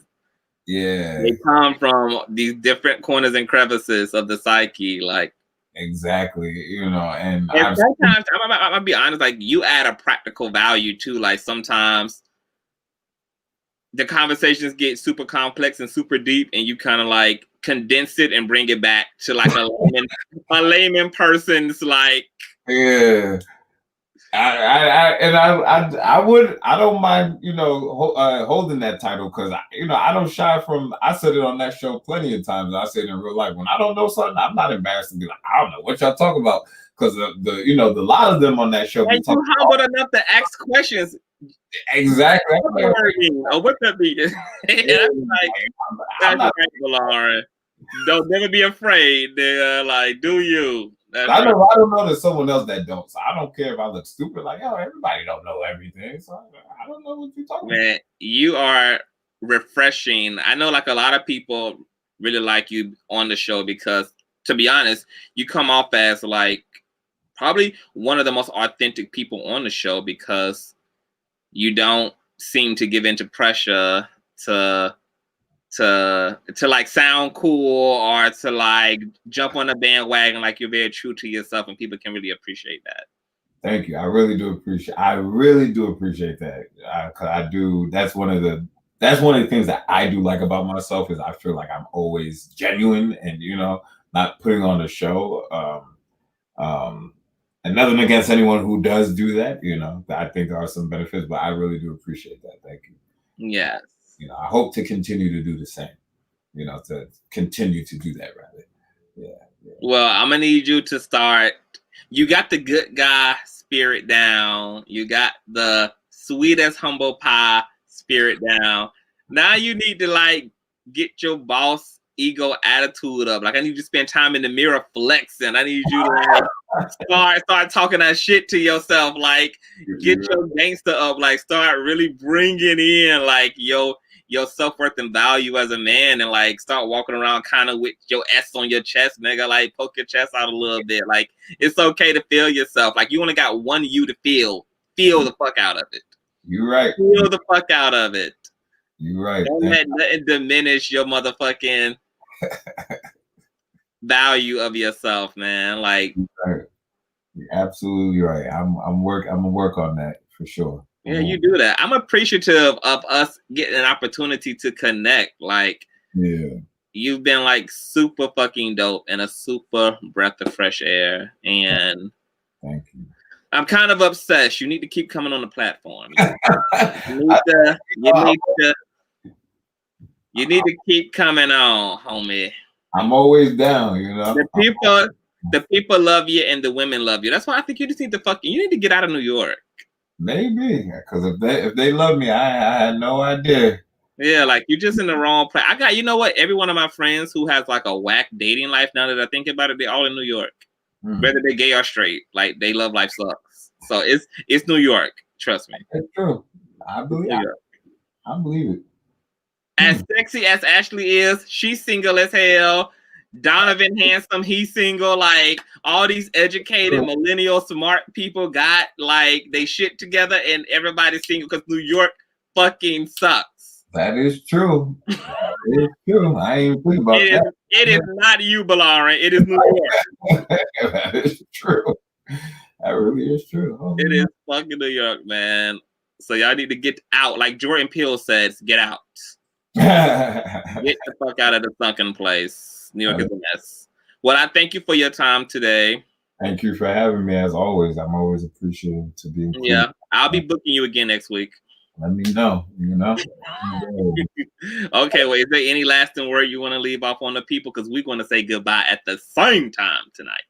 they come from these different corners and crevices of the psyche, like. Exactly, and sometimes I'm gonna be honest, like you add a practical value too. Like sometimes the conversations get super complex and super deep, and you kind of like condense it and bring it back to like a layman person's like. Yeah, I don't mind holding that title, because I don't shy from. I said it on that show plenty of times. I said it in real life, when I don't know something, I'm not embarrassed to be like, I don't know what y'all talking about, because the lot of them on that show. And you humble enough to ask questions. Exactly. What's that mean? That's like, BOLARIN. Don't never be afraid. Like, do you? I don't know there's someone else that don't. So I don't care if I look stupid. Like, everybody don't know everything. So I don't know what you're talking about. Man, you are refreshing. I know like a lot of people really like you on the show because, to be honest, you come off as like probably one of the most authentic people on the show, because you don't seem to give into pressure to like sound cool or to like jump on the bandwagon. Like you're very true to yourself, and people can really appreciate that. Thank you. I really do appreciate that. Cause I do. That's one of the things that I do like about myself, is I feel like I'm always genuine and not putting on a show. And nothing against anyone who does do that. I think there are some benefits, but I really do appreciate that. Thank you. Yes. I hope to continue to do the same. To continue to do that, rather. Yeah. Well, I'm gonna need you to start. You got the good guy spirit down. You got the sweet as humble pie spirit down. Now you need to like get your boss ego attitude up. Like I need you to spend time in the mirror flexing. I need you to like start talking that shit to yourself. Like get your gangster up. Like start really bringing in like your self-worth and value as a man, and like start walking around kind of with your S on your chest, nigga. Like poke your chest out a little bit. Like it's okay to feel yourself. Like you only got one you to feel the fuck out of it. You're right. Feel the fuck out of it. You're right. Don't let nothing diminish your motherfucking value of yourself, man. Like you're absolutely right. I'm gonna work on that for sure. Yeah, you do that. I'm appreciative of us getting an opportunity to connect. Like, you've been like super fucking dope and a super breath of fresh air. And thank you. I'm kind of obsessed. You need to keep coming on the platform. You need to keep coming on, homie. I'm always down, The people love you and the women love you. That's why I think you just need to you need to get out of New York. Maybe, because if they love me, I had no idea. Yeah, like you're just in the wrong place. You know what? Every one of my friends who has like a whack dating life, now that I think about it, they're all in New York. Whether they're gay or straight, like they love life sucks. So it's New York. Trust me. It's true. I believe it. I believe it. As sexy as Ashley is, she's single as hell. Donovan handsome, he's single. Like all these educated millennial smart people got like they shit together, and everybody's single because New York fucking sucks. That is true. That is true. I ain't even think about that. It is not you, BOLARIN. It is New York. That is true. That really is true. Oh, It is fucking New York, man. So y'all need to get out. Like Jordan Peele says, get out. Get the fuck out of the sunken place. New York is a mess. Well, I thank you for your time today. Thank you for having me, as always. I'm always appreciative to be included. Yeah, I'll be booking you again next week. Let me know, you know. Okay, well, is there any lasting word you want to leave off on the people? Because we're going to say goodbye at the same time tonight.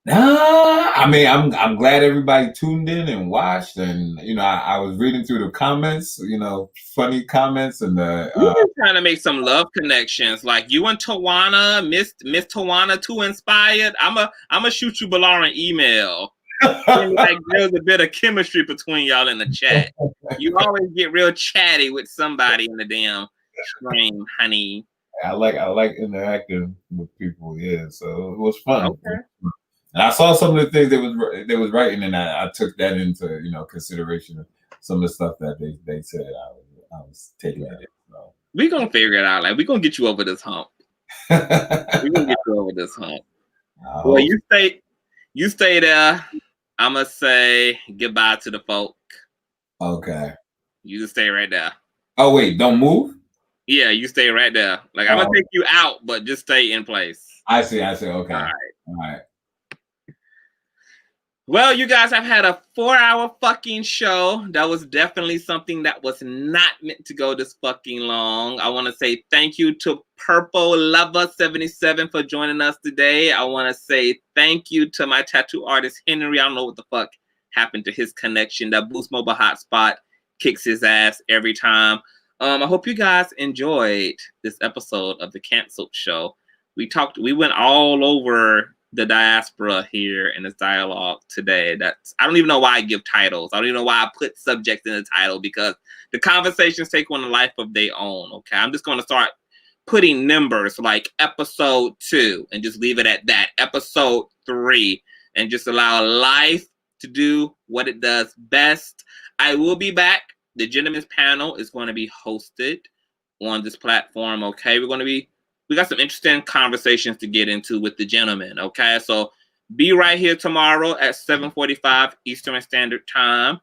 I mean, I'm glad everybody tuned in and watched, and you know, I was reading through the comments, you know, funny comments, and We've been trying to make some love connections, like you and Tawana, Miss Tawana, too inspired. I'ma shoot you BOLARIN email. Like there's a bit of chemistry between y'all in the chat. You always get real chatty with somebody in the damn stream, honey. I like interacting with people, yeah. So it was fun. Okay. And I saw some of the things they was writing, and I took that into, you know, consideration. Some of the stuff that they said, I was taking it. So. We gonna figure it out. Like we gonna get you over this hump. We gonna get you over this hump. Well, you stay there. I'm gonna say goodbye to the folk. Okay. You just stay right there. Oh wait, don't move. Yeah, you stay right there. Like I'm gonna take you out, but just stay in place. I see. Okay. All right. Well, you guys have had a 4-hour fucking show. That was definitely something that was not meant to go this fucking long. I want to say thank you to Purple Lover 77 for joining us today. I want to say thank you to my tattoo artist, Henry. I don't know what the fuck happened to his connection. That Boost Mobile hotspot kicks his ass every time. I hope you guys enjoyed this episode of The Canceled Show. We went all over the diaspora here in this dialogue today. I don't even know why I give titles. I don't even know why I put subjects in the title, because the conversations take on a life of their own. Okay, I'm just going to start putting numbers like episode 2 and just leave it at that. Episode 3, and just allow life to do what it does best. I will be back. The Gentlemen's Panel is going to be hosted on this platform. Okay, we got some interesting conversations to get into with the gentlemen, okay? So be right here tomorrow at 7:45 Eastern Standard Time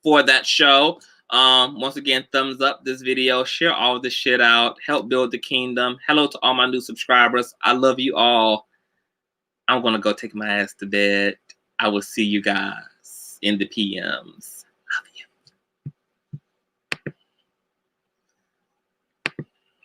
for that show. Once again, thumbs up this video, share all this shit out, help build the kingdom. Hello to all my new subscribers. I love you all. I'm going to go take my ass to bed. I will see you guys in the PMs.